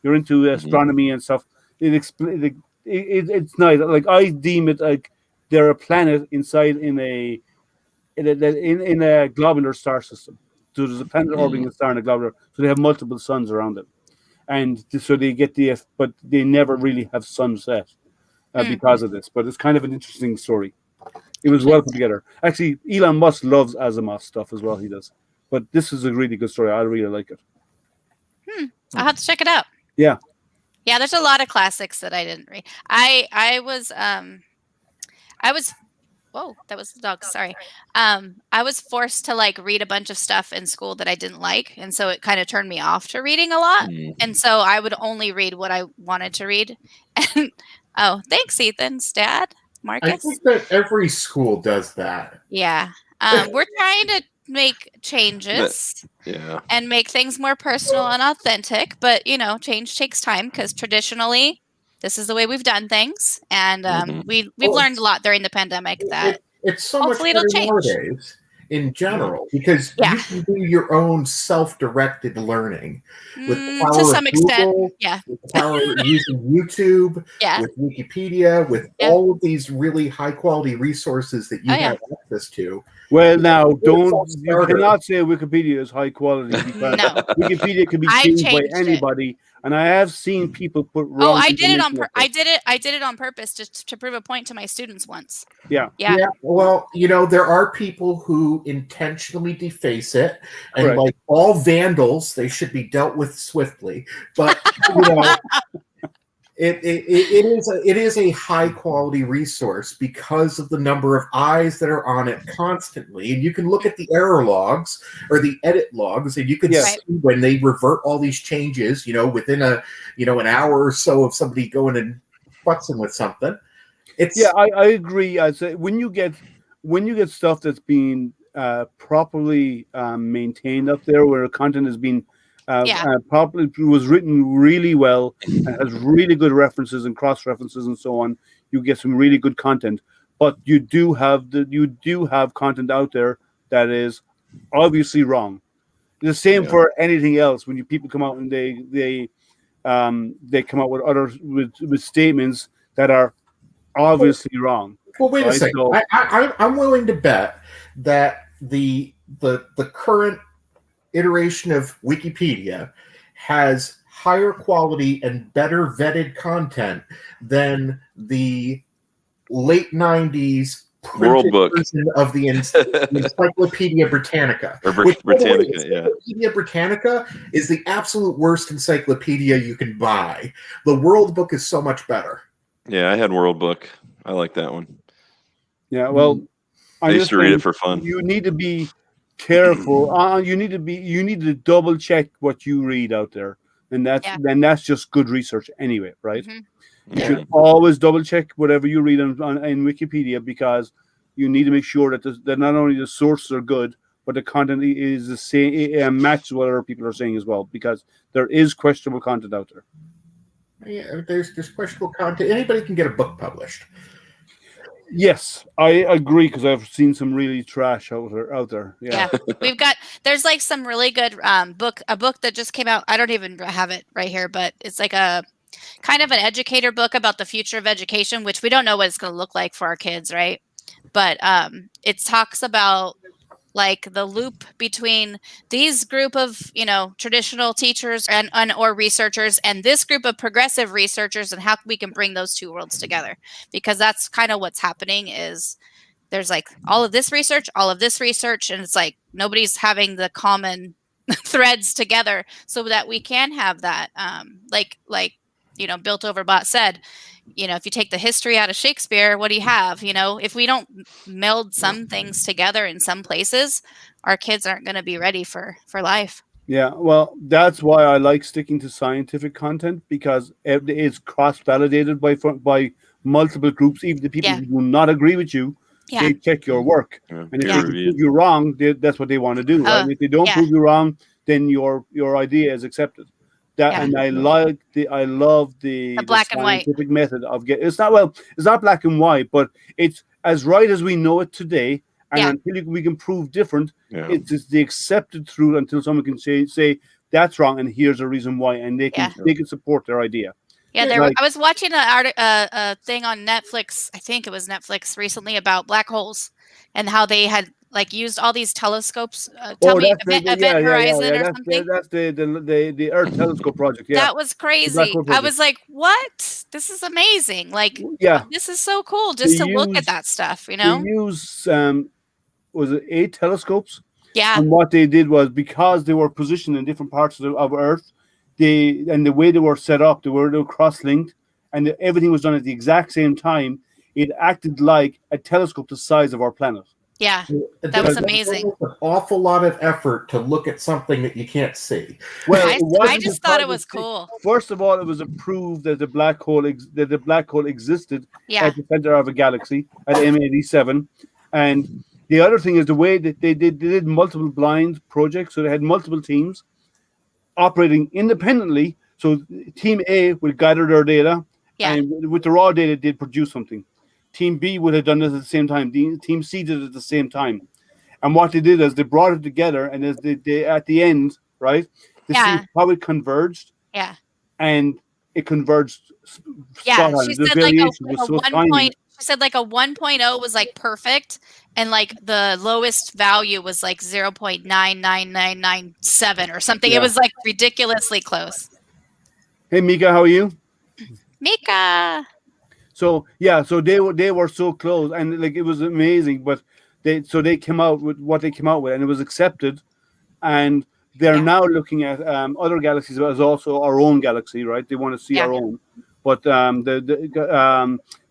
you're into astronomy and stuff. It's nice. Like I deem it like they're a planet inside in a globular star system. So there's a planet orbiting a star in a globular. So they have multiple suns around it, and so they get but they never really have sunset because of this. But it's kind of an interesting story. It was well put together. Actually, Elon Musk loves Asimov stuff as well. He does. But this is a really good story. I really like it. I'll have to check it out. Yeah. Yeah, there's a lot of classics that I didn't read. I was whoa, that was the dog. Sorry. I was forced to like read a bunch of stuff in school that I didn't like, and so it kind of turned me off to reading a lot. And so I would only read what I wanted to read. And oh, thanks, Ethan's dad, Marcus. I think that every school does that. Yeah. We're trying to make changes and make things more personal and authentic, but change takes time because traditionally this is the way we've done things, and we've learned a lot during the pandemic that it's so hopefully much it'll better change nowadays in general because you can do your own self-directed learning with the power to some of extent. Google, Yeah, with the power of using YouTube, with Wikipedia, with all of these really high-quality resources that you have access to. Well, now you cannot say Wikipedia is high quality because Wikipedia can be changed by anybody. And I have seen people put wrong. Oh, I did it on I did it on purpose to prove a point to my students once. Yeah. Well, there are people who intentionally deface it, and like all vandals, they should be dealt with swiftly. But it is a high quality resource because of the number of eyes that are on it constantly, and you can look at the error logs or the edit logs, and you can see when they revert all these changes. Within an hour or so of somebody going and futzing with something. I agree. I'd say when you get stuff that's being properly maintained up there, where content has been properly was written really well and has really good references and cross references and so on, you get some really good content. But you do have content out there that is obviously wrong. The same for anything else. When people come out and they come out with statements that are obviously wrong. Well, wait a second. So, I'm willing to bet that the current iteration of Wikipedia has higher quality and better vetted content than the late 90s World Book version of the Encyclopedia Britannica. Encyclopedia Britannica is the absolute worst encyclopedia you can buy. The World Book is so much better. Yeah, I had World Book. I like that one. Yeah, well, I used to read it for fun. You need to be careful. You need to double check what you read out there, and that's just good research anyway, right? You should always double check whatever you read in Wikipedia, because you need to make sure that not only the sources are good, but the content is the same, matches what other people are saying as well, because there is questionable content out there. Yeah, there's questionable content. Anybody can get a book published. Yes, I agree, because I've seen some really trash out there. Yeah. There's like some really good a book that just came out. I don't even have it right here, but it's like a kind of an educator book about the future of education, which we don't know what it's going to look like for our kids, right? But it talks about like the loop between these group of, you know, traditional teachers and or researchers and this group of progressive researchers, and how we can bring those two worlds together, because that's kind of what's happening. Is there's like all of this research, and it's like nobody's having the common threads together so that we can have that, like you know, Built Over Bot said, you know, if you take the history out of Shakespeare, what do you have? You know, if we don't meld some things together in some places, our kids aren't going to be ready for life. Yeah, well, that's why I like sticking to scientific content, because it's cross-validated by multiple groups. Even the people Yeah. who do not agree with you, Yeah. they check your work, Yeah, and if peer they can reviewed. prove you wrong, that's what they want to do, right? If they don't yeah. prove you wrong, then your idea is accepted. That Yeah. and I love the black and white. scientific method of getting. It's not black and white, but it's as right as we know it today. And Yeah. until we can prove different, Yeah. it's just the accepted truth until someone can say that's wrong and here's a reason why, and they can support their idea. Yeah, Like- I was watching a thing on Netflix. I think it was Netflix recently about black holes and how they had like used all these telescopes. Tell me, Event Horizon or something. That's the Earth Telescope project. Yeah, That was crazy. hole I project. was like, "What? This is amazing! Like, Yeah. this is so cool just to look at that stuff." You know? They use was it 8 telescopes? Yeah. And what they did was, because they were positioned in different parts of Earth, and the way they were set up, they were cross-linked, and everything was done at the exact same time. It acted like a telescope the size of our planet. Yeah, that was amazing. It's an awful lot of effort to look at something that you can't see. Well, I just thought it was cool. First of all, it was approved that the black hole existed Yeah. at the center of a galaxy at M87, and the other thing is the way that they did multiple blind projects, so they had multiple teams operating independently. So Team A would gather their data, and with the raw data, they'd produce something. Team B would have done this at the same time. Team C did it at the same time. And what they did is they brought it together, and as they at the end, right, to see how it converged. Yeah. And it converged. Yeah, spot on. she The said like variation was so tiny. She said like a 1.0 was like perfect, and like the lowest value was like 0.99997 or something. Yeah. It was like ridiculously close. Hey Mika, how are you? Mika. So yeah, so they were so close, and like it was amazing. But they came out with what they came out with, and it was accepted. And they're now looking at other galaxies as also our own galaxy, right? They want to see our own, but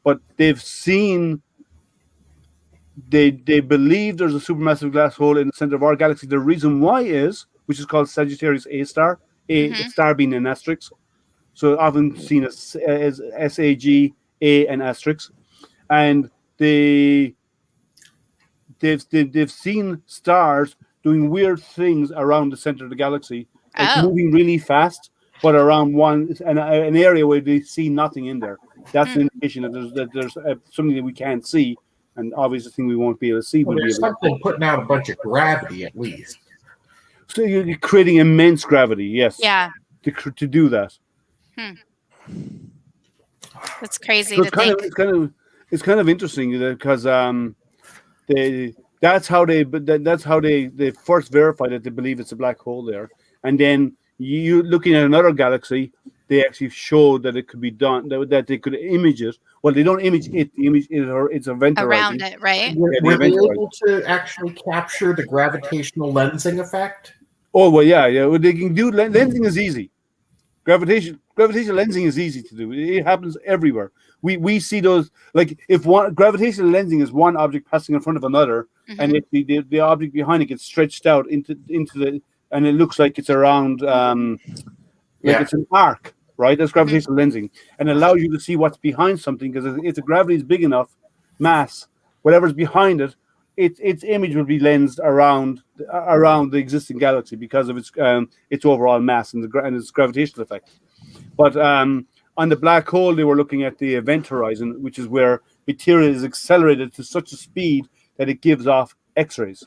but they've seen. They believe there's a supermassive glass hole in the center of our galaxy. The reason why is, which is called Sagittarius A star, the star being an asterisk, so often seen as SAG, A, and asterisk, and they've seen stars doing weird things around the center of the galaxy, like moving really fast, but around an area where they see nothing in there. That's an indication that there's something that we can't see, and obviously, thing we won't be able to see. Well, there's something putting out a bunch of gravity, at least. So you're creating immense gravity, yes. Yeah. To do that. That's crazy So to think. it's kind of interesting because that's how they first verify that they believe it's a black hole there, and then you looking at another galaxy, they actually showed that it could be done, that they could image it. Well, they don't image it; they image it, or it's event Around horizon. it, right? Were they able to actually capture the gravitational lensing effect? Oh well, yeah. Well, they can do lensing is easy. Gravitational lensing is easy to do. It happens everywhere. We see those, like if one gravitational lensing is one object passing in front of another, and if the object behind it gets stretched out into the, and it looks like it's around it's an arc, right? That's gravitational lensing, and it allows you to see what's behind something, because if the gravity is big enough, mass, whatever's behind it, its image will be lensed around the existing galaxy because of its overall mass and its gravitational effect. But on the black hole, they were looking at the event horizon, which is where material is accelerated to such a speed that it gives off X-rays.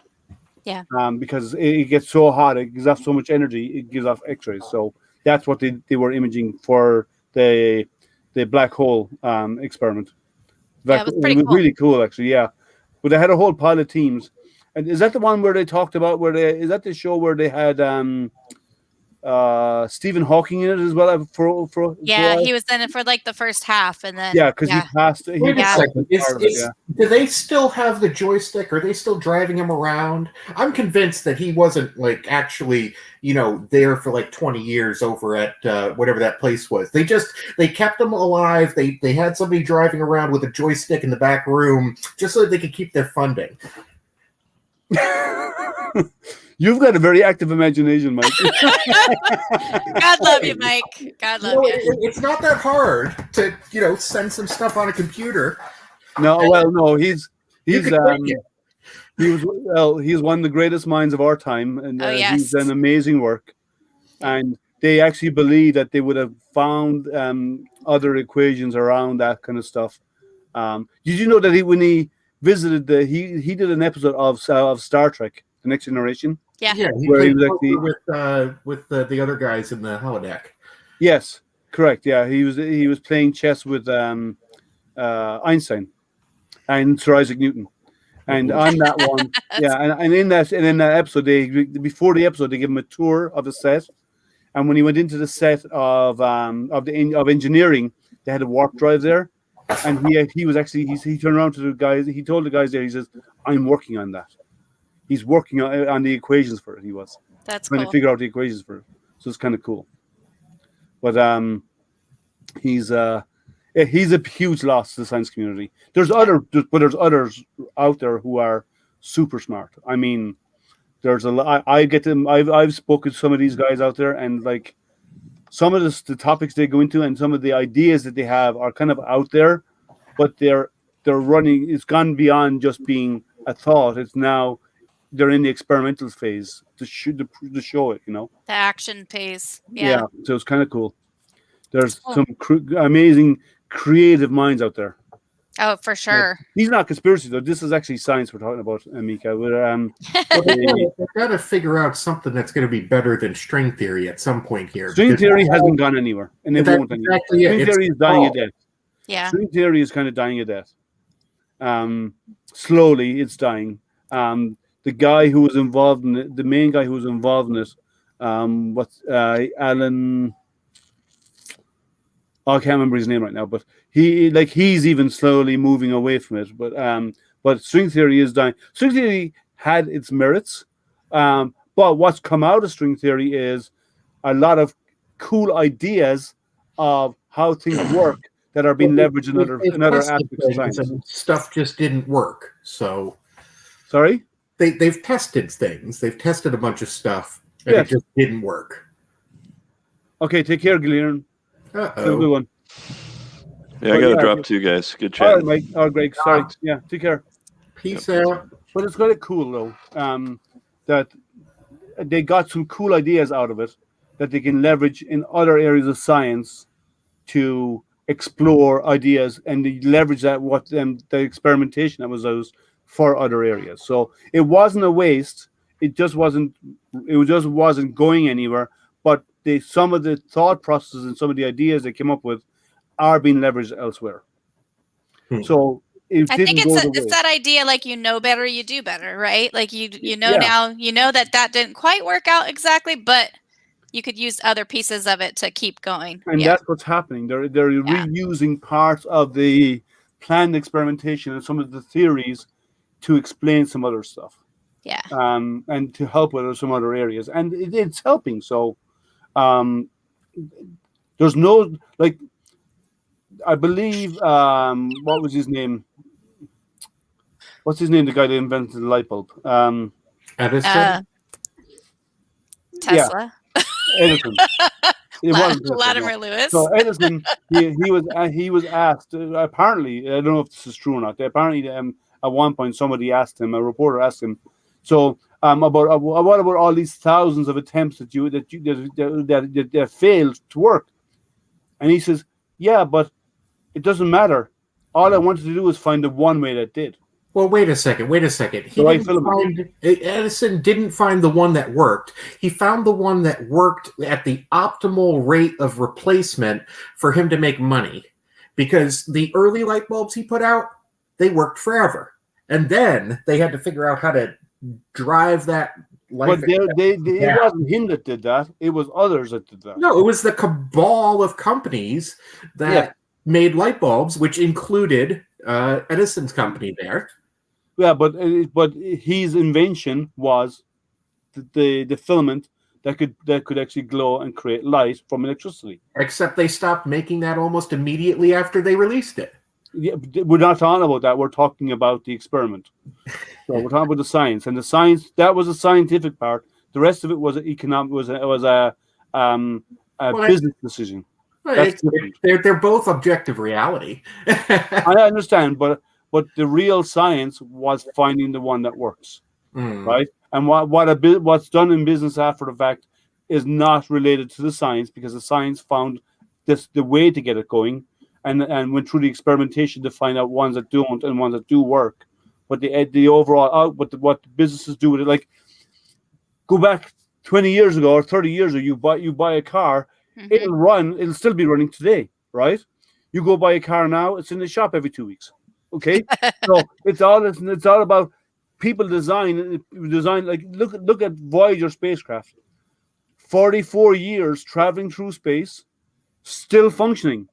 Yeah. Because it gets so hot, it gives off so much energy, it gives off X-rays. So that's what they were imaging for the black hole experiment. Yeah, it was pretty cool. cool. Really cool, actually. Yeah. But they had a whole pile of teams, And is that the one where they talked about is that the show where they had Stephen Hawking in it as well? Yeah, he was in it for like the first half, and then because he passed. Wait a second. Do they still have the joystick? Are they still driving him around? I'm convinced that he wasn't like actually, there for like 20 years over at whatever that place was. They kept him alive. They had somebody driving around with a joystick in the back room just so that they could keep their funding. You've got a very active imagination, Mike. God love you, Mike. God love you. It's not that hard to, send some stuff on a computer. No, he's he's one of the greatest minds of our time, and he's done amazing work. And they actually believe that they would have found other equations around that kind of stuff. Did you know that when he visited he did an episode of Star Trek: The Next Generation? Yeah, he played with the other guys in the holodeck. Yes, correct. Yeah, he was playing chess with Einstein and Sir Isaac Newton, and on that one, and in that episode, before the episode, they give him a tour of the set, and when he went into the set of engineering, they had a warp drive there, and he turned around to the guys. He told the guys there, he says, "I'm working on that." He's working on the equations for it. That's trying cool. to figure out the equations for it. So it's kind of cool. But he's a huge loss to the science community. There's others out there who are super smart. I mean, there's a lot. I get them. I've spoken to some of these guys out there, and like some of the topics they go into, and some of the ideas that they have are kind of out there, but they're running. It's gone beyond just being a thought. It's now they're in the experimental phase to show it. The action phase. Yeah. So it's kind of cool. There's some amazing creative minds out there. Oh, for sure. These are not conspiracy though. This is actually science we're talking about, Mika. They've got to figure out something that's going to be better than string theory at some point here. String theory hasn't gone anywhere, and it won't anywhere. String theory is dying a death. Yeah. String theory is kind of dying a death. Slowly, it's dying. The guy who was involved in it, the main guy who was involved in it, Alan? I can't remember his name right now, but he's even slowly moving away from it. But string theory is dying. String theory had its merits, but what's come out of string theory is a lot of cool ideas of how things work that are being leveraged in other aspects of science. Stuff just didn't work. So, sorry. They've tested things. They've tested a bunch of stuff, and it just didn't work. Okay, take care, Gillian. Have a good one. Yeah, I got to drop too, guys. Good chat. All right, Mike. Oh, Greg. Sorry. Yeah, take care. Peace out. But it's kind of cool, though, that they got some cool ideas out of it that they can leverage in other areas of science to explore ideas and they leverage that the experimentation that was used for other areas. So it wasn't a waste. It just wasn't going anywhere. But some of the thought processes and some of the ideas they came up with are being leveraged elsewhere. So I think it's that idea, like better, you do better, right? Like now that didn't quite work out exactly, but you could use other pieces of it to keep going. And that's what's happening. They're reusing parts of the planned experimentation and some of the theories to explain some other stuff. Yeah. And to help with some other areas. And it's helping. So there's no, like, I believe, what was his name? What's his name? The guy that invented the light bulb. Edison? Tesla. Yeah. Edison. Latimer Lewis. So Edison, he was asked. Apparently, I don't know if this is true or not. Apparently, at one point, a reporter asked him, so what about all these thousands of attempts that failed to work? And he says, yeah, but it doesn't matter. All I wanted to do was find the one way that did. Well, wait a second. Edison didn't find the one that worked. He found the one that worked at the optimal rate of replacement for him to make money. Because the early light bulbs he put out, they worked forever. And then they had to figure out how to drive that life. But it wasn't him that did that. It was others that did that. No, it was the cabal of companies that made light bulbs, which included Edison's company there. Yeah, but his invention was the filament that could actually glow and create light from electricity. Except they stopped making that almost immediately after they released it. Yeah, we're not talking about that. We're talking about the experiment. So we're talking about the science, and the science that was a scientific part. The rest of it was an economic. Was a business decision. Well, they're both objective reality. I understand, but the real science was finding the one that works, right? And what's done in business after the fact is not related to the science, because the science found the way to get it going, and went through the experimentation to find out ones that don't and ones that do work. But the overall output, what businesses do with it, like go back 20 years ago or 30 years ago, you buy a car, it'll still be running today, right? You go buy a car now, it's in the shop every 2 weeks. Okay, so it's all about people design. Like look at Voyager spacecraft, 44 years traveling through space, still functioning.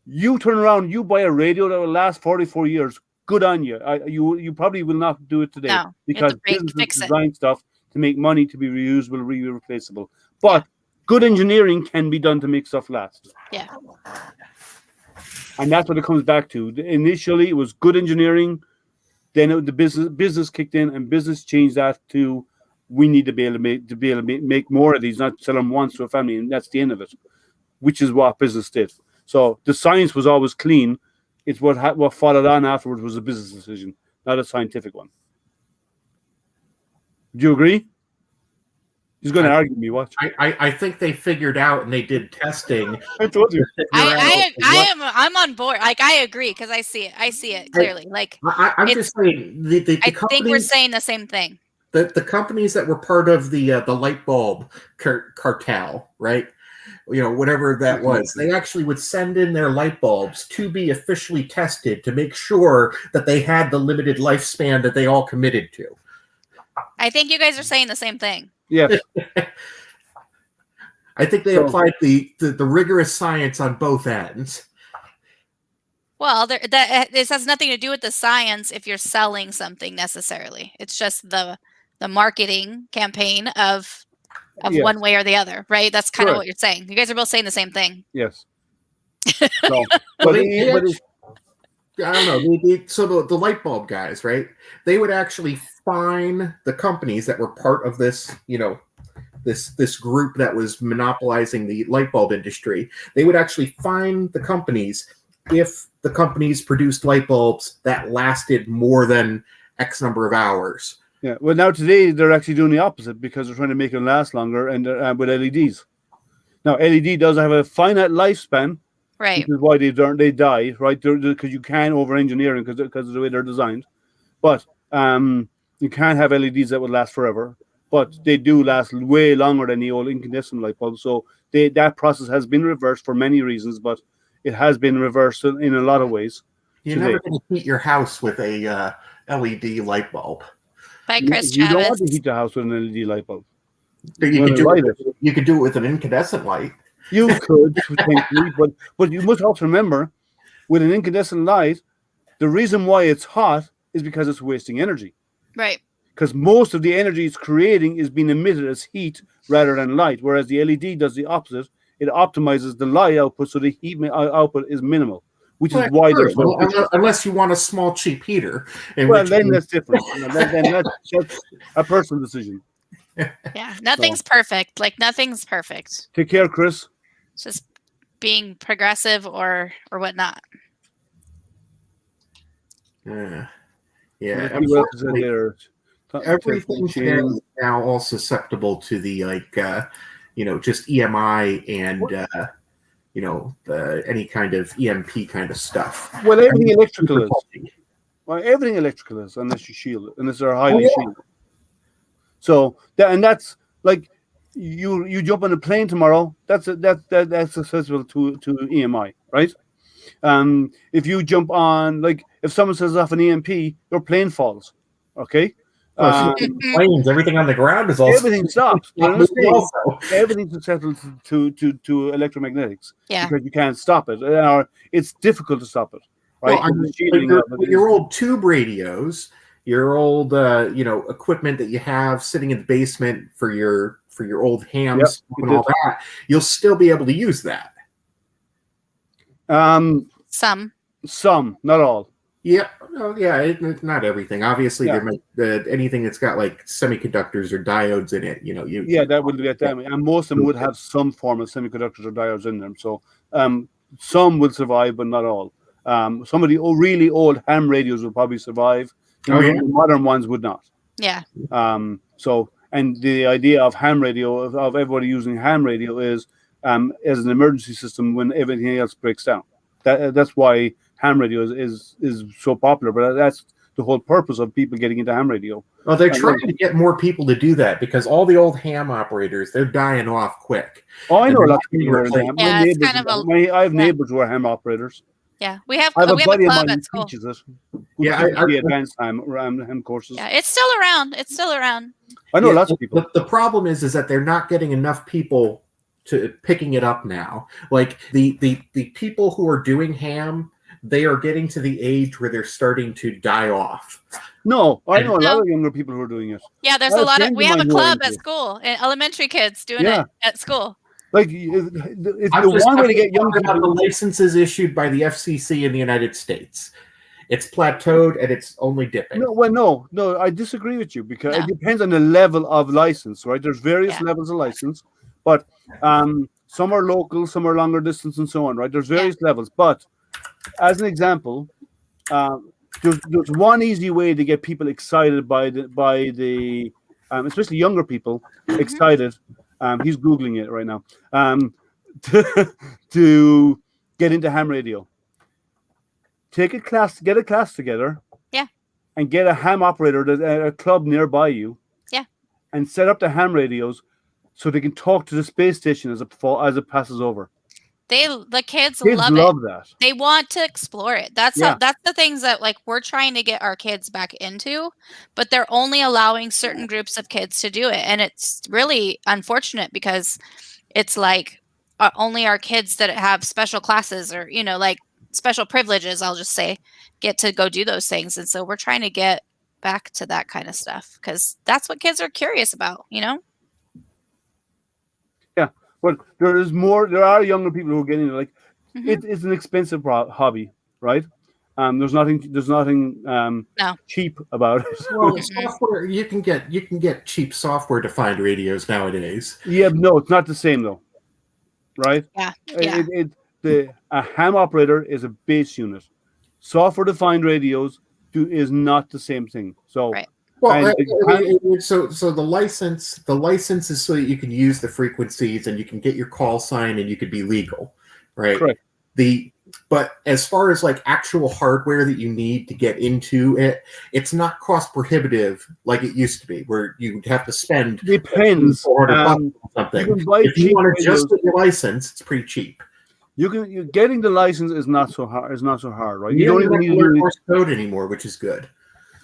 You turn around, you buy a radio that will last 44 years. Good on you. You probably will not do it today because businesses design stuff to make money, to be reusable, replaceable. But good engineering can be done to make stuff last. Yeah. And that's what it comes back to. Initially, it was good engineering. Then the business kicked in, and business changed that to we need to be able to make more of these, not sell them once to a family, and that's the end of it. Which is what business did. So the science was always clean. It's what followed on afterwards was a business decision, not a scientific one. Do you agree? He's going to argue me. Watch. I think they figured out, and they did testing. I told you. I'm on board. Like I agree, because I see it clearly. Like I'm just saying, I think we're saying the same thing. The companies that were part of the light bulb cartel, right? You know, whatever that was, they actually would send in their light bulbs to be officially tested to make sure that they had the limited lifespan that they all committed to. I think you guys are saying the same thing. Yeah. I think they applied the rigorous science on both ends. Well, this has nothing to do with the science if you're selling something necessarily. It's just the marketing campaign of one way or the other, right? That's kind of what you're saying. You guys are both saying the same thing. Yes. So, I don't know. So the light bulb guys, right? They would actually fine the companies that were part of this, this group that was monopolizing the light bulb industry. They would actually fine the companies if the companies produced light bulbs that lasted more than X number of hours. Yeah. Well, now today they're actually doing the opposite because they're trying to make it last longer, and with LEDs. Now LED does have a finite lifespan, right? Which is why they die, right? Because you can over engineering because of the way they're designed. But you can't have LEDs that would last forever. But they do last way longer than the old incandescent light bulbs. So that process has been reversed for many reasons, but it has been reversed in a lot of ways. You're never going to heat your house with a LED light bulb. By Chris You Travis. don't want to heat the house with an LED light bulb. You could do it with an incandescent light. You could, potentially, but you must also remember, with an incandescent light, the reason why it's hot is because it's wasting energy. Right. Because most of the energy it's creating is being emitted as heat rather than light, whereas the LED does the opposite. It optimizes the light output so the heat output is minimal, which is why there's unless you want a small cheap heater. Well, then that's different. Then that's a personal decision. Yeah, nothing's perfect. Like nothing's perfect. Take care, Chris. It's just being progressive or whatnot. Yeah. Everything's now all susceptible to the just EMI and any kind of EMP kind of stuff. Well, everything electrical is. Well, everything electrical is, unless you shield it, unless they're highly shielded. So that's like you jump on a plane tomorrow. That's accessible to EMI, right? If you jump on, like if someone sets off an EMP, your plane falls. Okay, Planes, everything on the ground is all everything stops. But I'm saying also. everything's susceptible to electromagnetics. Yeah. Because you can't stop it, or it's difficult to stop it. Right? Well, I mean, your old tube radios, your old equipment that you have sitting in the basement for your old hams and all that, you'll still be able to use that. Some, not all. Yeah, not everything. Obviously, there might anything that's got like semiconductors or diodes in it. That would get damaged, and most of them would have some form of semiconductors or diodes in them. So some would survive, but not all. Some of the really old ham radios will probably survive. The modern ones would not. Yeah. And the idea of ham radio, of everybody using ham radio, is as an emergency system when everything else breaks down. That's why ham radio is so popular. But that's the whole purpose of people getting into ham radio. Well, they're trying to get more people to do that because all the old ham operators, they're dying off quick. Oh, I know lots of people who are ham. I have neighbors who are ham operators. Yeah, we have a club at school. Teaches it. The advanced ham courses. Yeah, it's still around. It's still around. I know lots of people. The problem is that they're not getting enough people to picking it up now. Like the people who are doing ham, they are getting to the age where they're starting to die off. No, I know a lot of younger people who are doing it. Yeah, there's a lot of. We have a club at school, and elementary kids doing it at school. Like, it's the one way to get young people. The licenses issued by the FCC in the United States. It's plateaued and it's only dipping. No, I disagree with you because it depends on the level of license, right? There's various levels of license, but some are local, some are longer distance, and so on, right? There's various levels. But as an example, there's one easy way to get people excited by the especially younger people excited. He's Googling it right now. To get into ham radio. Get a class together. Yeah. And get a ham operator at a club nearby you. Yeah. And set up the ham radios so they can talk to the space station as it passes over. The kids love that. They want to explore it. That's the things that like we're trying to get our kids back into, but they're only allowing certain groups of kids to do it, and it's really unfortunate because it's like only our kids that have special classes or like special privileges, I'll just say, get to go do those things, and so we're trying to get back to that kind of stuff because that's what kids are curious about, Yeah. But there are younger people who are getting it. It's an expensive hobby, right? There's nothing cheap about it. Well, software, you can get cheap software defined radios nowadays. Yeah, no, it's not the same though. Right? Yeah. A ham operator is a base unit. Software defined radios is not the same thing. So Well, so the license is so that you can use the frequencies and you can get your call sign and you could be legal, right? Correct. But as far as like actual hardware that you need to get into it, it's not cost prohibitive like it used to be, where you'd have to spend $400 or something. If you want to just get your license, it's pretty cheap. You're getting the license is not so hard. It's not so hard, right? You don't even need to learn Morse code anymore, which is good.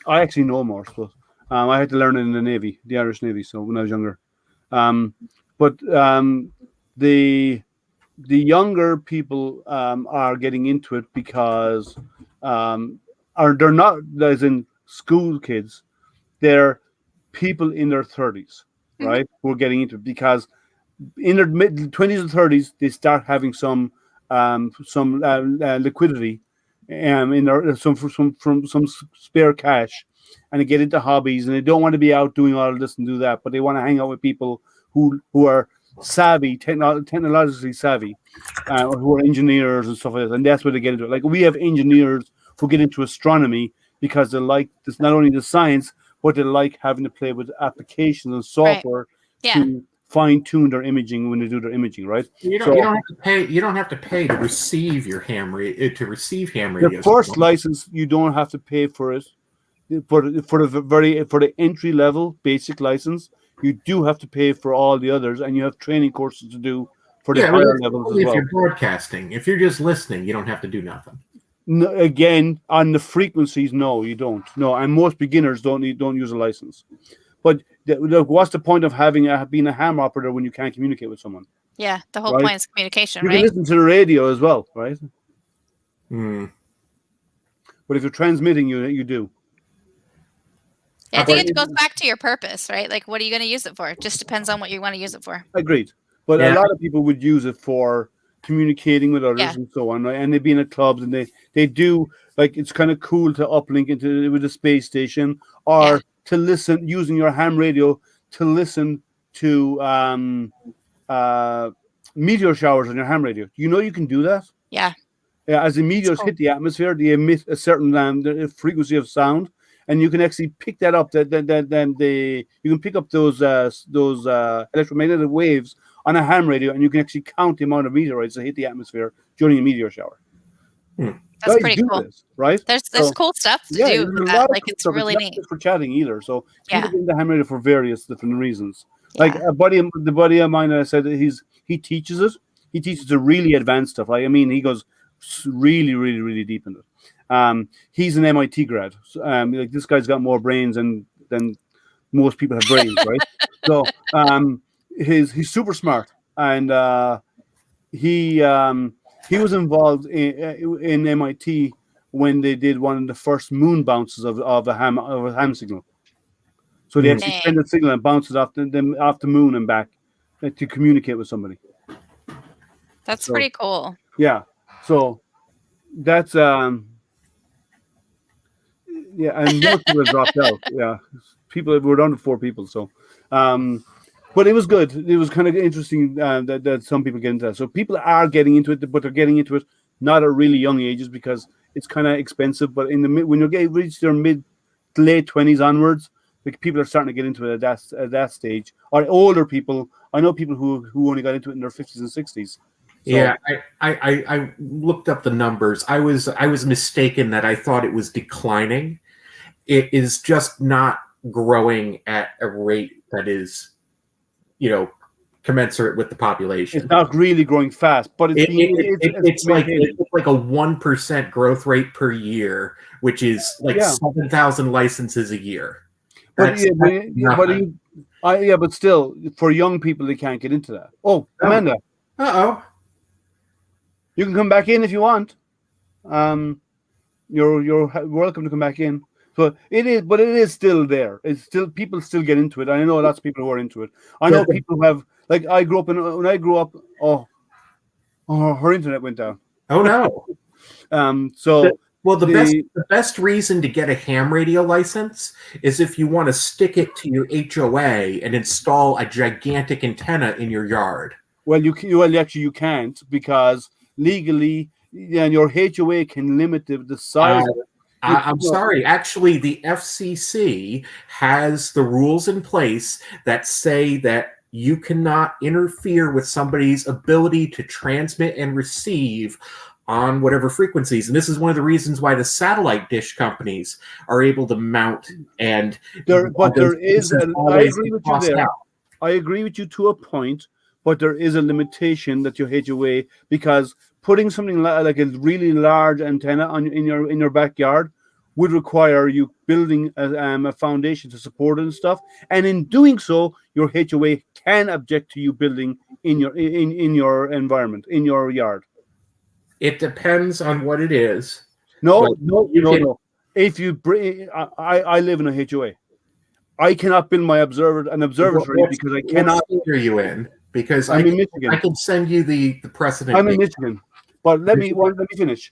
I actually know Morse, but I had to learn it in the Navy, the Irish Navy, so when I was younger. But the younger people are getting into it because they're not as in school kids, they're people in their 30s, right? Who are getting into it because in their mid-20s and 30s they start having some liquidity in their some spare cash, and they get into hobbies, and they don't want to be out doing all of this and do that, but they want to hang out with people who are savvy, technologically savvy, who are engineers and stuff like that, and that's where they get into it. Like we have engineers who get into astronomy because they like this, not only the science, but they like having to play with applications and software to fine-tune their imaging when they do their imaging, right? You don't have to pay. You don't have to pay to receive your ham radios. The first license, you don't have to pay for it. For the entry level basic license, you do have to pay for all the others, and you have training courses to do for the higher levels as well. If you're broadcasting, if you're just listening, you don't have to do nothing. No, again, on the frequencies, no, you don't. No, and most beginners don't use a license. But what's the point of being a ham operator when you can't communicate with someone? Yeah, the whole Right. point is communication, You can right? listen to the radio as well, right? Hmm. But if you're transmitting, you do. Yeah, I think it goes back to your purpose, right? Like, what are you going to use it for? It just depends on what you want to use it for. Agreed. But a lot of people would use it for communicating with others and so on, right? And they've been at clubs and they do, like, it's kind of cool to uplink into with a space station or to listen using your ham radio to listen to meteor showers on your ham radio. You know you can do that? Yeah. Yeah, as the meteors hit the atmosphere, they emit a certain frequency of sound, and you can actually pick that up. You can pick up those electromagnetic waves on a ham radio, and you can actually count the amount of meteorites that hit the atmosphere during a meteor shower. That's pretty cool. Right? There's cool stuff to do with that. Like, it's really neat. Not just for chatting either. So people get into ham radio for various different reasons. Like the buddy of mine that I said that he teaches it. He teaches the really advanced stuff. Like, I mean, he goes really, really, really deep into it. He's an MIT grad. So, like, this guy's got more brains than most people have brains, right? So he's super smart, and he was involved in MIT when they did one of the first moon bounces of a ham signal. So they actually send a signal and bounce it off the moon and back to communicate with somebody. That's pretty cool. Yeah. So that's and most people dropped out. Yeah, we're down to 4 people. So, but it was good. It was kind of interesting that some people get into that. So people are getting into it, but they're getting into it not at really young ages because it's kind of expensive. But when you reach their late 20s onwards, like, people are starting to get into it at that stage. Or older people. I know people who only got into it in their 50s and 60s. So, yeah, I looked up the numbers. I was mistaken that I thought it was declining. It is just not growing at a rate that is, commensurate with the population. It's not really growing fast, but it's like a 1% growth rate per year, which is like 7,000 licenses a year. But still, for young people, they can't get into that. Oh, Amanda. You can come back in if you want. You're welcome to come back in. So it is still there. It's still, people still get into it. I know lots of people who are into it. I know people who have, like, when I grew up. Her internet went down. Oh no. The best reason to get a ham radio license is if you want to stick it to your HOA and install a gigantic antenna in your yard. Well, you can't, because legally, your HOA can limit the size. I'm sorry. Actually, the FCC has the rules in place that say that you cannot interfere with somebody's ability to transmit and receive on whatever frequencies. And this is one of the reasons why the satellite dish companies are able to mount and. I agree with you to a point, but there is a limitation that your HOA, because putting something like a really large antenna in your backyard would require you building a foundation to support it and stuff. And in doing so, your HOA can object to you building in your environment, in your yard. It depends on what it is. No. If you bring, I live in a HOA. I cannot build my observatory because I cannot. What state are you in? Because I'm in Michigan. I can send you the precedent. I'm in Michigan, but let me finish.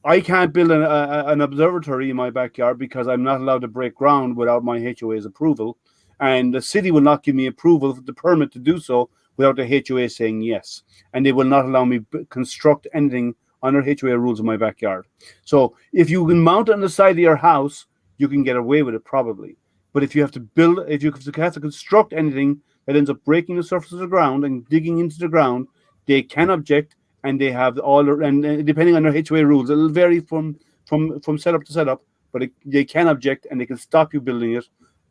I can't build an observatory in my backyard because I'm not allowed to break ground without my HOA's approval, and the city will not give me approval, the permit to do so, without the HOA saying yes, and they will not allow me construct anything under HOA rules in my backyard. So if you can mount it on the side of your house, you can get away with it probably. But if you have to construct anything that ends up breaking the surface of the ground and digging into the ground, they can object, and they have and depending on their HOA rules, it'll vary from setup to setup, but they can object and they can stop you building it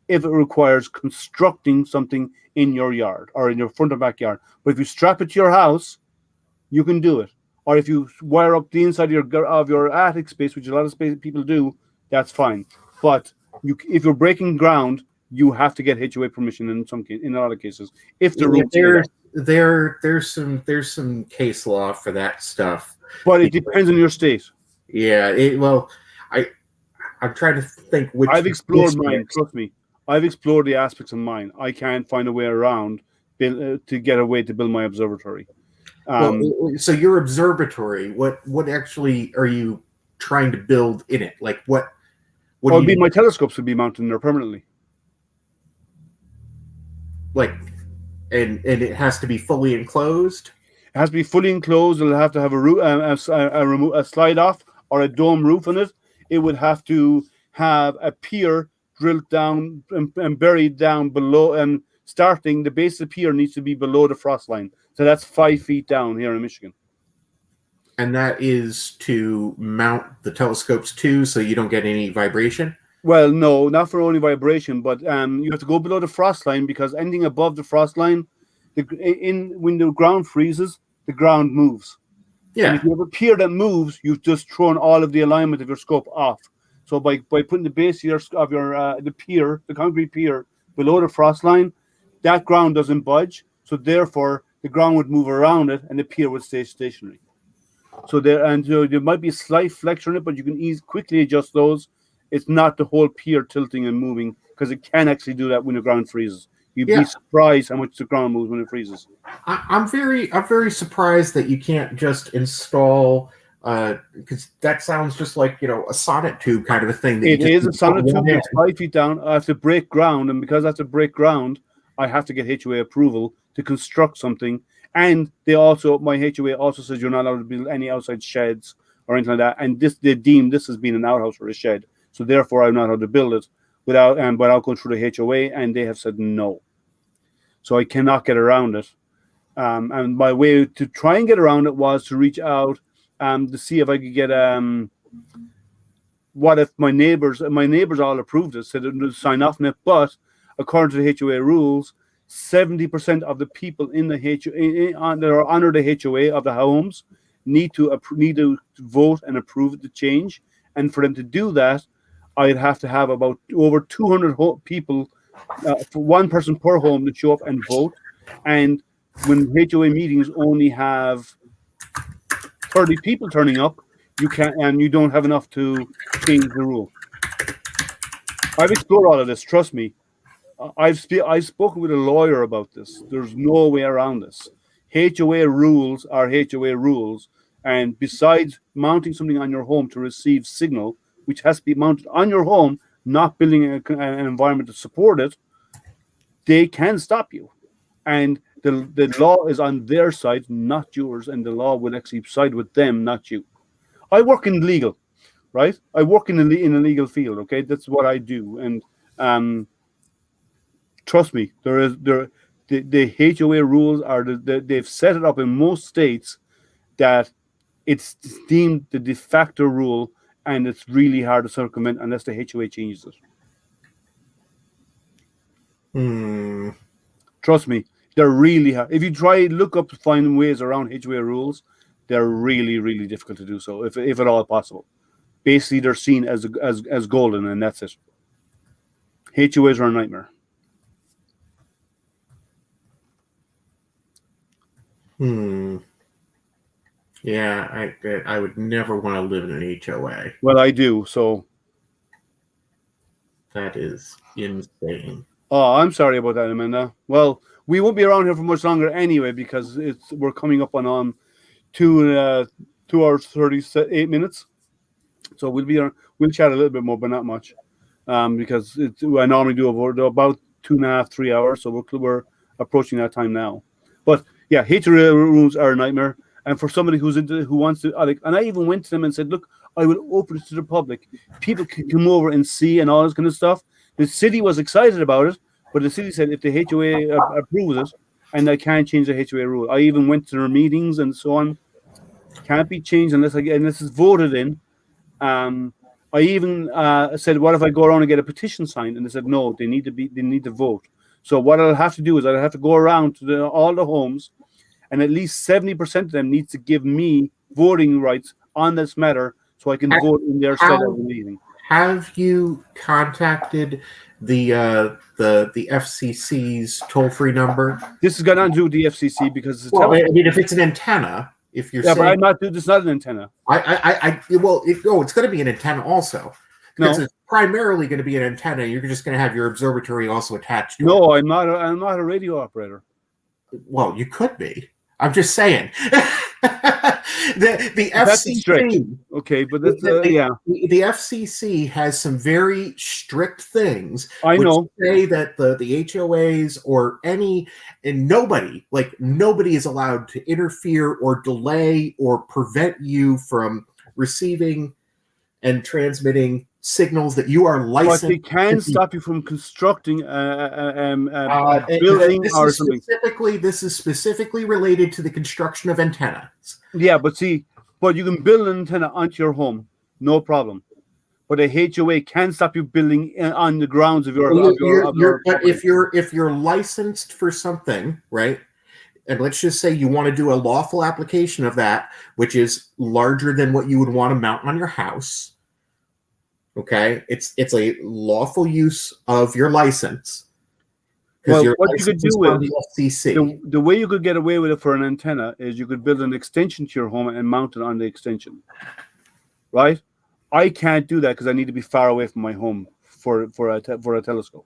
if it requires constructing something in your yard or in your front or backyard. But if you strap it to your house, you can do it. or if you wire up the inside of your attic space, which a lot of people do, that's fine. But if you're breaking ground, you have to get HOA permission in a lot of cases. If the rules there's some case law for that stuff. But it depends on your state. Yeah, I'm trying to think which. I've explored mine. Trust me, I've explored the aspects of mine. I can't find a way around to get a way to build my observatory. So your observatory, what actually are you trying to build in it? Like what? My telescopes would be mounted in there permanently. Like, and it has to be fully enclosed. It has to be fully enclosed. It'll have to have a slide off or a dome roof on it. It would have to have a pier drilled down and buried down below. And starting the base of the pier needs to be below the frost line. So that's 5 feet down here in Michigan. And that is to mount the telescopes too, so you don't get any vibration? Well, no, not for only vibration, but you have to go below the frost line, because anything above the frost line, when the ground freezes, the ground moves. Yeah. And if you have a pier that moves, you've just thrown all of the alignment of your scope off. So by putting the base of your the pier, the concrete pier, below the frost line, that ground doesn't budge. So therefore, the ground would move around it, and the pier would stay stationary. So there might be a slight flexion in it, but you can quickly adjust those. It's not the whole pier tilting and moving, because it can actually do that when the ground freezes. You'd be surprised how much the ground moves when it freezes. I'm very surprised that you can't just install, because that sounds just like a sonotube kind of a thing. It is a sonotube that's 5 feet down. I have to break ground, and because I have to break ground, I have to get HOA approval to construct something. And my HOA also says you're not allowed to build any outside sheds or anything like that. And they deem this as being an outhouse or a shed. So therefore, I'm not allowed to build it without going through the HOA, and they have said no. So I cannot get around it. And my way to try and get around it was to reach out to see if I could get what if my neighbors all approved it, said they'd sign off on it, but according to the HOA rules, 70% of the people in the HOA that are under the HOA of the homes need to vote and approve the change. And for them to do that, I'd have to have about over 200 people, for one person per home, to show up and vote. And when HOA meetings only have 30 people turning up, you don't have enough to change the rule. I've explored all of this. Trust me. I've spoken with a lawyer about this. There's no way around this. HOA rules are HOA rules, and besides mounting something on your home to receive signal, which has to be mounted on your home, not building an environment to support it, they can stop you. And the law is on their side, not yours, and the law will actually side with them, not you. I work in legal, right? I work in a legal field, okay? That's what I do. And trust me, the HOA rules they've set it up in most states that it's deemed the de facto rule, and it's really hard to circumvent unless the HOA changes it. Trust me, they're really hard. If you look up to find ways around HOA rules, they're really, really difficult to do so, if at all possible. Basically, they're seen as golden, and that's it. HOAs are a nightmare. Yeah, I would never want to live in an HOA. Well, I do, so. That is insane. Oh, I'm sorry about that, Amanda. Well, we won't be around here for much longer anyway, because we're coming up on 2 hours 38 minutes. So we'll chat a little bit more, but not much, because I normally do about 2.5, 3 hours. So we're approaching that time now. But yeah, HOA rules are a nightmare. And for somebody who wants to, and I even went to them and said, look, I will open it to the public. People can come over and see and all this kind of stuff. The city was excited about it, but the city said if the HOA approves it, and I can't change the HOA rule. I even went to their meetings and so on. Can't be changed unless it's voted in. I even said, what if I go around and get a petition signed? And they said, no, they need to vote. So what I'll have to do is to go around to all the homes, and at least 70% of them needs to give me voting rights on this matter, so I can vote in their stead of the meeting. Have you contacted the FCC's toll-free number? This has got nothing to do with the FCC because it's I mean, if it's an antenna, if you're saying, but I'm not. This is not an antenna. It's going to be an antenna also. Because No. it's primarily going to be an antenna. You're just going to have your observatory also attached to it. No, I'm not. I'm not a radio operator. Well, you could be. I'm just saying. the That's FCC. strict. Okay, but that's the FCC has some very strict things. I know. Say that the HOAs or nobody is allowed to interfere or delay or prevent you from receiving and transmitting signals that you are licensed. But they can stop you from constructing a building or something. This is specifically related to the construction of antennas. Yeah, but you can build an antenna onto your home, no problem. But a HOA can stop you building on the grounds of your. But if you're licensed for something, right? And let's just say you want to do a lawful application of that, which is larger than what you would want to mount on your house. Okay, it's a lawful use of your license. Well, what you could do is the way you could get away with it for an antenna is you could build an extension to your home and mount it on the extension. Right? I can't do that because I need to be far away from my home for a telescope.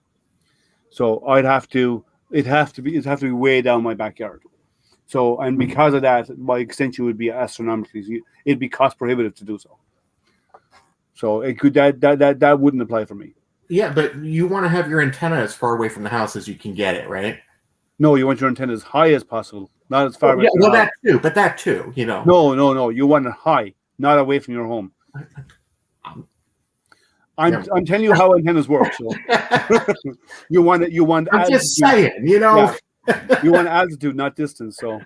So it'd have to be way down my backyard. So, and because of that, my extension would be astronomically. It'd be cost prohibitive to do so. So it could that wouldn't apply for me. Yeah, but you want to have your antenna as far away from the house as you can get it, right? No, you want your antenna as high as possible, not as far away. Yeah, well, that too, you know. No. You want it high, not away from your home. I'm telling you how antennas work. So you want. I'm altitude. Just saying, you know. Yeah. You want altitude, not distance. So.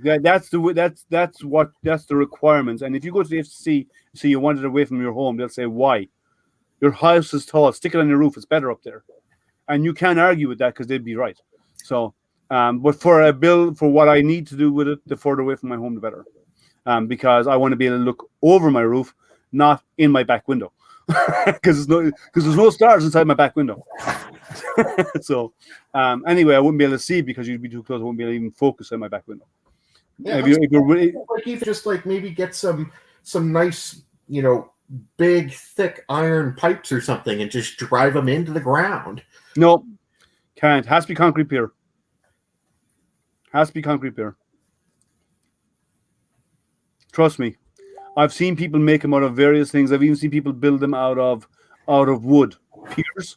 Yeah, that's the requirements. And if you go to the FCC, say you want it away from your home, they'll say why. Your house is tall. Stick it on your roof. It's better up there, and you can't argue with that because they'd be right. So, but for a bill for what I need to do with it, the further away from my home, the better, because I want to be able to look over my roof, not in my back window, because there's no stars inside my back window. So, anyway, I wouldn't be able to see because you'd be too close. I wouldn't be able to even focus on my back window. Yeah, if you're really you just maybe get some nice, big thick iron pipes or something and just drive them into the ground. No, can't. Has to be concrete pier. Trust me, I've seen people make them out of various things. I've even seen people build them out of wood piers,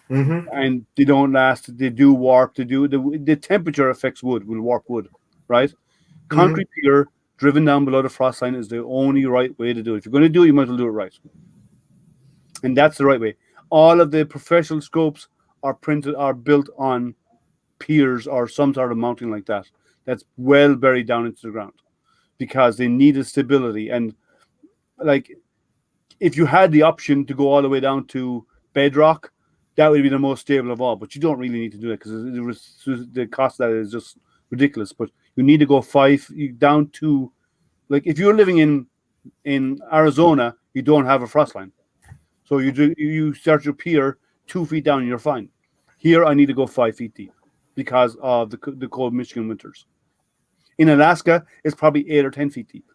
and they don't last. They do warp. The temperature affects wood. Will warp wood, right? Concrete pier driven down below the frost line is the only right way to do it. If you're going to do it, you might as well do it right. And that's the right way. All of the professional scopes are built on piers or some sort of mounting like that. That's well buried down into the ground because they needed stability. And if you had the option to go all the way down to bedrock, that would be the most stable of all. But you don't really need to do it because the cost of that is just ridiculous. But you need to go down to, if you're living in Arizona, you don't have a frost line, so you start your pier 2 feet down and you're fine. Here, I need to go 5 feet deep because of the cold Michigan winters. In Alaska, it's probably 8 or 10 feet deep.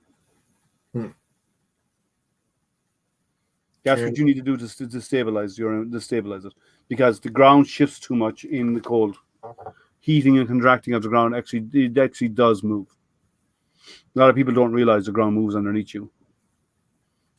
That's what you need to do to stabilize it because the ground shifts too much in the cold. Heating and contracting of the ground actually does move. A lot of people don't realize the ground moves underneath you.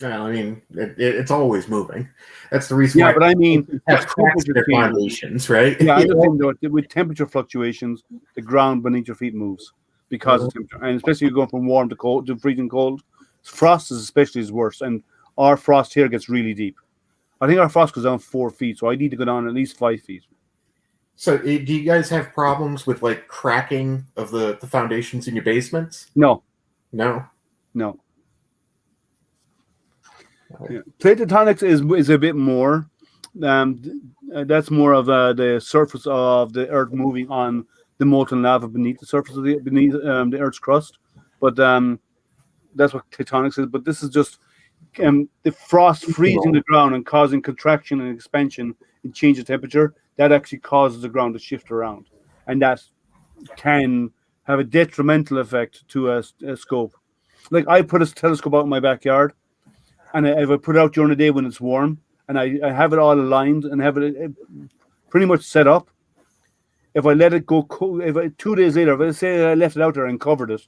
Well, I mean, it's always moving. That's the reason. Yeah, but I mean, have temperature foundations, right? Yeah, I understand that with temperature fluctuations, the ground beneath your feet moves because of temperature, and especially you're going from warm to cold to freezing cold. Frost is especially worse, and our frost here gets really deep. I think our frost goes down 4 feet, so I need to go down at least 5 feet. So, do you guys have problems with cracking of the foundations in your basements? No. Yeah. Plate tectonics is a bit more. That's more of the surface of the Earth moving on the molten lava beneath the surface of the Earth's crust. But that's what tectonics is. But this is just the frost freezing the ground and causing contraction and expansion and change of temperature. That actually causes the ground to shift around, and that can have a detrimental effect to a scope. Like I put a telescope out in my backyard, and if I put it out during the day when it's warm, and I have it all aligned and have it pretty much set up. If I let it go, 2 days later, if I say I left it out there and covered it,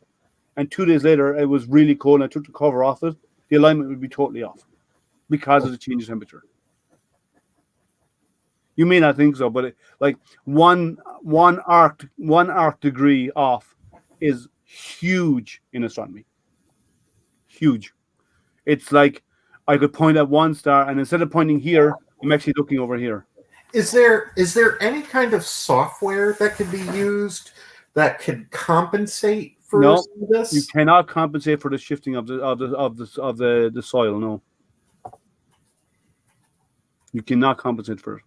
and 2 days later it was really cold and I took the cover off it, the alignment would be totally off because of the change in temperature. You may not think so, but like one arc degree off is huge in astronomy. Huge. It's like I could point at one star, and instead of pointing here, I'm actually looking over here. Is there any kind of software that could be used that could compensate for this? You cannot compensate for the shifting of the soil. No, you cannot compensate for it.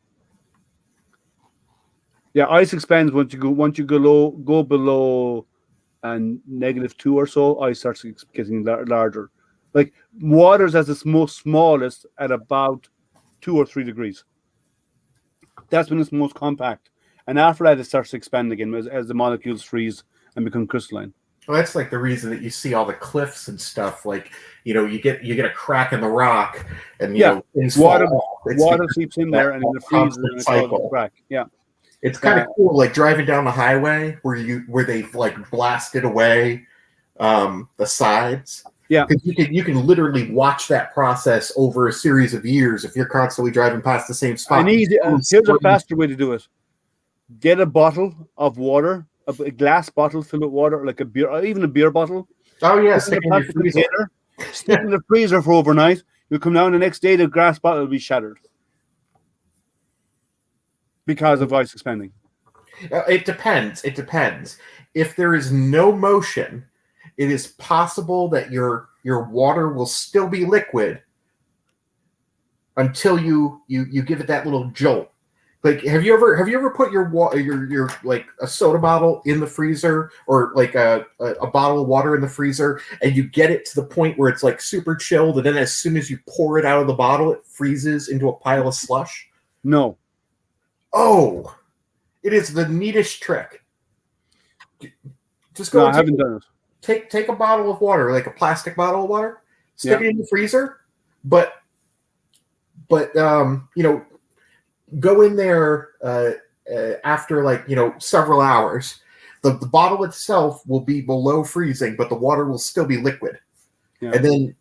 Yeah, ice expands once you go below -2 or so. Ice starts getting larger. Like water's at its most smallest at about 2 or 3 degrees. That's when it's most compact, and after that it starts to expand again as the molecules freeze and become crystalline. Well, that's like the reason that you see all the cliffs and stuff. Like, you get a crack in the rock, and things water fall off. seeps in there, and then it freezes and it causes a crack. Yeah, it's kind of cool, like driving down the highway where they've like blasted away the sides. Yeah, because you can literally watch that process over a series of years if you're constantly driving past the same spot. Here's a faster way to do it: get a bottle of water, a glass bottle filled with water, like a beer, or even a beer bottle. Oh yeah, stick it in the freezer for overnight. You'll come down the next day, the glass bottle will be shattered because of ice expanding. It depends. If there is no motion, it is possible that your water will still be liquid until you give it that little jolt. Like, have you ever put your like a soda bottle in the freezer, or like a bottle of water in the freezer, and you get it to the point where it's like super chilled, and then as soon as you pour it out of the bottle, it freezes into a pile of slush? No. Oh, it is the neatest trick. Just go. No, I haven't done it. Take a bottle of water, like a plastic bottle of water, stick it in the freezer, but go in there after several hours. The bottle itself will be below freezing, but the water will still be liquid. Yeah. And then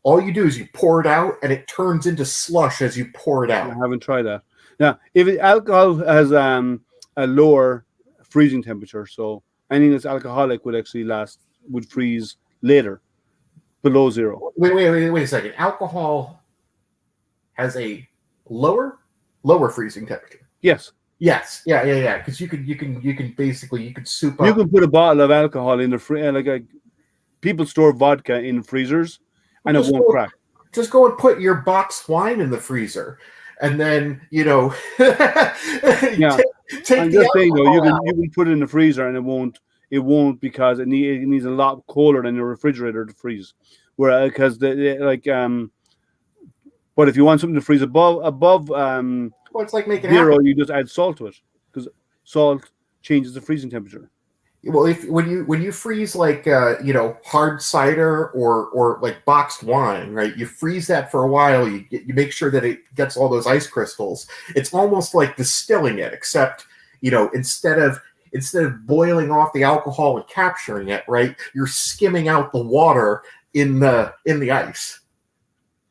all you do is you pour it out, and it turns into slush as you pour it out. I haven't tried that. Now, if alcohol has a lower freezing temperature, so anything that's alcoholic would freeze later, below zero. Wait a second. Alcohol has a lower freezing temperature. Yes. Yeah. Because you can basically soup up. You can put a bottle of alcohol in the freezer. People store vodka in freezers, and it won't crack. Just go and put your boxed wine in the freezer, and then yeah. I'm just saying though, you can put it in the freezer, and it won't because it needs a lot colder than the refrigerator to freeze. But if you want something to freeze above it's like making zero, you just add salt to it, because salt changes the freezing temperature. Well, when you freeze hard cider or like boxed wine, right? You freeze that for a while. You make sure that it gets all those ice crystals. It's almost like distilling it, except instead of boiling off the alcohol and capturing it, right? You're skimming out the water in the ice.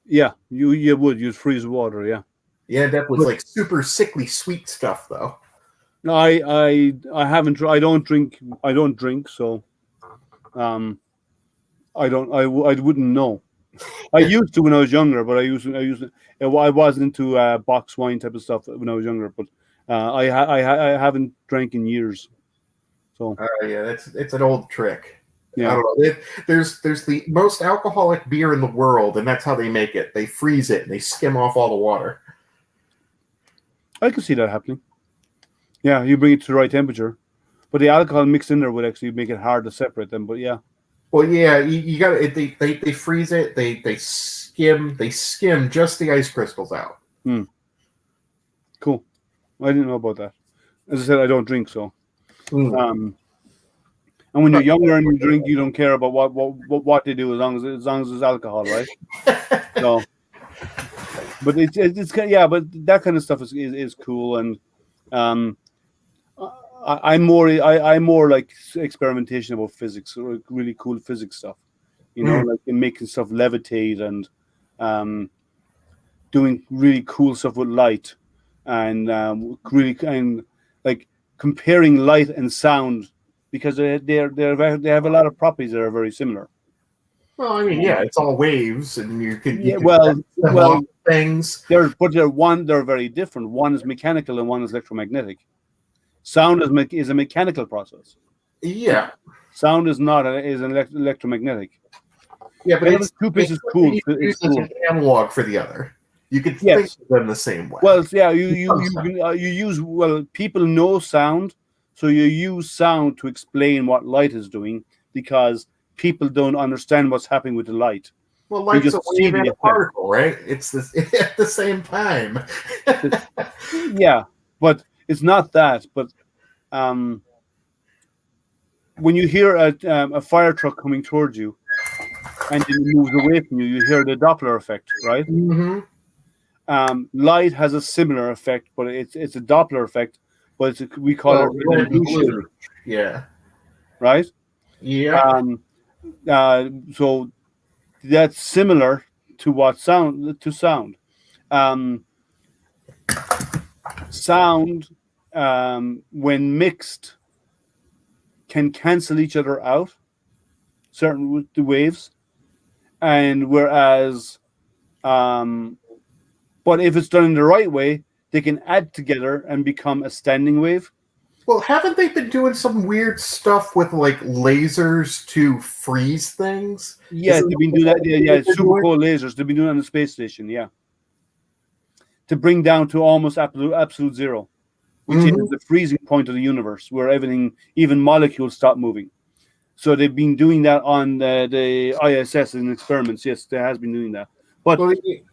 Yeah, you'd freeze the water. Yeah. You end up with like super sickly sweet stuff, though. No, I haven't. I don't drink. So, I wouldn't know. I used to when I was younger, but I wasn't into box wine type of stuff when I was younger. But I haven't drank in years. So it's an old trick. Yeah. I don't know. There's the most alcoholic beer in the world, and that's how they make it. They freeze it and they skim off all the water. I can see that happening. Yeah, you bring it to the right temperature, but the alcohol mixed in there would actually make it hard to separate them. But yeah. Well, yeah, you got it. They freeze it. They skim just the ice crystals out. Cool. I didn't know about that. As I said, I don't drink, so. And when you're younger and you drink, you don't care about what they do as long as there's alcohol, right? So, but it's kind of, yeah, but that kind of stuff is cool, and I'm more like experimentation about physics, or really cool physics stuff, like in making stuff levitate and doing really cool stuff with light, and like comparing light and sound, because they have a lot of properties that are very similar. Well, I mean, yeah, it's all waves, and you can things. They're very different. One is mechanical and one is electromagnetic. Sound is a mechanical process. Yeah. Sound is not is an electromagnetic. Yeah, but it's two pieces cool. It's cool. An analog for the other. You could think of them the same way. Well, yeah, you use people know sound, so you use sound to explain what light is doing, because people don't understand what's happening with the light. Well, light's a wave and a particle, right? It's at the same time. Yeah, but it's not that. But when you hear a fire truck coming towards you, and then it moves away from you, you hear the Doppler effect, right? Mm-hmm. Light has a similar effect, but it's a Doppler effect, but we call it illusion. Yeah. Right? Yeah. So that's similar to sound. Sound, when mixed, can cancel each other out, certain with the waves, and whereas but if it's done in the right way, they can add together and become a standing wave. Well, haven't they been doing some weird stuff with like lasers to freeze things? Yeah, they've been doing that. Yeah, super cold lasers. They've been doing it on the space station. Yeah, to bring down to almost absolute zero, which is the freezing point of the universe, where everything, even molecules, stop moving. So they've been doing that on the ISS in experiments. Yes, they has been doing that. But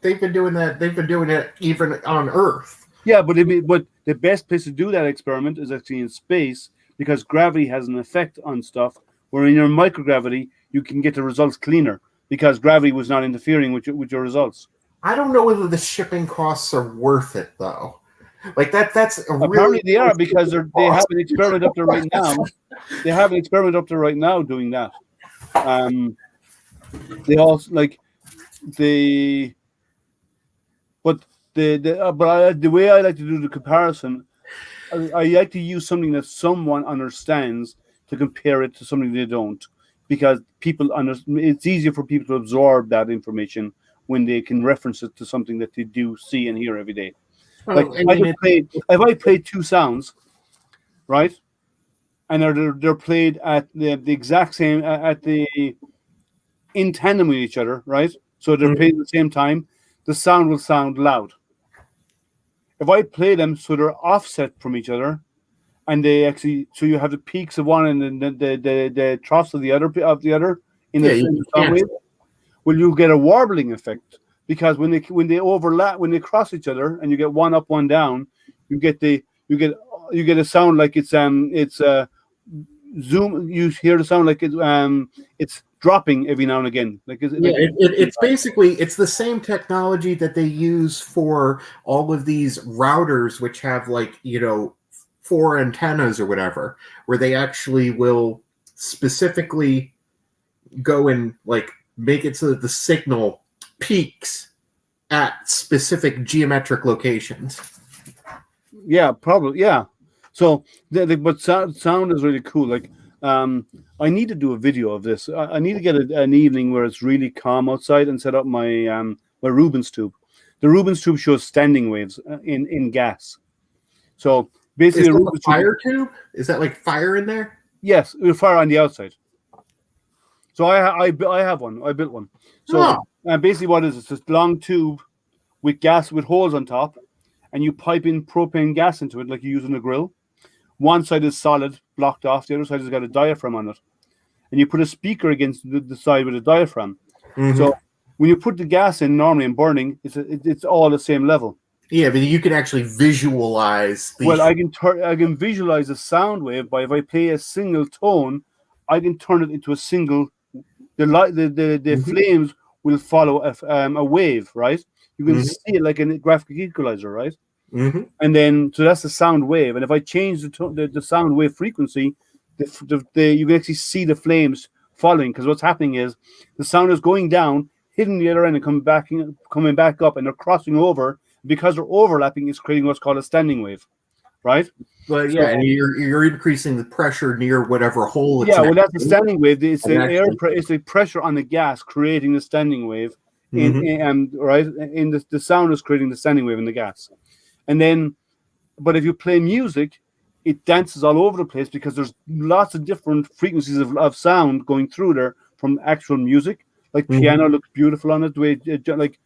they've been doing that. They've been doing it even on Earth. Yeah, but the best place to do that experiment is actually in space, because gravity has an effect on stuff. Where in your microgravity, you can get the results cleaner because gravity was not interfering with your results. I don't know whether the shipping costs are worth it though. Like that's apparently they are, because they have an experiment up there right now. They have an experiment up there right now doing that. They also the way I like to do the comparison, I like to use something that someone understands to compare it to something they don't, because it's easier for people to absorb that information when they can reference it to something that they do see and hear every day. Like if I played two sounds, right, and they're played at the exact same in tandem with each other, right? So they're played at the same time, the sound will sound loud. If I play them so they're offset from each other, and so you have the peaks of one and the troughs of the other in the same sound wave, well, you get a warbling effect, because when they overlap, when they cross each other, and you get one up, one down, you get a sound like it's zoom. You hear the sound like it's dropping every now and again. It's basically the same technology that they use for all of these routers, which have 4 antennas or whatever, where they actually will specifically go and make it so that the signal peaks at specific geometric locations. Yeah, probably. Yeah. So, but sound is really cool. I need to do a video of this. I need to get an evening where it's really calm outside and set up my my Rubens tube. The Rubens tube shows standing waves in gas. So basically, is that a fire tube? Is that like fire in there? Yes, fire on the outside. So I have one. I built one. So basically, what is it? It's this long tube with gas with holes on top, and you pipe in propane gas into it like you use in a grill. One side is solid, blocked off. The other side has got a diaphragm on it. and you put a speaker against the side with a diaphragm. Mhm. So when you put the gas in normally in burning, it's all the same level. Yeah, but you can actually visualize the. Well, I can visualize a sound wave by if I play a single tone, I can turn it into a single. The light, the flames will follow a wave, right? You can see it like a graphic equalizer, right? Mhm. And then so that's the sound wave. And if I change the sound wave frequency, you can actually see the flames following, because what's happening is the sound is going down, hitting the other end, and coming back up, and they're crossing over. Because they're overlapping, it's creating what's called a standing wave, right? But yeah, and you're increasing the pressure near whatever hole. Yeah, well, that's the standing wave. It's the actually, it's the pressure on the gas creating the standing wave, right? In the sound is creating the standing wave in the gas, and then, but if you play music, it dances all over the place because there's lots of different frequencies of sound going through there from actual music. Like piano looks beautiful on it. The way like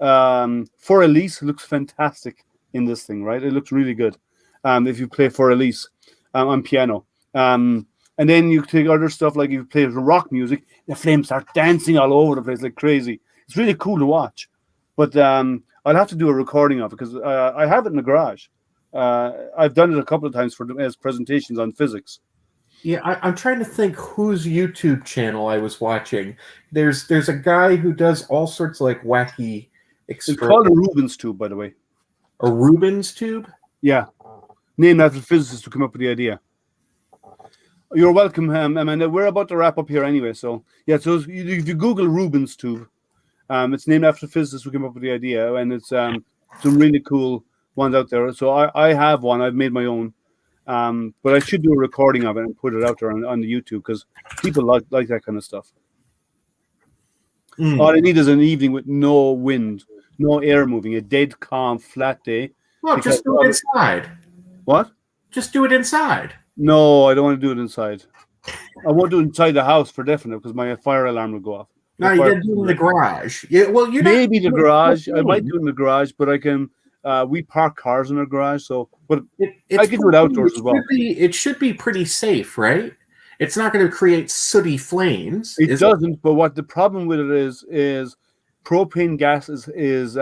For Elise looks fantastic in this thing, right? It looks really good. If you play For Elise on piano. And then you take other stuff like if you play rock music, the flames start dancing all over the place like crazy. It's really cool to watch. But I'll have to do a recording of it because I have it in the garage. I've done it a couple of times as presentations on physics. Yeah, I'm trying to think whose YouTube channel I was watching. There's a guy who does all sorts of like wacky experiments. It's called a Rubens tube, by the way. A Rubens tube? Yeah. Named after the physicist who came up with the idea. You're welcome, Amanda. We're about to wrap up here anyway. So, yeah, so if you Google Rubens tube, it's named after the physicist who came up with the idea, and it's some really cool ones out there. So I have one. I've made my own. But I should do a recording of it and put it out there on the YouTube because people like that kind of stuff. All I need is an evening with no wind, no air moving, a dead, calm, flat day. Well, just do it inside. What? Just do it inside. No, I don't want to do it inside. I won't do it inside the house for definite because my fire alarm will go off. No, you gotta do it in the garage. Yeah, well, you maybe the garage. I might do it in the garage, but I can. We park cars in our garage, so but I can do it outdoors as well. It should be pretty safe, right? It's not going to create sooty flames. It doesn't. But what the problem with it is propane gas is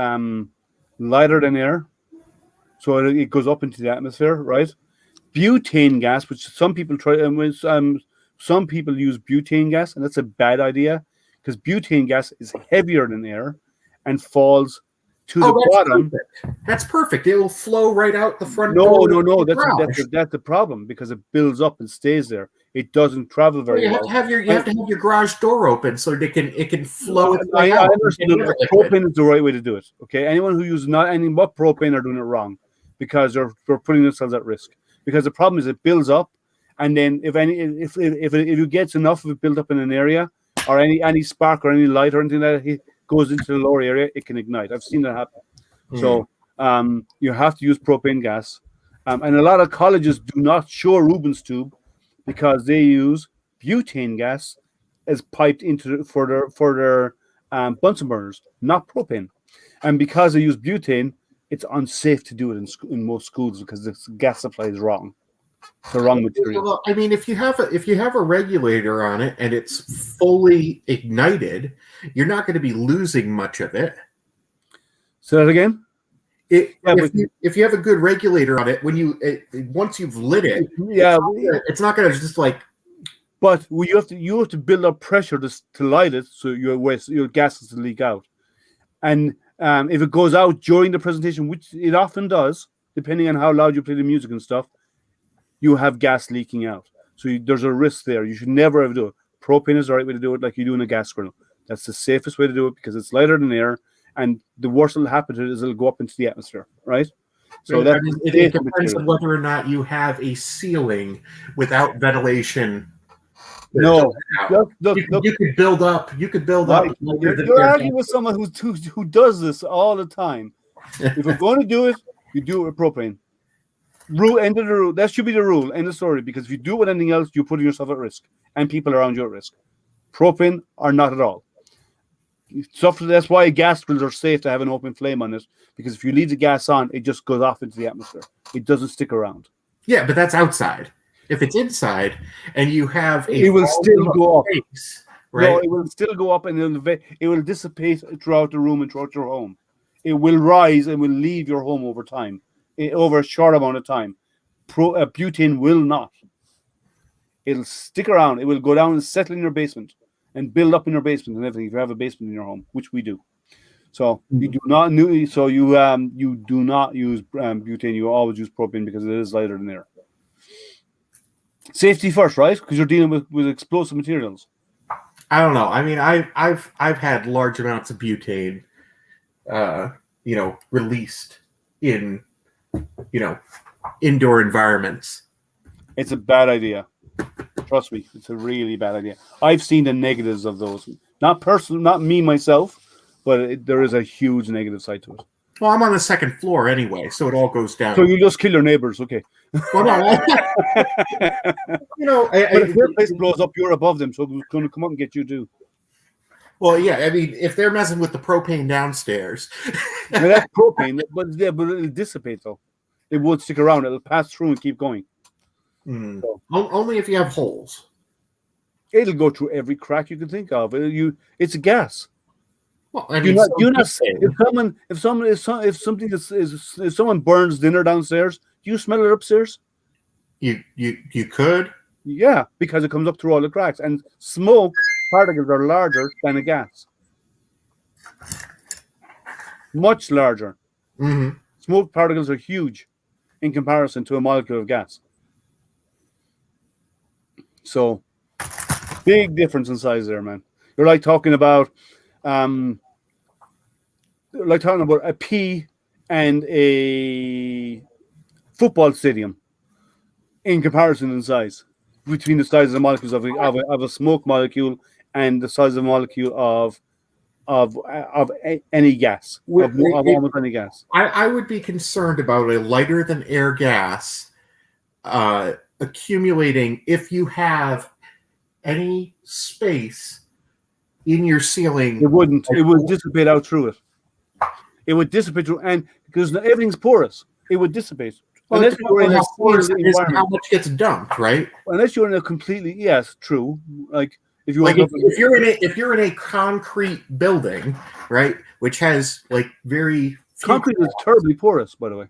lighter than air, so it goes up into the atmosphere, right? Butane gas, which some people try, some people use butane gas, and that's a bad idea because butane gas is heavier than air and falls to the bottom. Perfect. That's perfect. It will flow right out the front. No. That's the problem because it builds up and stays there. It doesn't travel very well. You have to have your garage door open so it can flow. I understand that propane is the right way to do it. Okay, anyone who uses not anything but propane are doing it wrong because they're putting themselves at risk. Because the problem is it builds up, and then if it gets enough of it built up in an area, or any spark or any light or anything like that goes into the lower area, it can ignite. I've seen that happen. So you have to use propane gas, and a lot of colleges do not show a Rubens tube because they use butane gas as piped into for their Bunsen burners, not propane. And because they use butane, it's unsafe to do it in most schools because the gas supply is wrong. It's the wrong material. Well, I mean, if you have a regulator on it and it's fully ignited, you're not going to be losing much of it. Say that again. If you have a good regulator on it, once you've lit it, it's not going to just like. But you have to build up pressure to light it, so your gas is to leak out, and if it goes out during the presentation, which it often does, depending on how loud you play the music and stuff, you have gas leaking out. So there's a risk there. You should never ever do it. Propane is the right way to do it, like you do in a gas grill. That's the safest way to do it because it's lighter than air, and the worst that'll happen to it is it'll go up into the atmosphere, right? So it depends on whether or not you have a ceiling without ventilation. No, look, you could build up. You could build up. You're arguing with someone who does this all the time. If you're going to do it, you do it with propane. End of the rule. That should be the rule. End of story. Because if you do it with anything else, you're putting yourself at risk and people around you at risk. Propane are not at all. That's why gas grills are safe to have an open flame on it. Because if you leave the gas on, it just goes off into the atmosphere. It doesn't stick around. Yeah, but that's outside. if it's inside and you have it will still go up. Space, right? No, it will still go up and it will dissipate throughout the room and throughout your home. It will rise and will leave your home over time, over a short amount of time. Butane will not. It'll stick around. It will go down and settle in your basement and build up in your basement and everything. If you have a basement in your home, which we do, so you do not use butane. You always use propane because it is lighter than air. Safety first, right? Because you're dealing with explosive materials. I don't know. I mean, I've had large amounts of butane, released in, indoor environments. It's a bad idea. Trust me, it's a really bad idea. I've seen the negatives of those. Not me myself, but there is a huge negative side to it. Well, I'm on the second floor anyway, so it all goes down. So you just kill your neighbors, okay? Well, no, but if their place blows up, you're above them, so it's going to come up and get you too. Well, yeah, I mean, if they're messing with the propane downstairs, now, that's propane, but it'll dissipate though. It won't stick around. It'll pass through and keep going. So. Only if you have holes. It'll go through every crack you can think of. It's a gas. Well, I mean, if someone burns dinner downstairs, do you smell it upstairs? You could. Yeah, because it comes up through all the cracks, and smoke particles are larger than a gas. Much larger. Mm-hmm. Smoke particles are huge in comparison to a molecule of gas. So, big difference in size there, man. You're like talking about a pea and a football stadium in comparison in size, between the size of the molecules of a smoke molecule and the size of a molecule of any gas, of almost any gas. I would be concerned about a lighter than air gas accumulating if you have any space in your ceiling. It wouldn't. It would dissipate out through it. It would dissipate through, and because everything's porous, it would dissipate. Well, unless you're in a porous environment, how much gets dumped, right? Unless you're in a completely true. Like if you're in a concrete building, right, which has like very concrete is terribly porous, by the way.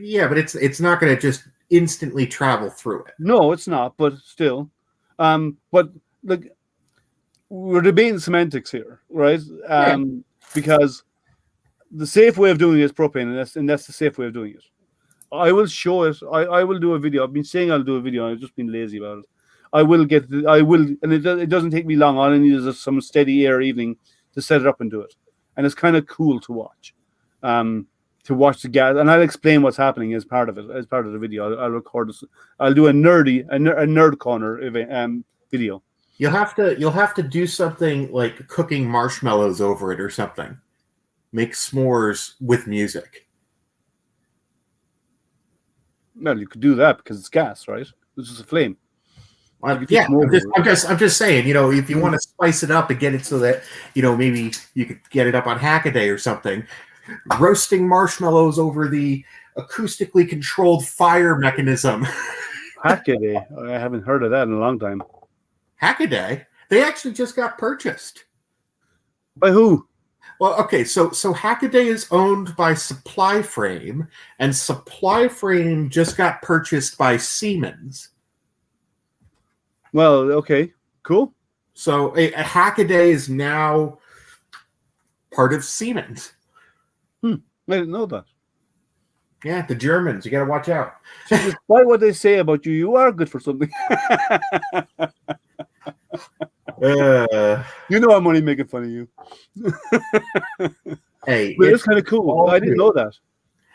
Yeah, but it's not going to just instantly travel through it. No, it's not. But still, but like we're debating semantics here, right? Because the safe way of doing it is propane, and that's the safe way of doing it. I will show it. I will do a video. I've been saying I'll do a video. I've just been lazy about it. And it doesn't take me long. All I need is some steady air evening to set it up and do it. And it's kind of cool to watch. To watch the gas, and I'll explain what's happening as part of it, as part of the video. I'll record this. I'll do a nerd corner video. You'll have to do something like cooking marshmallows over it or something. Make s'mores with music. Well, you could do that because it's gas, right? It's just a flame. I'm just saying, if you want to spice it up and get it so that, maybe you could get it up on Hackaday or something. Roasting marshmallows over the acoustically controlled fire mechanism. Hackaday? I haven't heard of that in a long time. Hackaday? They actually just got purchased. By who? Well, okay, so Hackaday is owned by Supply Frame, and Supply Frame just got purchased by Siemens. Well, okay, cool. So Hackaday is now part of Siemens. I didn't know that. Yeah, the Germans. You got to watch out. So despite what they say about you, you are good for something. I'm only making fun of you. Hey, but it's kind of cool. I didn't know that.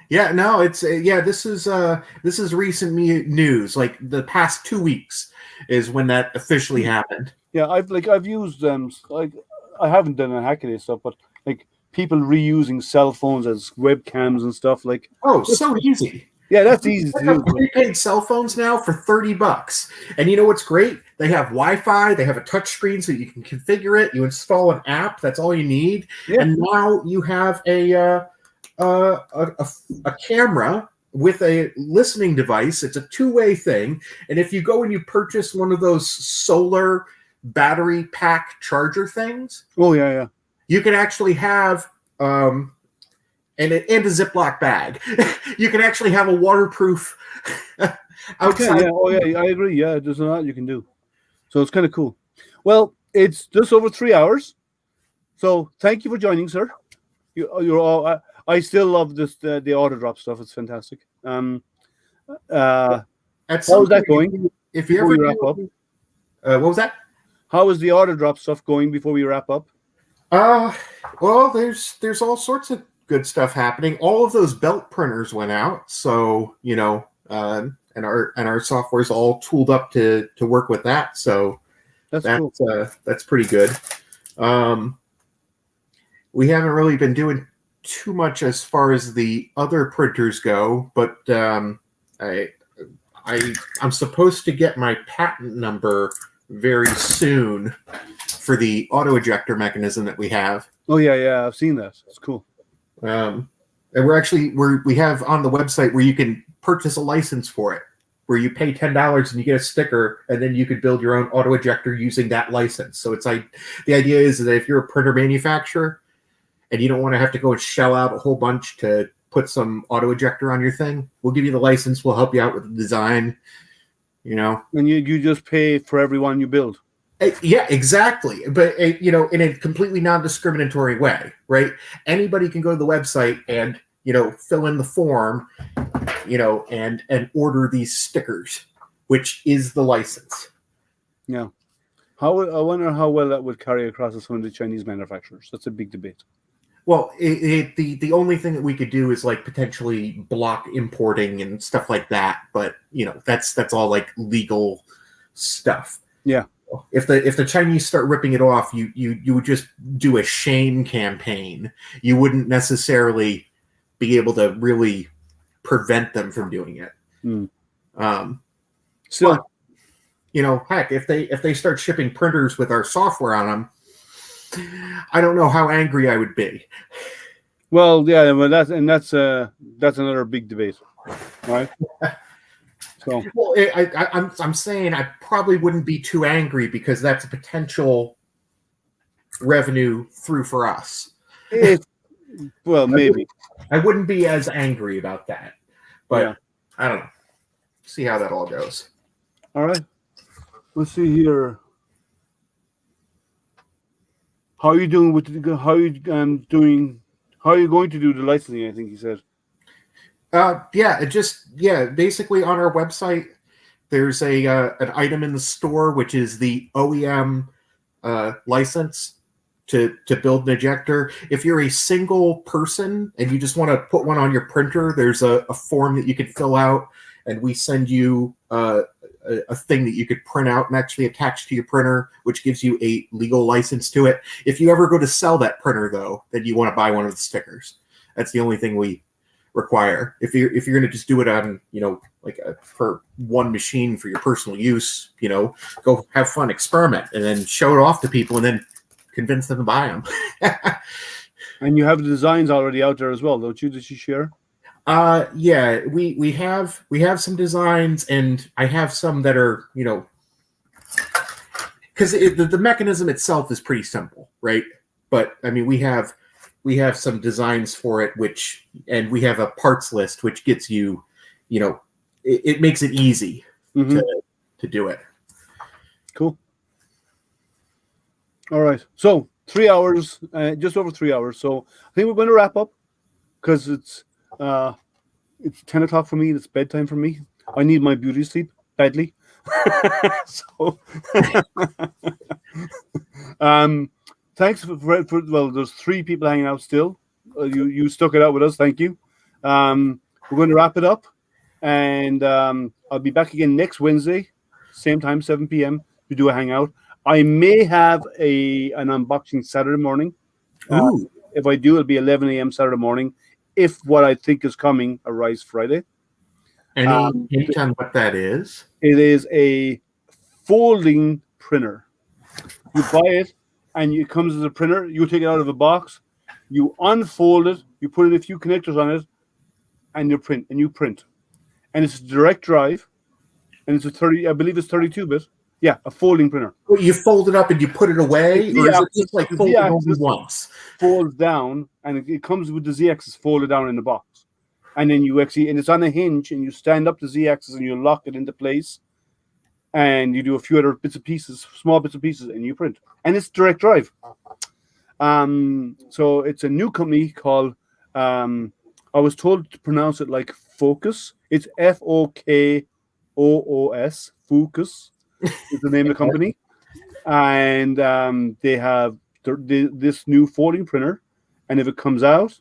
Yeah, no, it's this is recent news. Like the past 2 weeks is when that officially happened. Yeah, I've used like I haven't done a Hackaday stuff, but like people reusing cell phones as webcams and stuff like. Oh, so easy. Yeah, that's easy to do. Prepaid cell phones now for $30, and you know what's great? They have Wi-Fi. They have a touch screen, so you can configure it. You install an app. That's all you need, and now you have a camera with a listening device. It's a two-way thing. And if you go and you purchase one of those solar battery pack charger things, Oh yeah. you can actually have and a Ziploc bag. You can actually have a waterproof outside. Okay, yeah. Oh yeah, I agree. Yeah, there's a lot you can do. So it's kind of cool. Well, it's just over 3 hours. So thank you for joining, sir. You're all. I still love this the auto drop stuff. It's fantastic. At How's some that point, going? if you Before ever we wrap up, what was that? how is the auto drop stuff going before we wrap up? Well, there's all sorts of good stuff happening. All of those belt printers went out, so and our software's all tooled up to work with that. So That's cool. That's pretty good. We haven't really been doing too much as far as the other printers go, but I'm supposed to get my patent number very soon for the auto ejector mechanism that we have. Oh yeah, I've seen that. It's cool. And we have on the website where you can purchase a license for it, where you pay $10 and you get a sticker, and then you could build your own auto ejector using that license. So it's like the idea is that if you're a printer manufacturer and you don't want to have to go and shell out a whole bunch to put some auto ejector on your thing, we'll give you the license. We'll help you out with the design. And you just pay for every one you build. Yeah, exactly. But in a completely non-discriminatory way, right? Anybody can go to the website and fill in the form, and order these stickers, which is the license. Yeah. I wonder how well that would carry across to some of the Chinese manufacturers. That's a big debate. Well, the only thing that we could do is like potentially block importing and stuff like that. But that's all like legal stuff. Yeah. If the Chinese start ripping it off, you would just do a shame campaign. You wouldn't necessarily be able to really prevent them from doing it. So, heck, if they start shipping printers with our software on them, I don't know how angry I would be. well, yeah, well, that's another big debate, right? So, well, I'm saying I probably wouldn't be too angry because that's a potential revenue through for us. Well, maybe I wouldn't be as angry about that, but yeah. I don't know. See how that all goes. All right. Let's see here. How are you doing with how are you going to do the licensing? I think he said. Basically on our website, there's an item in the store which is the OEM license to build an ejector. If you're a single person and you just want to put one on your printer, there's a form that you could fill out, and we send you a thing that you could print out and actually attach to your printer, which gives you a legal license to it. If you ever go to sell that printer, though, then you want to buy one of the stickers. That's the only thing we require. If you're going to just do it on for one machine for your personal use, go have fun, experiment, and then show it off to people, and then convince them to buy them. And you have the designs already out there as well, don't you? Did you share? Yeah, we have some designs, and I have some that are because the mechanism itself is pretty simple, right? But I mean, we have some designs for it, and we have a parts list which gets you, it makes it easy to do it. Cool. All right. So 3 hours, just over 3 hours. So I think we're going to wrap up because it's 10 o'clock for me. It's bedtime for me. I need my beauty sleep badly. So, thanks for well, there's 3 people hanging out still. You stuck it out with us. Thank you. We're going to wrap it up, and I'll be back again next Wednesday, same time, 7 p.m. to do a hangout. I may have an unboxing Saturday morning. If I do, it'll be 11 a.m. Saturday morning. If what I think is coming arrives Friday. Any hint on what that is? It is a folding printer. You buy it, and it comes as a printer. You take it out of the box. You unfold it. You put in a few connectors on it. and you print, and it's a direct drive, and it's a 30. I believe it's 32-bit. Yeah, a folding printer. Well, you fold it up and you put it away, or is it just like folded only once? Folds down, and it comes with the Z-axis folded down in the box, and then you actually, and it's on a hinge, and you stand up the Z-axis and you lock it into place, and you do a few other bits and pieces, small bits and pieces, and you print, and it's direct drive. So it's a new company called. I was told to pronounce it like Focus. It's Fokoos. Focus is the name of the company, and they have this new folding printer. And if it comes out,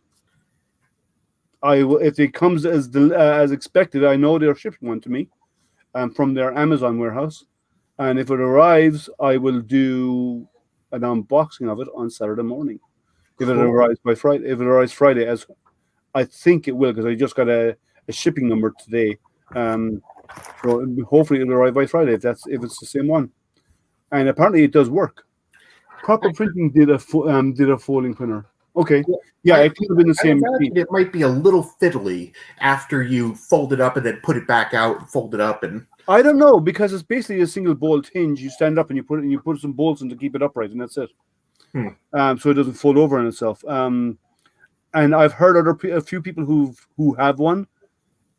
if it comes as expected, I know they're shipping one to me, from their Amazon warehouse. And if it arrives, I will do an unboxing of it on Saturday morning. If it arrives by Friday, if it arrives Friday, as I think it will, because I just got a shipping number today. So hopefully it'll arrive by Friday if it's the same one. And apparently it does work. Proper Printing did a folding printer. Okay, yeah, it could have been the same. It might be a little fiddly after you fold it up and then put it back out and fold it up, and I don't know, because it's basically a single bolt hinge. You stand up and you put some bolts in to keep it upright, and that's it. So it doesn't fold over on itself. And I've heard a few people who have one,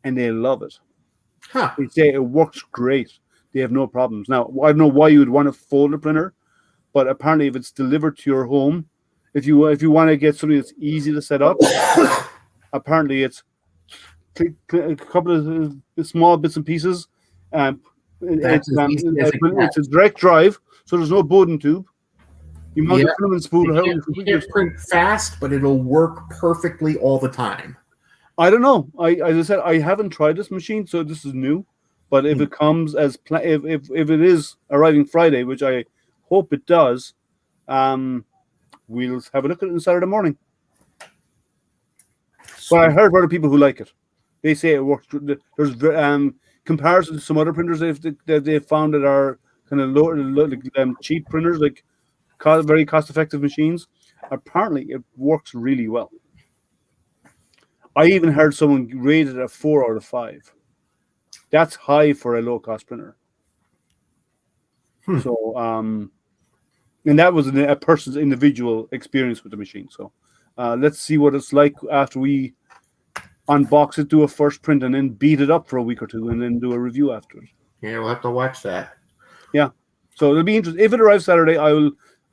and they love it. They say it works great. They have no problems. Now, I don't know why you would want a folder printer, but apparently, if it's delivered to your home, if you want to get something that's easy to set up, apparently it's a couple of small bits and pieces. It's a direct drive, so there's no Bowden tube. You mount the filament spool. You can't print fast, but it'll work perfectly all the time. I don't know. As I said, I haven't tried this machine, so this is new. But if it comes as if it is arriving Friday, which I hope it does, we'll have a look at it on Saturday morning. But I heard other people who like it. They say it works. There's comparison to some other printers they've found that are kind of low, cheap printers, like very cost-effective machines. Apparently, it works really well. I even heard someone rated it a 4 out of 5. That's high for a low-cost printer. So, and that was a person's individual experience with the machine. So, let's see what it's like after we unbox it, do a first print, and then beat it up for a week or two, and then do a review after it. Yeah, we'll have to watch that. Yeah, so it'll be interesting. If it arrives Saturday, I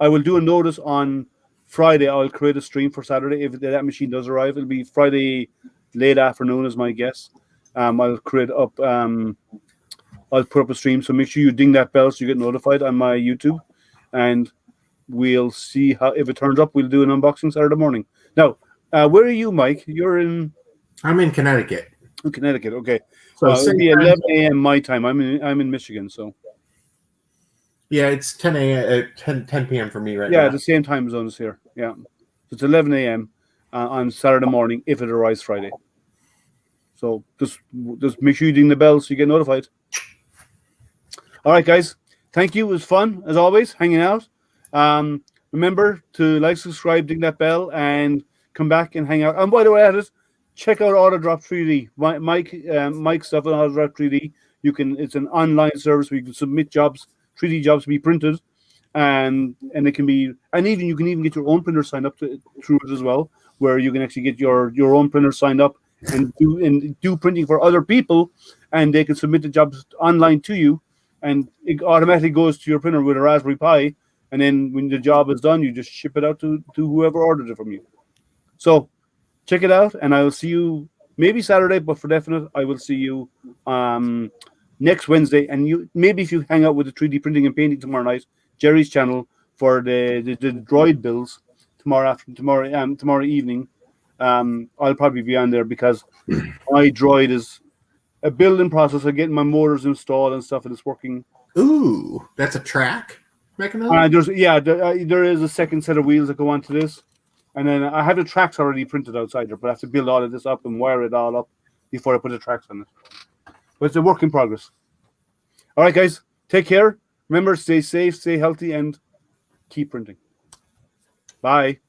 will do a notice on Friday. I'll create a stream for Saturday. If that machine does arrive, it'll be Friday late afternoon, is my guess. I'll create up. I'll put up a stream, so make sure you ding that bell so you get notified on my YouTube, and we'll see if it turns up. We'll do an unboxing Saturday morning. Now, where are you, Mike? I'm in Connecticut. In Connecticut, okay. So it'll be 11 a.m. my time. I'm in Michigan, so. Yeah, it's 10 a.m. 10 p.m. for me right now. Yeah, the same time zone as here. Yeah, so it's 11 a.m. On Saturday morning if it arrives Friday. So just make sure you ding the bell so you get notified. All right, guys. Thank you. It was fun as always hanging out. Remember to like, subscribe, ding that bell, and come back and hang out. And by the way, check out AutoDrop 3D. Mike's stuff on AutoDrop 3D. It's an online service where you can submit jobs, 3D jobs to be printed, and it can be, and even you can even get your own printer signed up through it as well, where you can actually get your own printer signed up and do printing for other people, and they can submit the jobs online to you, and it automatically goes to your printer with a Raspberry Pi, and then when the job is done, you just ship it out to whoever ordered it from you. So check it out, and I will see you maybe Saturday, but for definite, I will see you next Wednesday. And maybe if you hang out with the 3D printing and painting tomorrow night, Jerry's channel for the droid builds tomorrow evening, I'll probably be on there because my droid is a building process of getting my motors installed and stuff, and it's working. Ooh, that's a track mechanism? There is a second set of wheels that go onto this. And then I have the tracks already printed outside there, but I have to build all of this up and wire it all up before I put the tracks on it. But it's a work in progress. All right, guys, take care. Remember, stay safe, stay healthy, and keep printing. Bye.